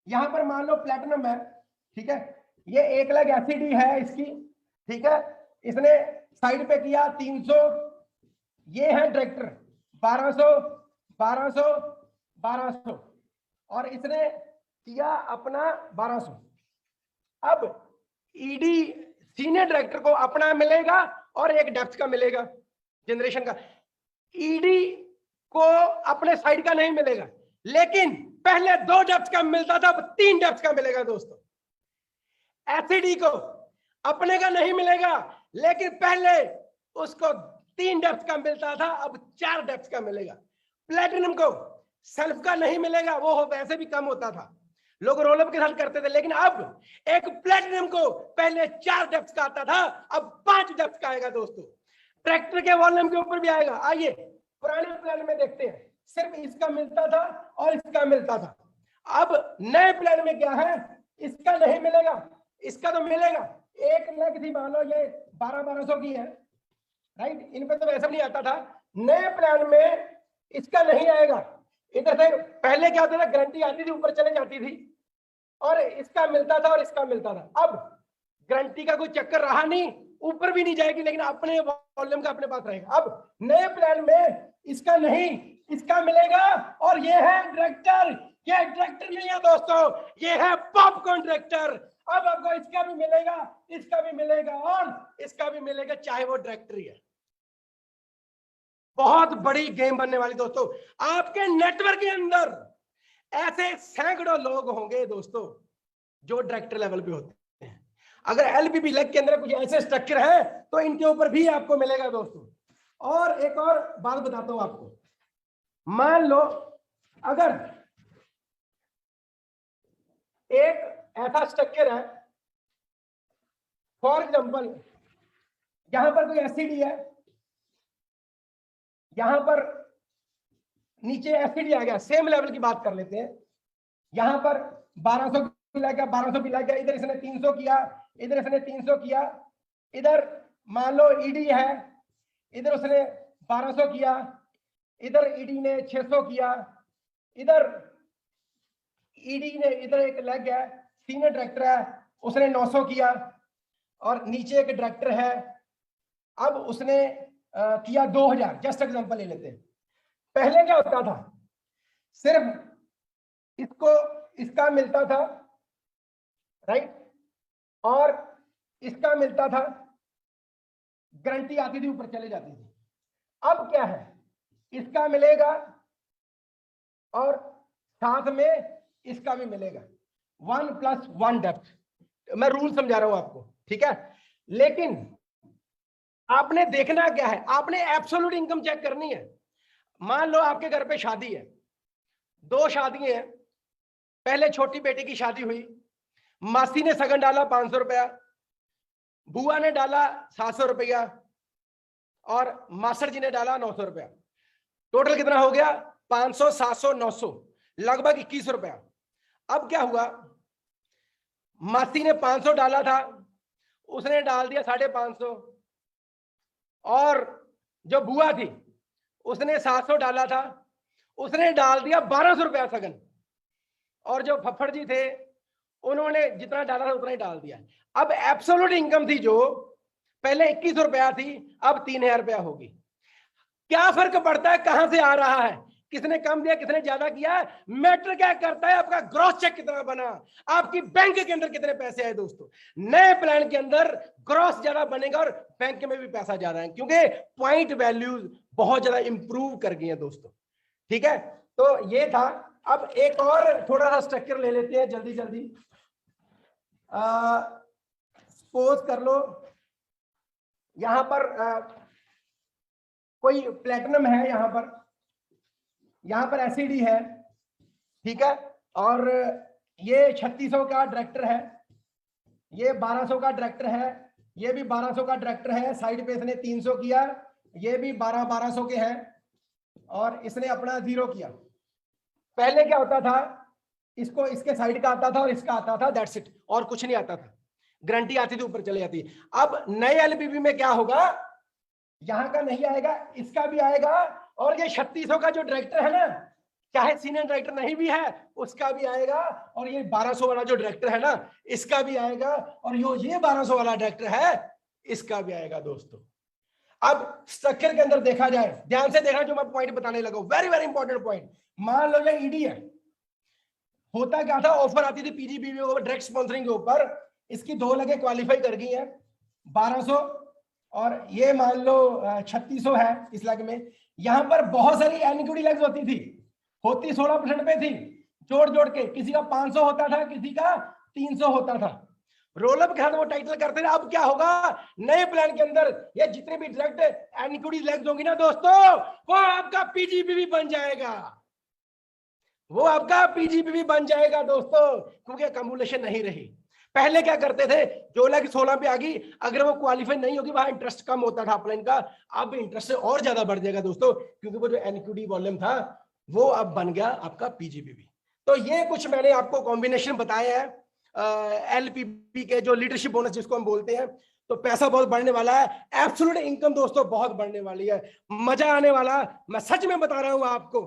यहां पर मान लो प्लेटिनम है, ठीक है, ये 1 लाख एसिडी है इसकी, ठीक है, इसने साइड पे किया 300, ये है डायरेक्टर 1200 1200 1200 और इसने किया अपना 1200। अब ईडी सीनियर डायरेक्टर को अपना मिलेगा और एक डेप्थ का मिलेगा जनरेशन का। ईडी को अपने साइड का नहीं मिलेगा, लेकिन पहले 2 डेप्थ का मिलता था, अब 3 डेप्थ का मिलेगा दोस्तों। एसिडी को अपने का नहीं मिलेगा, लेकिन पहले उसको 3 डेप्थ का मिलता था, अब 4 डेप्थ का मिलेगा। प्लेटिनम को सेल्फ का नहीं मिलेगा, वो वैसे भी कम होता था, लोग रोलअप के साथ करते थे, लेकिन अब एक प्लेटिनम को पहले 4 डेप्थ का आता था, अब 5 डेप्थ का आएगा दोस्तों। ट्रैक्टर के वॉल्यूम के ऊपर भी आएगा। आइए पुराने प्लान में देखते हैं, सिर्फ इसका मिलता था और इसका मिलता था। अब नए प्लान में क्या है, इसका नहीं मिलेगा, इसका तो मिलेगा। 1 लाख थी मान लो, ये 1200 की है, राइट, इन पे तो वैसा नहीं आता था। नए प्लान में इसका नहीं आएगा। इधर से पहले क्या होता था, गारंटी आती थी ऊपर चले जाती थी और इसका मिलता था और इसका मिलता था। अब गारंटी का कोई चक्कर रहा नहीं, ऊपर भी नहीं जाएगी, लेकिन अपने वॉल्यूम का अपने पास रहेगा। अब नए प्लान में इसका नहीं, इसका मिलेगा और ये है डायरेक्टर। ये डायरेक्टर नहीं है दोस्तों, ये है पॉपकॉर्न डायरेक्टर। अब आपको इसका भी मिलेगा, इसका भी मिलेगा और इसका भी मिलेगा, चाहे वो डायरेक्टर ही है। बहुत बड़ी गेम बनने वाली दोस्तों। आपके नेटवर्क के अंदर ऐसे सैकड़ों लोग होंगे दोस्तों जो डायरेक्टर लेवल पे होते हैं। अगर एलपीबी लेग के अंदर कुछ ऐसे स्ट्रक्चर है तो इनके ऊपर भी आपको मिलेगा दोस्तों। और एक और बात बताता हूं आपको, मान लो अगर एक ऐसा स्ट्रक्चर है, फॉर एग्जांपल यहां पर कोई एसिडी है, यहां पर नीचे एसिडी आ गया, सेम लेवल की बात कर लेते हैं। यहां पर 1200 पिला गया, 1200 पिला गया, इधर इसने 300 किया, इधर इसने 300 किया, इधर मान लो ईडी है, इधर उसने 1200 किया, इधर ईडी ने 600 किया, इधर ईडी ने, इधर एक लेग है, सीनियर डायरेक्टर है, उसने 900 किया और नीचे एक डायरेक्टर है, अब उसने किया 2000। जस्ट एग्जांपल ले लेते हैं। पहले क्या होता था, सिर्फ इसको इसका मिलता था, राइट, और इसका मिलता था, गारंटी आती थी ऊपर चले जाती थी। अब क्या है, इसका मिलेगा और साथ में इसका भी मिलेगा, 1 + 1 डेप्थ। मैं रूल समझा रहा हूं आपको, ठीक है। लेकिन आपने देखना क्या है, आपने एब्सोल्यूट इनकम चेक करनी है। मान लो आपके घर पे शादी है, 2 शादियां हैं। पहले छोटी बेटी की शादी हुई, मासी ने सगन डाला 500 रुपया, बुआ ने डाला 700 रुपया और मास्टर जी ने डाला 900 रुपया। टोटल कितना हो गया, 500 700 900, लगभग 21 रुपया। अब क्या हुआ, मासी ने 500 डाला था, उसने डाल दिया 550, और जो बुआ थी उसने 700 डाला था, उसने डाल दिया 1200 रुपया सगन, और जो फफड़ जी थे उन्होंने जितना डाला था उतना ही डाल दिया। अब एब्सोल्यूट इनकम थी जो पहले 21 रुपया थी, अब 3000 रुपया होगी। क्या फर्क पड़ता है कहां से आ रहा है, किसने कम दिया किसने ज्यादा किया, मैटर क्या करता है आपका ग्रॉस चेक कितना बना, आपकी बैंक के अंदर कितने पैसे आए। दोस्तों नए प्लान के अंदर ग्रॉस ज्यादा बनेगा और बैंक में भी पैसा ज्यादा है, क्योंकि पॉइंट वैल्यूज बहुत ज्यादा इंप्रूव कर गई हैं दोस्तों, ठीक है। तो ये था। अब एक और थोड़ा सा स्ट्रक्चर ले लेते हैं जल्दी जल्दी। सपोज कर लो यहां पर कोई प्लेटिनम है, यहां पर एसिडी है, ठीक है, और ये 3600 का डायरेक्टर है, ये 1200 का डायरेक्टर है, ये भी 1200 का डायरेक्टर है, साइड पे इसने 300 किया, ये भी 1200 के हैं और इसने अपना 0 किया। पहले क्या होता था, इसको इसके साइड का आता था और इसका आता था, दैट्स इट, और कुछ नहीं आता था। गारंटी आती थी, ऊपर चली जाती। अब नए एलपीबी में क्या होगा, यहाँ का नहीं आएगा, इसका भी आएगा, और ये 3600 का जो डायरेक्टर है ना, चाहे सीनियर डायरेक्टर नहीं भी है उसका भी आएगा, और ये 1200 वाला जो डायरेक्टर है ना इसका भी आएगा, और ये 1200 वाला डायरेक्टर है इसका भी आएगा दोस्तों। अब स्ट्रक्चर के अंदर देखा जाए, ध्यान से देखना जो मैं पॉइंट बताने लगा, वेरी वेरी इंपॉर्टेंट पॉइंट। मान लो ये ईडी है, होता क्या था, ऑफर आती थी पीजीबीवी को डायरेक्ट स्पॉन्सरिंग के ऊपर, इसकी 2 लगे क्वालिफाई कर गई है 1200, और ये मान लो 3600 है इस लग में। यहां पर बहुत सारी एनक्यूडी लेग्स होती थी, होती 16% पे थी, जोड़ जोड़ के किसी का 500 होता था, किसी का 300 होता था, रोलअप के साथ वो टाइटल करते थे। अब क्या होगा, नए प्लान के अंदर ये जितने भी डायरेक्ट एनक्यूडी लेग्स होंगी ना दोस्तों, वो आपका पीजीबीवी बन जाएगा, वो आपका पीजीबीवी बन जाएगा दोस्तों, क्योंकि कम्युलेशन नहीं रही। पहले क्या करते थे, जो लेग 16 पे आ गई, अगर वो क्वालिफाई नहीं होगी वहां इंटरेस्ट कम होता था अपलाइन का, अब इंटरेस्ट और ज्यादा बढ़ जाएगा दोस्तों, क्योंकि वो जो एनक्यूडी वॉल्यूम था वो अब बन गया आपका पीजीबीवी। तो ये कुछ मैंने आपको कॉम्बिनेशन बताए हैं एलपीबी के, जो लीडरशिप बोनस जिसको हम बोलते हैं। तो पैसा बहुत बढ़ने वाला है, एब्सोल्यूट इनकम दोस्तों बहुत बढ़ने वाली है, मजा आने वाला, मैं सच में बता रहा हूं आपको।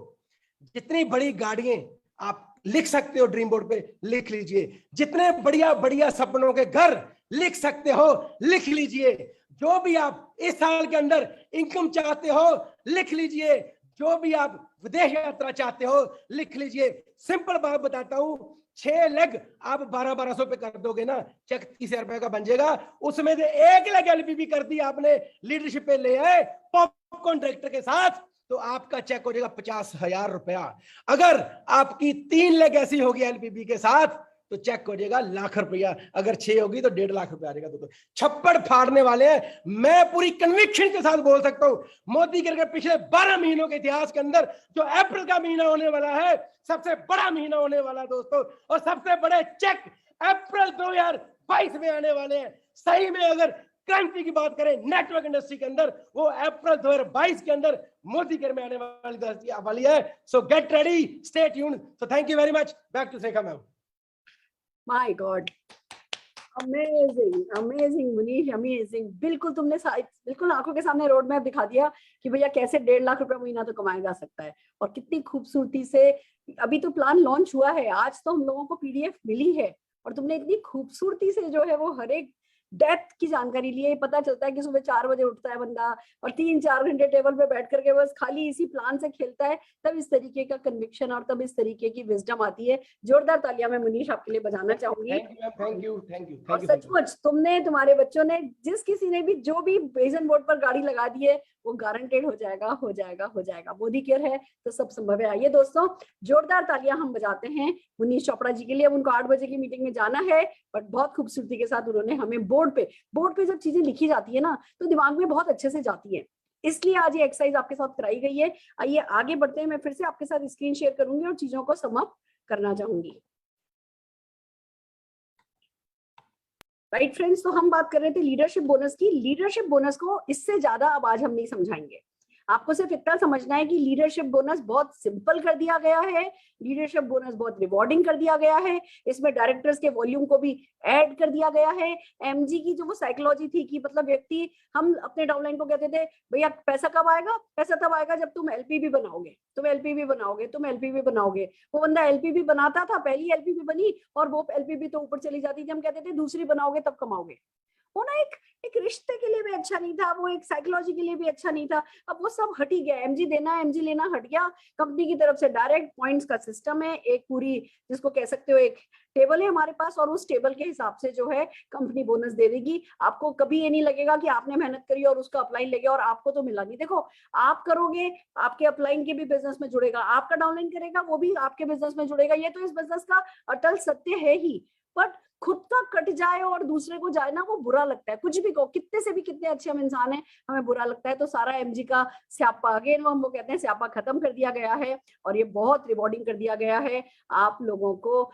जितनी बड़ी गाड़ियां आप लिख सकते हो ड्रीम बोर्ड पे लिख लीजिए, जितने बढ़िया बढ़िया सपनों के घर लिख सकते हो लिख लीजिए, जो भी आप इस साल के अंदर इनकम चाहते हो लिख लीजिए, जो भी आप विदेश यात्रा चाहते हो लिख लीजिए। सिंपल बात बताता हूं, 6 लेग आप 1200 पे कर दोगे ना, चेक 30,000 रुपए का बन जाएगा, उसमें से 1 लेग एलपीबी कर दी आपने, लीडरशिप पे ले आए पॉपकॉर्न डायरेक्टर के साथ, तो आपका चेक हो जाएगा 50,000 रुपया। अगर आपकी 3 लेग ऐसी होगी एलपीबी के साथ तो चेक हो जाएगा लाख रुपया, अगर 6 होगी तो 1.5 लाख रुपया आ जाएगा। तो छप्पड़ फाड़ने वाले हैं, मैं पूरी कन्विक्शन के साथ बोल सकता हूं, मोदी के पिछले 12 महीनों के इतिहास के अंदर जो अप्रैल का महीना होने वाला है सबसे बड़ा महीना होने वाला दोस्तों, और सबसे बड़े चेक अप्रैल 2022 में आने वाले हैं। सही में अगर क्रांति की बात करें नेटवर्क इंडस्ट्री के अंदर, वो अप्रैल 2022 के अंदर मोदी केयर में आने वाली है। So get ready, stay tuned. So thank you very much, back to Shekha ma'am. My god, amazing amazing Munish, amazing. बिल्कुल तुमने बिल्कुल आंखों के सामने रोड मैप दिखा दिया कि भैया कैसे 1.5 लाख रुपया महीना तो कमाया जा सकता है, और कितनी खूबसूरती से। अभी तो प्लान लॉन्च हुआ है, आज तो हम लोगों को पीडीएफ मिली है, और तुमने इतनी खूबसूरती से जो है वो हर एक डेप्थ की जानकारी ली है। पता चलता है कि सुबह 4 बजे उठता है बंदा और 3-4 घंटे टेबल पे बैठ करके बस खाली इसी प्लान से खेलता है, तब इस तरीके का कन्विक्शन और तब इस तरीके की विजडम आती है। जोरदार तालियां मैं मुनीश आपके लिए बजाना चाहूंगी। Thank you thank you. और सचमुच तुमने, तुम्हारे बच्चों ने, जिस किसी ने भी जो भी विजन बोर्ड पर गाड़ी लगा दी है वो गारंटेड हो जाएगा हो जाएगा हो जाएगा। मोदी केयर है तो सब संभव है। आइए दोस्तों, जोरदार तालियां हम बजाते हैं मुनीश चोपड़ा जी के लिए। अब उनको 8 बजे की मीटिंग में जाना है, बट बहुत खूबसूरती के साथ उन्होंने हमें बोर्ड पे जब चीजें लिखी जाती है ना तो दिमाग में बहुत अच्छे से जाती है, इसलिए आज ये एक्सरसाइज आपके साथ कराई गई है। आइए आगे बढ़ते हैं, मैं फिर से आपके साथ स्क्रीन शेयर करूंगी और चीजों को समाप्त करना चाहूंगी। राइट फ्रेंड्स, तो हम बात कर रहे थे लीडरशिप बोनस की। लीडरशिप बोनस को इससे ज्यादा अब आज हम नहीं समझाएंगे, आपको सिर्फ इतना समझना है कि लीडरशिप बोनस बहुत सिंपल कर दिया गया है, लीडरशिप बोनस बहुत रिवॉर्डिंग कर दिया गया है, इसमें डायरेक्टर्स के वॉल्यूम को भी ऐड कर दिया गया है। एमजी की जो वो साइकोलॉजी थी कि मतलब व्यक्ति, हम अपने डाउनलाइन को कहते थे भैया पैसा कब आएगा, पैसा तब आएगा जब तुम एलपीबी बनाओगे, तुम एलपीबी बनाओगे, तुम एलपीबी बनाओगे। वो बंदा एलपीबी बनाता था, पहली एलपीबी बनी और वो एलपीबी तो ऊपर चली जाती थी, हम कहते थे दूसरी बनाओगे तब कमाओगे। वो ना एक रिश्ते के लिए भी अच्छा नहीं था, वो एक साइकोलॉजी के लिए भी अच्छा नहीं था। अब वो सब हट ही गया, एमजी देना एमजी लेना हट गया। कंपनी की तरफ से डायरेक्ट पॉइंट्स का सिस्टम है, एक पूरी जिसको कह सकते हो एक टेबल है हमारे पास, और उस टेबल के हिसाब से जो है कंपनी बोनस दे देगी। आपको कभी ये नहीं लगेगा कि आपने मेहनत करी और उसका अपलाइन ले गया और आपको तो मिला नहीं। देखो, आप करोगे, आपके अपलाइन के भी बिजनेस में जुड़ेगा, आपका डाउनलाइन करेगा वो भी आपके बिजनेस में जुड़ेगा। ये तो इस बिजनेस का अटल सत्य है ही। बट खुद का कट जाए और दूसरे को जाए ना, वो बुरा लगता है। कुछ भी कहो, कितने से भी कितने अच्छे हम इंसान हैं, हमें बुरा लगता है। तो सारा एमजी का स्यापा, अगेन वो हम वो कहते हैं स्यापा खत्म कर दिया गया है और ये बहुत रिवॉर्डिंग कर दिया गया है। आप लोगों को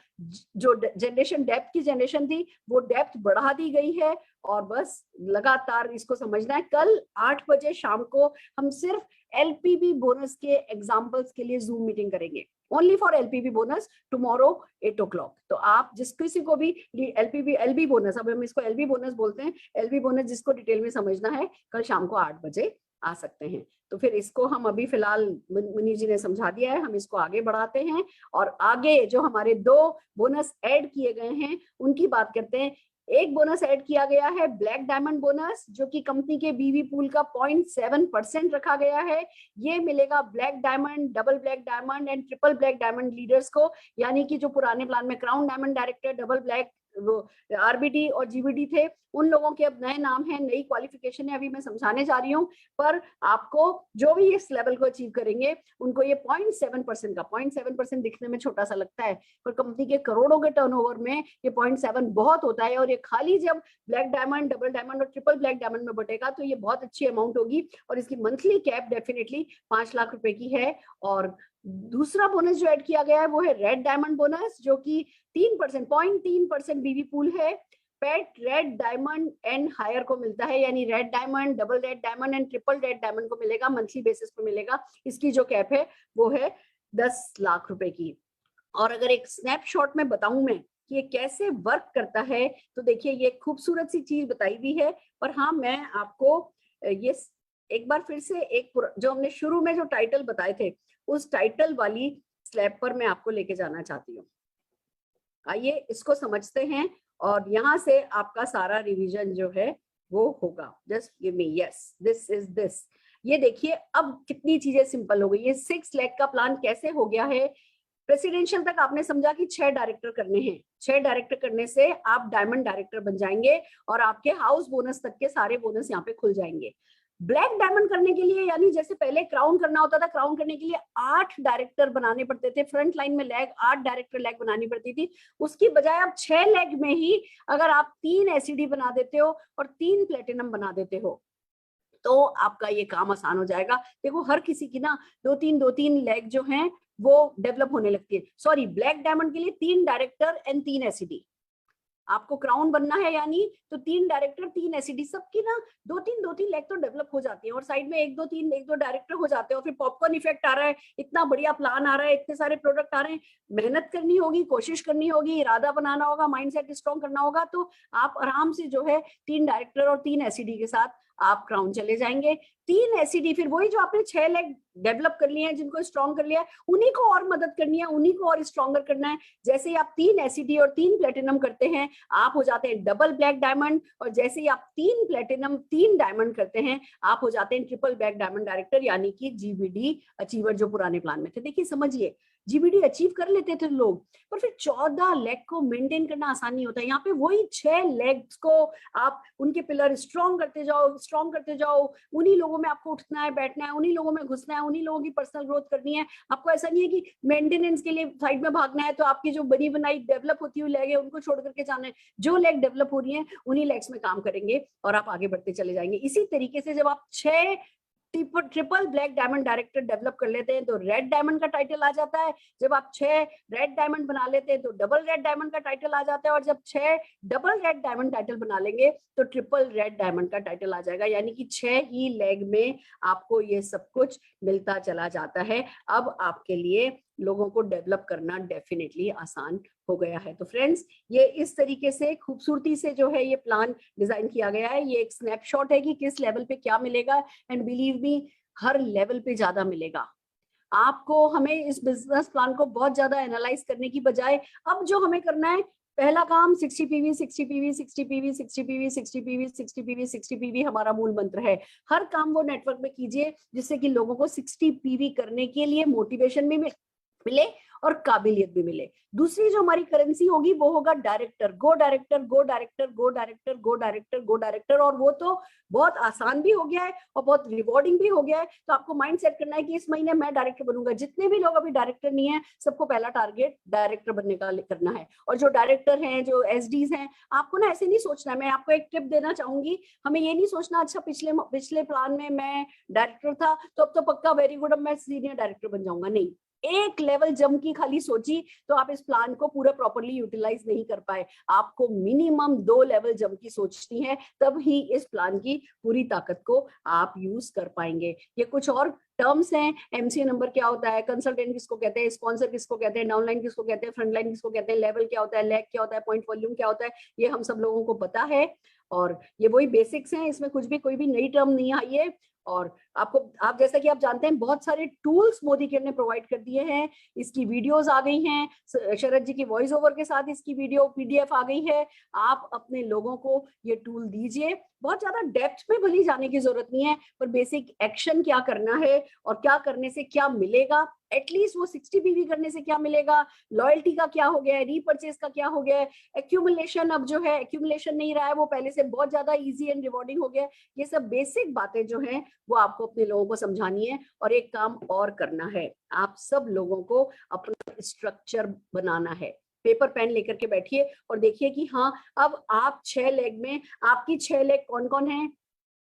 जो जनरेशन डेप्थ की जनरेशन थी वो डेप्थ बढ़ा दी गई है, और बस लगातार इसको समझना है। कल 8 बजे शाम को हम सिर्फ एलपीबी बोनस के एग्जाम्पल्स के लिए जूम मीटिंग करेंगे, only for LPB bonus, tomorrow 8 o'clock। तो आप जिस किसी को भी एलपीबी एलबी बोनस, अब हम इसको एलबी बोनस बोलते हैं। एलबी बोनस जिसको डिटेल में समझना है कल शाम को 8 बजे आ सकते हैं। तो फिर इसको हम अभी फिलहाल मुनि जी ने समझा दिया है, हम इसको आगे बढ़ाते हैं और आगे जो हमारे 2 बोनस ऐड किए गए हैं उनकी बात करते हैं। एक बोनस ऐड किया गया है ब्लैक डायमंड बोनस, जो कि कंपनी के बीवी पूल का 0.7% रखा गया है। ये मिलेगा black diamond, double black diamond and triple black diamond leaders को, यानी कि जो पुराने प्लान में crown diamond director, double black वो आरबीडी और जीबीडी थे, उन लोगों के अब नए नाम है, नई क्वालिफिकेशन है, अभी मैं समझाने जा रही हूँ। पर आपको जो भी इस लेवल को अचीव करेंगे उनको ये 0.7% का, 0.7% दिखने में छोटा सा लगता है पर कंपनी के करोड़ों के टर्नओवर में ये 0.7 बहुत होता है। और ये खाली जब ब्लैक डायमंड, डबल डायमंड और ट्रिपल ब्लैक डायमंड में बटेगा तो ये बहुत अच्छी अमाउंट होगी और इसकी मंथली कैप डेफिनेटली 5 लाख रुपए की है। और दूसरा बोनस जो ऐड किया गया है वो है रेड डायमंड बोनस, जो कि 3%, 0.3% बीवी पूल है। पेट रेड डायमंड एंड हायर को मिलता है, यानी red diamond, double red diamond and triple red diamond को मिलेगा, मंथली बेसिस पे मिलेगा। इसकी जो कैप है वो है 10 लाख रुपए की। और अगर एक स्नैपशॉट में बताऊं मैं कि ये कैसे वर्क करता है तो देखिए, ये खूबसूरत सी चीज बताई हुई है। पर हाँ, मैं आपको ये एक बार फिर से एक जो हमने शुरू में जो टाइटल बताए थे उस टाइटल वाली स्लैब पर मैं आपको लेके जाना चाहती हूँ। आइए इसको समझते हैं और यहाँ से आपका सारा रिवीजन जो है वो होगा। Just give me yes, this is this. ये देखिए अब कितनी चीजें सिंपल हो गई। ये 6 लाख का प्लान कैसे हो गया है। प्रेसिडेंशियल तक आपने समझा कि 6 डायरेक्टर करने हैं, 6 डायरेक्टर करने से आप डायमंड डायरेक्टर बन जाएंगे और आपके हाउस बोनस तक के सारे बोनस यहाँ पे खुल जाएंगे। ब्लैक डायमंड करने के लिए, यानी जैसे पहले क्राउन करना होता था, क्राउन करने के लिए 8 डायरेक्टर बनाने पड़ते थे, फ्रंट लाइन में लैग 8 डायरेक्टर लैग बनानी पड़ती थी। उसकी बजाय आप 6 लैग में ही अगर आप 3 एसईडी बना देते हो और 3 प्लेटिनम बना देते हो तो आपका ये काम आसान हो जाएगा। देखो हर किसी की ना 2-3 लैग जो हैं वो डेवलप होने लगती है। सॉरी, ब्लैक डायमंड के लिए 3 डायरेक्टर एंड 3 एसईडी। आपको क्राउन बनना है यानी तो 3 डायरेक्टर 3 एसईडी, सबकी ना 2-3 लैग तो डेवलप हो जाती है और साइड में 1-2 डायरेक्टर हो जाते हैं और फिर पॉपकॉर्न इफेक्ट आ रहा है, इतना बढ़िया प्लान आ रहा है, इतने सारे प्रोडक्ट आ रहे हैं। मेहनत करनी होगी, कोशिश करनी होगी, इरादा बनाना होगा, माइंडसेट स्ट्रॉन्ग करना होगा, तो आप आराम से जो है 3 डायरेक्टर और 3 एसईडी के साथ आप क्राउन चले जाएंगे। 3 एसईडी, फिर वही जो आपने 6 लैग डेवलप कर लिए हैं, जिनको स्ट्रॉन्ग कर लिया है, उन्हीं को और मदद करनी है, उन्हीं को और स्ट्रॉन्गर करना है। जैसे ही आप 3 एसईडी और 3 प्लेटिनम करते हैं आप हो जाते हैं डबल ब्लैक डायमंड, और जैसे ही आप 3 प्लेटिनम 3 डायमंड करते हैं आप हो जाते हैं ट्रिपल ब्लैक डायमंड डायरेक्टर, यानी कि जीबीडी अचीवर जो पुराने प्लान में थे। देखिए समझिए, जीबीडी अचीव कर लेते थे लोग, पर फिर 14 लेग को मेंटेन करना आसान नहीं होता। यहाँ पे वही 6 लेग्स को आप उनके पिलर स्ट्रॉन्ग करते जाओ, उन्हीं लोगों में आपको उठना है, बैठना है, उन्हीं लोगों में घुसना है, उन्हीं लोगों की पर्सनल ग्रोथ करनी है। आपको ऐसा नहीं है कि मेंटेनेंस के लिए साइड में भागना है तो आपकी जो बनी बनाई डेवलप होती हुई लेग है उनको छोड़ करके जाना है। जो लेग डेवलप हो रही है उन्हीं लेग्स में काम करेंगे और आप आगे बढ़ते चले जाएंगे। इसी तरीके से जब आप 6 triple black diamond director develop कर लेते हैं तो रेड डायमंड का टाइटल आ जाता है। जब आप 6 रेड डायमंड बना लेते हैं तो डबल रेड डायमंड का टाइटल आ जाता है, और जब 6 डबल रेड डायमंड टाइटल बना लेंगे तो ट्रिपल रेड डायमंड का टाइटल आ जाएगा, यानी कि 6 ही लेग में आपको ये सब कुछ मिलता चला जाता है। अब आपके लिए लोगों को डेवलप करना डेफिनेटली आसान हो गया है। तो फ्रेंड्स, ये इस तरीके से खूबसूरती से जो है ये प्लान डिजाइन किया गया है। ये एक स्नैपशॉट है कि किस लेवल पे क्या मिलेगा, and believe me her level पे ज्यादा मिलेगा आपको। हमें इस बिजनेस प्लान को बहुत ज्यादा एनालाइज करने की बजाय अब जो हमें करना है, पहला काम 60 PV 60 PV 60 PV 60 PV 60 PV 60 PV 60 PV हमारा मूल मंत्र है। हर काम वो नेटवर्क में कीजिए जिससे कि लोगों को 60 पीवी करने के लिए मोटिवेशन भी मिले और काबिलियत भी मिले। दूसरी जो हमारी करेंसी होगी वो होगा डायरेक्टर, गो डायरेक्टर, गो डायरेक्टर, गो डायरेक्टर, गो डायरेक्टर, गो डायरेक्टर। और वो तो बहुत आसान भी हो गया है और बहुत रिवॉर्डिंग भी हो गया है। तो आपको माइंड सेट करना है कि इस महीने मैं डायरेक्टर बनूंगा। जितने भी लोग अभी डायरेक्टर नहीं है सबको पहला टारगेट डायरेक्टर बनने का करना है। और जो डायरेक्टर हैं, जो एसडीज हैं, आपको ना ऐसे नहीं सोचना है। मैं आपको एक टिप देना चाहूंगी, हमें ये नहीं सोचना अच्छा पिछले प्लान में मैं डायरेक्टर था तो अब तो पक्का वेरी गुड अब मैं सीनियर डायरेक्टर बन जाऊंगा। नहीं, एक लेवल जंप की खाली सोची तो आप इस प्लान को पूरा प्रॉपरली यूटिलाइज नहीं कर पाए। आपको मिनिमम 2 लेवल जंप की सोचनी है, तब ही इस प्लान की पूरी ताकत को आप यूज कर पाएंगे। ये कुछ और टर्म्स हैं, एमसीए नंबर क्या होता है, कंसल्टेंट किसको कहते हैं, स्पॉन्सर किसको कहते हैं, डाउनलाइन किसको कहते हैं, फ्रंटलाइन किसको कहते हैं, लेवल क्या होता है, लैग क्या होता है, पॉइंट वॉल्यूम क्या होता है, ये हम सब लोगों को पता है। और ये वही बेसिक्स हैं, इसमें कुछ भी कोई भी नई टर्म नहीं आई है। और आप जैसा कि आप जानते हैं बहुत सारे टूल्स मोदी केयर ने प्रोवाइड कर दिए हैं, इसकी वीडियोस आ गई हैं, शरद जी की वॉइस ओवर के साथ इसकी वीडियो पीडीएफ आ गई है। आप अपने लोगों को ये टूल दीजिए। बहुत ज्यादा डेप्थ में भली जाने की जरूरत नहीं है, पर बेसिक एक्शन क्या करना है और क्या करने से क्या मिलेगा, एटलीस्ट वो 60 पीवी करने से क्या मिलेगा, लॉयल्टी का क्या हो गया है, रीपर्चेस का क्या हो गया है, एक्यूमुलेशन अब जो है एक्यूमुलेशन नहीं रहा है, वो पहले से बहुत ज्यादा इजी एंड रिवॉर्डिंग हो गया है। ये सब बेसिक बातें जो हैं वो आपको अपने लोगों को समझानी है। और एक काम और करना है, आप सब लोगों को अपना स्ट्रक्चर बनाना है। पेपर पेन लेकर के बैठिए और देखिए कि हाँ, अब आप 6 लेग में आपकी 6 लेग कौन कौन है,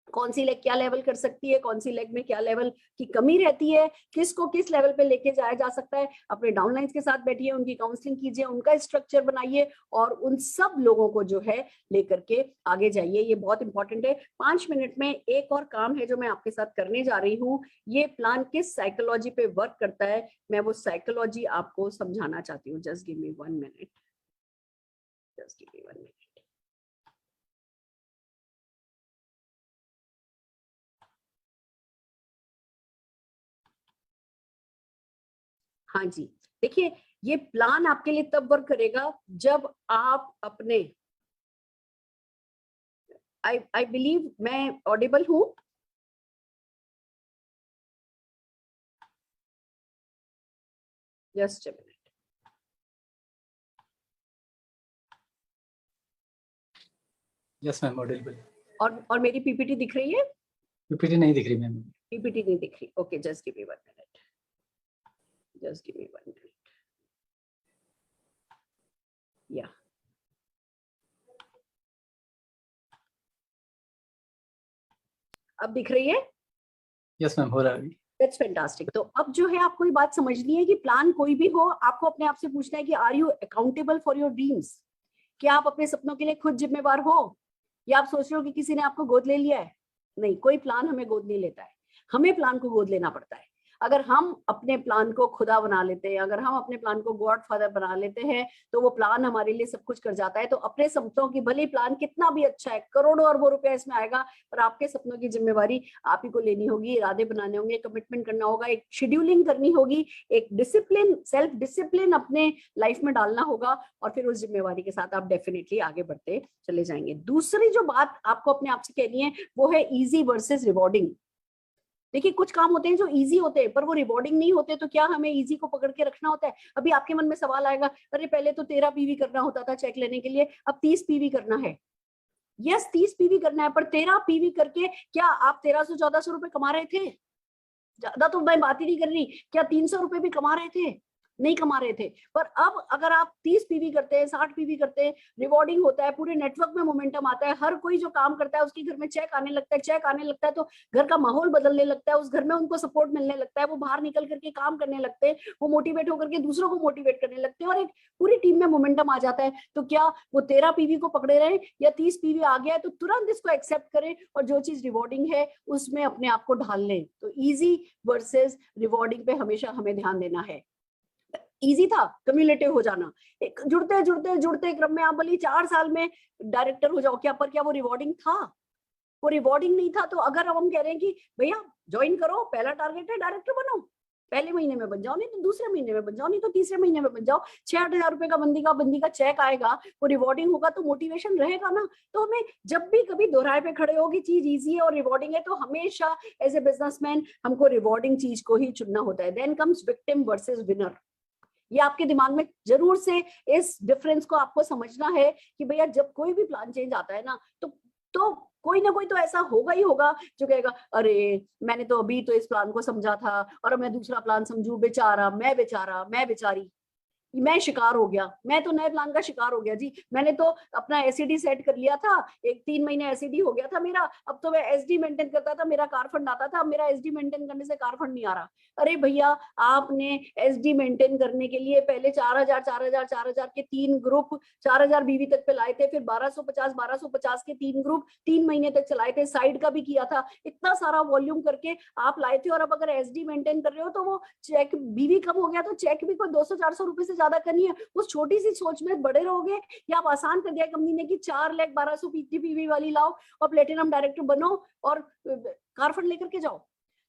कौन सी लेग क्या लेवल कर सकती है, कौन सी लेग में क्या लेवल की कमी रहती है, किसको किस लेवल पे लेके जाया जा सकता है। अपने डाउनलाइंस के साथ बैठिए, उनकी काउंसलिंग कीजिए, उनका स्ट्रक्चर बनाइए और उन सब लोगों को जो है लेकर के आगे जाइए। ये बहुत इंपॉर्टेंट है। 5 मिनट में एक और काम है जो मैं आपके साथ करने जा रही हूँ। ये प्लान किस साइकोलॉजी पे वर्क करता है, मैं वो साइकोलॉजी आपको समझाना चाहती हूँ। Just give me 1 minute, just give me 1 minute. हाँ जी, देखिए ये प्लान आपके लिए तब वर्क करेगा जब आप अपने, आई बिलीव मैं ऑडिबल हूं। Just a minute. Yes ma'am, Audible. और मेरी पीपीटी दिख रही है? पीपीटी नहीं दिख रही मैम। पीपीटी नहीं दिख रही, okay, just give me 1 minute, just give me 1 minute. या अब दिख रही है? यस मैम, हो रहा है अभी। That's fantastic. तो अब जो है आपको ये बात समझनी है कि प्लान कोई भी हो, आपको अपने आप से पूछना है कि are you accountable for your dreams? क्या आप अपने सपनों के लिए खुद जिम्मेवार हो, या आप सोच रहे हो कि किसी ने आपको गोद ले लिया है? नहीं, कोई प्लान हमें गोद नहीं लेता है, हमें प्लान को गोद लेना पड़ता है। अगर हम अपने प्लान को खुदा बना लेते हैं, अगर हम अपने प्लान को गॉड फादर बना लेते हैं, तो वो प्लान हमारे लिए सब कुछ कर जाता है। तो अपने सपनों की, भले प्लान कितना भी अच्छा है, करोड़ों अरबों रुपया इसमें आएगा, पर आपके सपनों की जिम्मेवारी आप ही को लेनी होगी। इरादे बनाने होंगे, कमिटमेंट करना होगा, एक शेड्यूलिंग करनी होगी, एक डिसिप्लिन, सेल्फ डिसिप्लिन अपने लाइफ में डालना होगा, और फिर उस जिम्मेवारी के साथ आप डेफिनेटली आगे बढ़ते चले जाएंगे। दूसरी जो बात आपको अपने आप से कहनी है वो है इजी वर्सेस रिवॉर्डिंग। देखिए कुछ काम होते हैं जो इजी होते हैं पर वो रिवॉर्डिंग नहीं होते, तो क्या हमें इजी को पकड़ के रखना होता है? अभी आपके मन में सवाल आएगा, अरे पहले तो 13 पीवी करना होता था चेक लेने के लिए, अब 30 पीवी करना है। यस, 30 पीवी करना है, पर 13 पीवी करके क्या आप 1300-1400 रुपए कमा रहे थे? ज्यादा तो मैं बात ही नहीं कर रही, क्या 300 रुपए भी कमा रहे थे? नहीं कमा रहे थे। पर अब अगर आप 30 पीवी करते हैं, 60 पीवी करते हैं, रिवॉर्डिंग होता है, पूरे नेटवर्क में मोमेंटम आता है, हर कोई जो काम करता है उसके घर में चेक आने लगता है, चेक आने लगता है तो घर का माहौल बदलने लगता है, उस घर में उनको सपोर्ट मिलने लगता है, वो बाहर निकल करके काम करने लगते हैं, वो मोटिवेट होकर के दूसरों को मोटिवेट करने लगते हैं और एक पूरी टीम में मोमेंटम आ जाता है। तो क्या वो 13 पीवी को पकड़े रहे या 30 पीवी आ गया है तो तुरंत इसको एक्सेप्ट करें और जो चीज रिवॉर्डिंग है उसमें अपने आप को ढाल लें। तो इजी वर्सेस रिवॉर्डिंग पे हमेशा हमें ध्यान देना है। इजी था कम्युलेटिव हो जाना, एक जुड़ते जुड़ते जुड़ते क्रम में आप बोली 4 साल में डायरेक्टर हो जाओ, क्या पर क्या वो रिवॉर्डिंग था? वो रिवॉर्डिंग नहीं था। तो अगर हम कह रहे हैं कि भैया ज्वाइन करो, पहला टारगेट है डायरेक्टर बनो, पहले महीने में बन जाओ, नहीं तो दूसरे महीने में बन जाओ, नहीं तो तीसरे महीने में बन जाओ, 6-8 हजार रुपए का बंदी का चेक आएगा, वो रिवॉर्डिंग होगा तो मोटिवेशन रहेगा ना। तो हमें जब भी कभी दोहराए पे खड़े हो कि चीज इजी है और रिवॉर्डिंग है, तो हमेशा एज ए बिजनेसमैन हमको रिवॉर्डिंग चीज को ही चुनना होता है। Then comes victim versus winner. ये आपके दिमाग में जरूर से इस डिफरेंस को आपको समझना है कि भैया जब कोई भी प्लान चेंज आता है ना, तो कोई ना कोई तो ऐसा होगा ही होगा जो कहेगा अरे मैंने तो अभी तो इस प्लान को समझा था और मैं दूसरा प्लान समझू, बेचारा, मैं बेचारा, मैं बेचारी। मैं शिकार हो गया, मैं तो नए प्लान का शिकार हो गया जी। मैंने तो अपना एसईडी सेट कर लिया था, 3 महीने एसईडी हो गया था मेरा, अब तो मैं एसडी मेंटेन करता था, मेरा कार फंड आता था, अब मेरा एसडी मेंटेन करने से कार फंड नहीं आ रहा। अरे भैया, आपने एसडी मेंटेन करने के लिए पहले 4,000 के 3 ग्रुप 4,000 बीवी तक पे लाए थे, फिर 1250 के 3 ग्रुप 3 महीने तक चलाए थे, साइड का भी किया था, इतना सारा वॉल्यूम करके आप लाए थे। और अब अगर एसडी मेंटेन कर रहे हो तो वो चेक बीवी कम हो गया तो चेक भी कोई 200-400 रुपए से ज्यादा करनी है। उस छोटी सी सोच में बड़े रहोगे, या आप आसान कर दिया कंपनी ने कि 4,12,000 पीवी वाली लाओ और प्लेटिनम डायरेक्टर बनो और कार फंड लेकर के जाओ।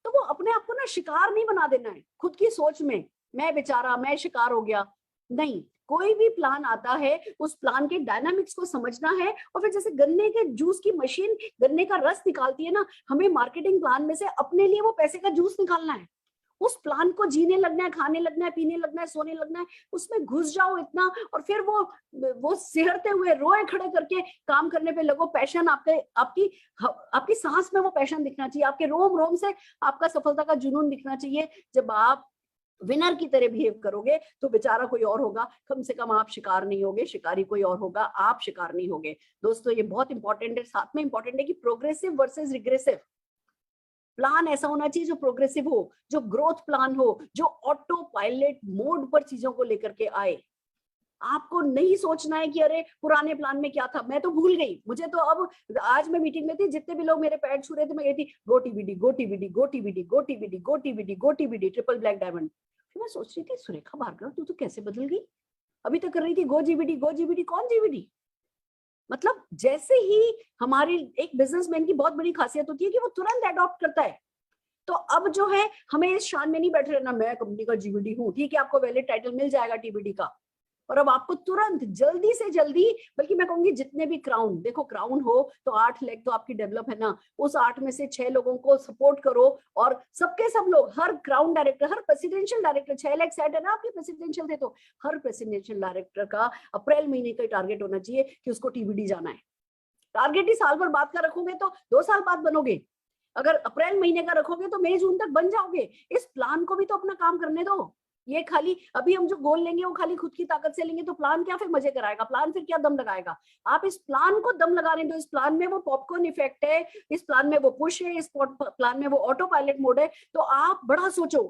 तो वो अपने आप को ना शिकार नहीं बना देना है खुद की सोच में, मैं बेचारा, मैं शिकार हो गया। नहीं, कोई भी प्लान आता है उस प्लान के डायनामिक्स को समझना है। और फिर जैसे गन्ने के जूस की मशीन गन्ने का रस निकालती है ना, हमें मार्केटिंग प्लान में से अपने लिए वो पैसे का जूस निकालना है। उस प्लान को जीने लगना है, खाने लगना है, पीने लगना है, सोने लगना है, उसमें घुस जाओ इतना, और फिर वो सिहरते हुए रोए खड़े करके काम करने पे लगो। पैशन आपकी सांस में वो पैशन दिखना चाहिए, आपके रोम रोम से आपका सफलता का जुनून दिखना चाहिए। जब आप विनर की तरह बिहेव करोगे तो बेचारा कोई और होगा, कम से कम आप शिकार नहीं होगे, शिकारी कोई और होगा, आप शिकार नहीं होगे। दोस्तों, ये बहुत इंपॉर्टेंट है। साथ में इंपॉर्टेंट है कि प्रोग्रेसिव वर्सेस रिग्रेसिव प्लान ऐसा होना चाहिए जो प्रोग्रेसिव हो, जो ग्रोथ प्लान हो, जो ऑटो पायलट मोड पर चीजों को लेकर के आए। आपको नहीं सोचना है कि अरे पुराने प्लान में क्या था, मैं तो भूल गई, मुझे तो अब आज मैं मीटिंग में थी, जितने भी लोग मेरे पैर छू रहे थे मैं गई थी गो टीबीडी गो टीबीडी गो टीबीडी गो टीबीडी गो टीबीडी गो टीबीडी ट्रिपल ब्लैक डायमंड। फिर मैं सोच रही थी सुरेखा भार्गव तू तो कैसे बदल गई, अभी तक कर रही थी गो जीबीडी गो जीबीडी, कौन जीबीडी। मतलब जैसे ही हमारी एक बिजनेसमैन की बहुत बड़ी खासियत होती है कि वो तुरंत अडॉप्ट करता है। तो अब जो है हमें इस शान में नहीं बैठे रहना, मैं कंपनी का जीबीडी हूँ, ठीक है आपको वैलिड टाइटल मिल जाएगा टीबीडी का, और अब आपको तुरंत जल्दी से जल्दी, बल्कि मैं कहूंगी जितने भी क्राउन, देखो क्राउन हो तो 8 लेग तो आपकी डेवलप है ना, उस 8 में से 6 लोगों को सपोर्ट करो, और सबके सब लोग, हर क्राउन डायरेक्टर, हर प्रेसिडेंशियल डायरेक्टर, 6 लेग सेट है ना आपके प्रेसिडेंशियल थे, तो हर प्रेसिडेंशियल डायरेक्टर का अप्रैल महीने का टारगेट होना चाहिए कि उसको टीबीडी जाना है। टारगेट ही साल भर बाद का रखोगे तो 2 साल बाद बनोगे, अगर अप्रैल महीने का रखोगे तो मई जून तक बन जाओगे। इस प्लान को भी तो अपना काम करने दो। ये खाली अभी हम जो गोल लेंगे वो खाली खुद की ताकत से लेंगे तो प्लान क्या फिर मजे कराएगा, प्लान फिर क्या दम लगाएगा। आप इस प्लान को दम लगाने दो। इस प्लान में वो पॉपकॉर्न इफेक्ट है, इस प्लान में वो पुश है, इस प्लान में वो ऑटो पायलट मोड है। तो आप बड़ा सोचो।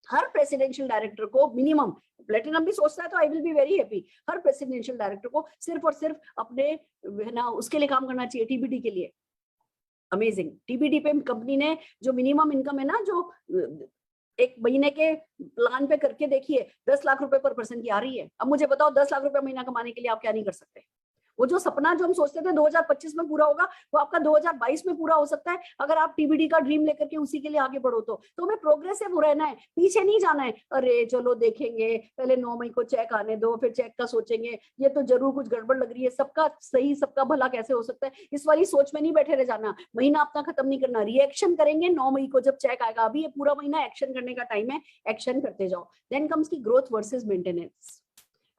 हर प्रेसिडेंशियल डायरेक्टर को मिनिमम, प्लेटिनम भी सोचता है तो I will be very happy, her presidential director को सिर्फ और सिर्फ अपने है ना उसके लिए काम करना चाहिए, टीबीडी के लिए। अमेजिंग। टीबीडी पे कंपनी ने जो मिनिमम इनकम है ना, जो एक महीने के प्लान पे करके देखिए 10 लाख रुपए पर पर्सन की आ रही है। अब मुझे बताओ 10 लाख रुपए महीना कमाने के लिए आप क्या नहीं कर सकते। वो जो सपना जो हम सोचते थे 2025 में पूरा होगा, वो आपका 2022 में पूरा हो सकता है अगर आप टीबीडी का ड्रीम लेकर के उसी के लिए आगे बढ़ो। तो हमें प्रोग्रेसिव रहना है, पीछे नहीं जाना है। अरे चलो देखेंगे, पहले 9 मई को चेक आने दो, फिर चेक का सोचेंगे, ये तो जरूर कुछ गड़बड़ लग रही है, सबका सही सबका भला कैसे हो सकता है, इस वाली सोच में नहीं बैठे रह जाना। महीना अपना खत्म नहीं करना, रिएक्शन करेंगे 9 मई को जब चेक आएगा। अभी ये पूरा महीना एक्शन करने का टाइम है, एक्शन करते जाओ। देन कम्स की ग्रोथ वर्सेस मेंटेनेंस।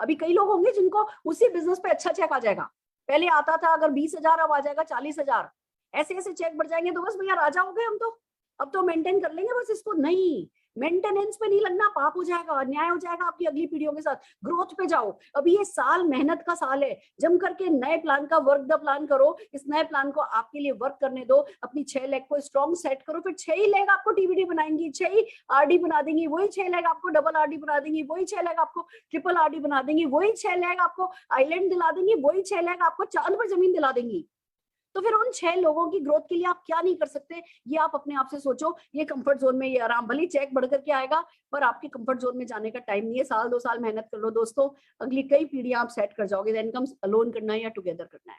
अभी कई लोग होंगे जिनको उसी बिजनेस पे अच्छा चेक आ जाएगा, पहले आता था अगर 20,000 अब आ जाएगा 40,000, ऐसे ऐसे चेक बढ़ जाएंगे तो बस भैया राजा हो गए हम तो, अब तो मेंटेन कर लेंगे बस इसको। नहीं, मेंटेनेंस पे नहीं लगना, पाप हो जाएगा, अन्याय हो जाएगा आपकी अगली पीढ़ियों के साथ। ग्रोथ पे जाओ। अभी ये साल मेहनत का साल है, जम करके नए प्लान का वर्क द प्लान करो। इस नए प्लान को आपके लिए वर्क करने दो, अपनी 6 लेग को स्ट्रॉन्ग सेट करो, फिर 6 ही लेग आपको टीबीडी बनाएंगी, 6 ही आरडी बना देंगी, वही 6 लेग आपको डबल आरडी बना देंगी, वही 6 लेग आपको ट्रिपल आरडी बना देंगी, वही 6 लेग आपको आइलैंड दिला देंगी, वही 6 लेग आपको चांद पर जमीन दिला देंगी। तो फिर उन 6 लोगों की ग्रोथ के लिए आप क्या नहीं कर सकते, ये आप अपने आप से सोचो। ये कंफर्ट जोन में ये आराम, भले चेक बढ़ करके आएगा पर आपके कंफर्ट जोन में जाने का टाइम नहीं है। 1-2 साल मेहनत कर लो दोस्तों, अगली कई पीढ़ियां आप सेट कर जाओगे। देन कम्स अलोन करना है या टुगेदर करना है।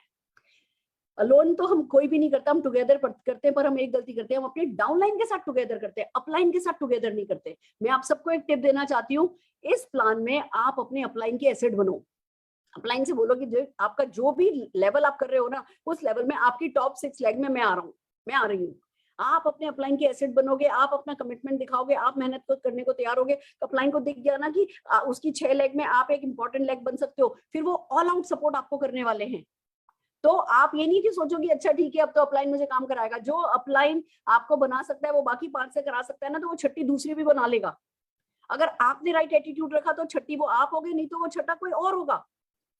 अलोन तो हम कोई भी नहीं करता, हम टुगेदर करते हैं, पर हम एक गलती करते हैं, हम अपने डाउनलाइन के साथ टुगेदर करते हैं, अपलाइन के साथ टुगेदर नहीं करते। मैं आप सबको एक टिप देना चाहती हूँ, इस प्लान में आप अपने अपलाइन के एसेट बनो। अपलाइन से बोलो कि जो आपका जो भी लेवल आप कर रहे हो ना, उस लेवल में आपकी टॉप 6 लेग में मैं आ रहा हूँ, मैं आ रही हूँ। आप अपने अपलाइन के एसेट बनोगे, आप अपना कमिटमेंट दिखाओगे, आप मेहनत करने को तैयार होगे, अपलाइन को दिख गया ना कि उसकी 6 लेग में आप एक इंपॉर्टेंट लेग बन सकते हो, फिर वो ऑल आउट सपोर्ट आपको करने वाले हैं। तो आप ये नहीं कि सोचो कि अच्छा ठीक है अब तो अपलाइन मुझे काम कराएगा। जो अपलाइन आपको बना सकता है वो बाकी 5 से करा सकता है ना, तो वो 6ठी दूसरी भी बना लेगा। अगर आपने राइट एटीट्यूड रखा तो छठी वो आप होगे, नहीं तो वो छठा कोई और होगा।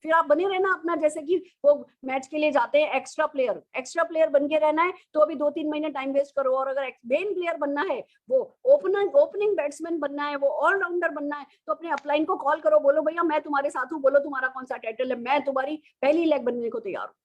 फिर आप बने रहना अपना, जैसे कि वो मैच के लिए जाते हैं एक्स्ट्रा प्लेयर बन के रहना है तो अभी 2-3 महीने टाइम वेस्ट करो। और अगर मेन प्लेयर बनना है, वो ओपनिंग बैट्समैन बनना है, वो ऑलराउंडर बनना है, तो अपने अपलाइन को कॉल करो, बोलो भैया मैं तुम्हारे साथ हूँ, बोलो तुम्हारा कौन सा टाइटल है, मैं तुम्हारी पहली लेग बनने को तैयार हूँ।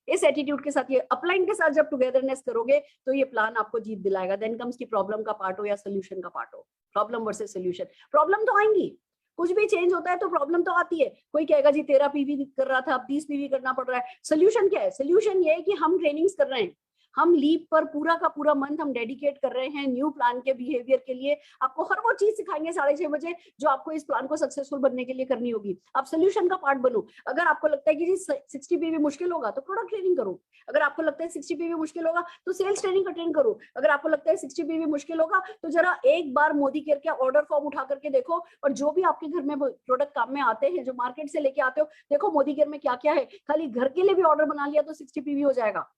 इस एटीट्यूड के साथ, ये अपलाइन के साथ जब टुगेदरनेस करोगे तो ये प्लान आपको जीत दिलाएगा। देन कम्स की प्रॉब्लम का पार्ट हो या सोल्यूशन का पार्ट हो। प्रॉब्लम वर्सेस सोल्यूशन, प्रॉब्लम तो आएंगी, कुछ भी चेंज होता है तो प्रॉब्लम तो आती है। कोई कहेगा जी 13 पीवी कर रहा था अब 30 पीवी करना पड़ रहा है। सोल्यूशन क्या है? सोल्यूशन ये है कि हम ट्रेनिंग्स कर रहे हैं, हम लीप पर पूरा का पूरा मंथ हम डेडिकेट कर रहे हैं न्यू प्लान के बिहेवियर के लिए। आपको हर वो चीज सिखाएंगे 6:30 बजे जो आपको इस प्लान को सक्सेसफुल बनने के लिए करनी होगी। आप सोल्यूशन का पार्ट बनो। अगर आपको लगता है कि जी 60 पीवी मुश्किल होगा तो प्रोडक्ट ट्रेनिंग करो। अगर आपको लगता है 60 पीवी मुश्किल होगा तो सेल्स ट्रेनिंग अटेंड करो। अगर आपको लगता है 60 पीवी मुश्किल होगा तो जरा एक बार मोदी केयर का ऑर्डर फॉर्म उठा करके देखो, और जो भी आपके घर में प्रोडक्ट काम में आते हैं, जो मार्केट से लेके आते हो, देखो मोदी केयर में क्या क्या है। खाली घर के लिए भी ऑर्डर बना लिया तो 60 पीवी हो जाएगा।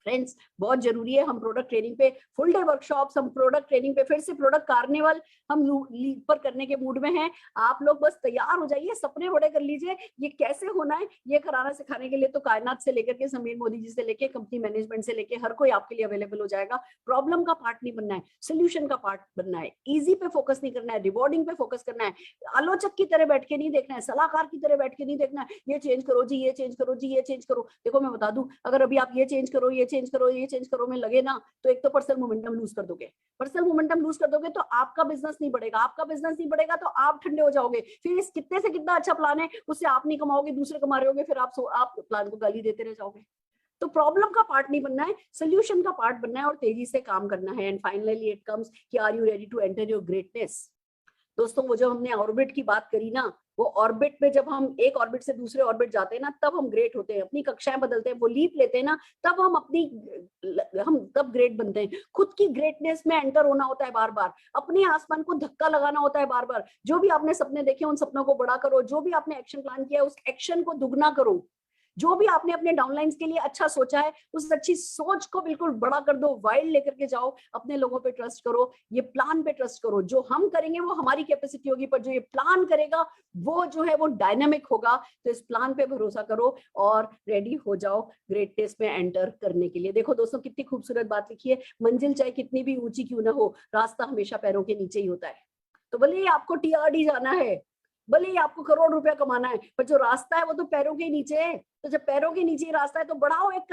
फ्रेंड्स, बहुत जरूरी है। हम प्रोडक्ट ट्रेनिंग पे फुल डे वर्कशॉप्स, हम प्रोडक्ट ट्रेनिंग पे फिर से प्रोडक्ट कार्निवल हम लीड पर करने के मूड में हैं। आप लोग बस तैयार हो जाइए, सपने बड़े कर लीजिए। ये कैसे होना है ये कराना सिखाने के लिए तो कायनात से लेकर के समीर मोदी जी से लेके कंपनी मैनेजमेंट से लेके हर कोई आपके लिए अवेलेबल हो जाएगा। प्रॉब्लम का पार्ट नहीं बनना है, सोल्यूशन का पार्ट बनना है। इजी पे फोकस नहीं करना है, रिवॉर्डिंग पे फोकस करना है। आलोचक की तरह बैठ के नहीं देखना है, सलाहकार की तरह बैठ के नहीं देखना है, ये चेंज करो जी, ये चेंज करो जी, ये चेंज करो। देखो मैं बता दूं, अगर अभी आप ये चेंज करो ये चेंज करो में लगे ना, तो एक तो पर्सनल मोमेंटम लूज कर दोगे। पर्सनल मोमेंटम लूज कर दोगे तो आपका बिजनेस नहीं बढ़ेगा। आपका बिजनेस नहीं बढ़ेगा तो आप ठंडे हो जाओगे। फिर इस कितने से कितना अच्छा प्लान है उससे आप नहीं कमाओगे, दूसरे कमा रहे होगे, फिर आप प्लान को गाली देते रह जाओगे। तो प्रॉब्लम का पार्ट नहीं बनना है, सोल्यूशन का पार्ट बनना है और तेजी से काम करना है। एंड फाइनली इट कम्स कि are you ready to enter your greatness. दोस्तों, वो जो हमने ऑर्बिट की बात करी ना, वो ऑर्बिट में जब हम एक ऑर्बिट से दूसरे ऑर्बिट जाते हैं ना, तब हम ग्रेट होते हैं। अपनी कक्षाएं बदलते हैं, वो लीप लेते हैं ना, तब हम तब ग्रेट बनते हैं। खुद की ग्रेटनेस में एंटर होना होता है बार बार, अपने आसमान को धक्का लगाना होता है बार बार। जो भी आपने सपने देखे उन सपनों को बड़ा करो, जो भी आपने एक्शन प्लान किया है उस एक्शन को दुगना करो, जो भी आपने अपने डाउनलाइंस के लिए अच्छा सोचा है उस अच्छी सोच को बिल्कुल बड़ा कर दो, वाइल्ड लेकर के जाओ। अपने लोगों पे ट्रस्ट करो, ये प्लान पे ट्रस्ट करो। जो हम करेंगे वो हमारी कैपेसिटी होगी, पर जो ये प्लान करेगा वो जो है वो डायनामिक होगा। तो इस प्लान पे भरोसा करो और रेडी हो जाओ ग्रेटनेस में एंटर करने के लिए। देखो दोस्तों, कितनी खूबसूरत बात लिखी है। मंजिल चाहे कितनी भी ऊंची क्यों ना हो, रास्ता हमेशा पैरों के नीचे ही होता है। तो भले ही आपको टीआरडी जाना है, भले ही आपको करोड़ रुपया कमाना है, पर जो रास्ता है वो तो पैरों के नीचे है। तो जब पैरों के नीचे रास्ता है तो बढ़ाओ एक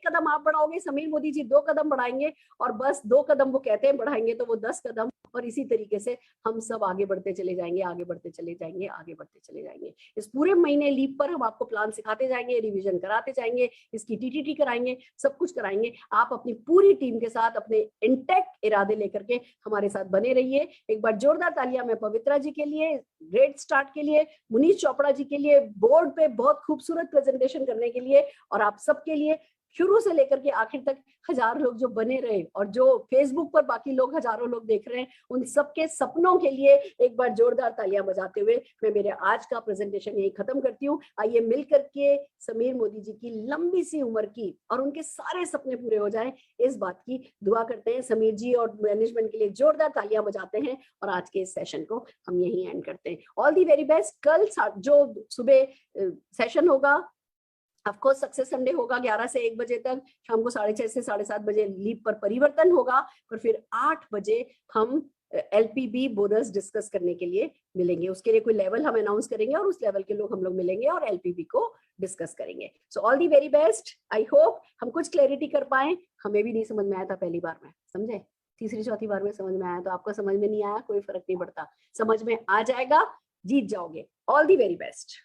कदम आप बढ़ाओगे, समीर मोदी जी 2 कदम बढ़ाएंगे, और बस 2 कदम वो कहते हैं बढ़ाएंगे तो वो 10 कदम, और इसी तरीके से हम सब आगे बढ़ते चले जाएंगे, आगे बढ़ते चले जाएंगे, आगे बढ़ते चले जाएंगे। इस पूरे महीने लीप पर हम आपको प्लान सिखाते जाएंगे, रिवीजन कराते जाएंगे, इसकी टीटीटी कराएंगे, सब कुछ कराएंगे। आप अपनी पूरी टीम के साथ अपने इंटेक्ट इरादे लेकर के हमारे साथ बने रहिए। एक बार जोरदार तालियां मैं पवित्रा जी के लिए, ग्रेट स्टार्ट के लिए, मुनीश चोपड़ा जी के लिए, बोर्ड पे बहुत खूबसूरत प्रेजेंटेशन करने के लिए, और आप सबके लिए शुरू से लेकर के आखिर तक 1000 लोग जो बने रहे, और जो फेसबुक पर बाकी लोग हजारों लोग देख रहे हैं, उन सबके सपनों के लिए एक बार जोरदार तालियां बजाते हुए मैं मेरे आज का प्रेजेंटेशन यही खत्म करती हूँ। आइए मिलकर के समीर मोदी जी की लंबी सी उम्र की और उनके सारे सपने पूरे हो जाएं, इस बात की दुआ करते हैं। समीर जी और मैनेजमेंट के लिए जोरदार तालियां बजाते हैं, और आज के इस सेशन को हम यही एंड करते हैं। All the very best. कल जो सुबह सेशन होगा, ऑफ कोर्स सक्सेस संडे होगा, 11 से 1 बजे तक, शाम को 6:30 से 7:30 बजे लीप पर परिवर्तन होगा, पर फिर 8 बजे हम एलपीबी बोनस डिस्कस करने के लिए मिलेंगे। उसके लिए कोई लेवल हम अनाउंस करेंगे और उस लेवल के लोग हम लोग मिलेंगे और एलपीबी को डिस्कस करेंगे। So all the very best. I hope हम कुछ क्लैरिटी कर पाए। हमें भी नहीं समझ में आया था पहली बार में, समझे, तीसरी चौथी बार में समझ में आया, तो आपको समझ में नहीं आया कोई फर्क नहीं पड़ता, समझ में आ जाएगा, जीत जाओगे। All the very best.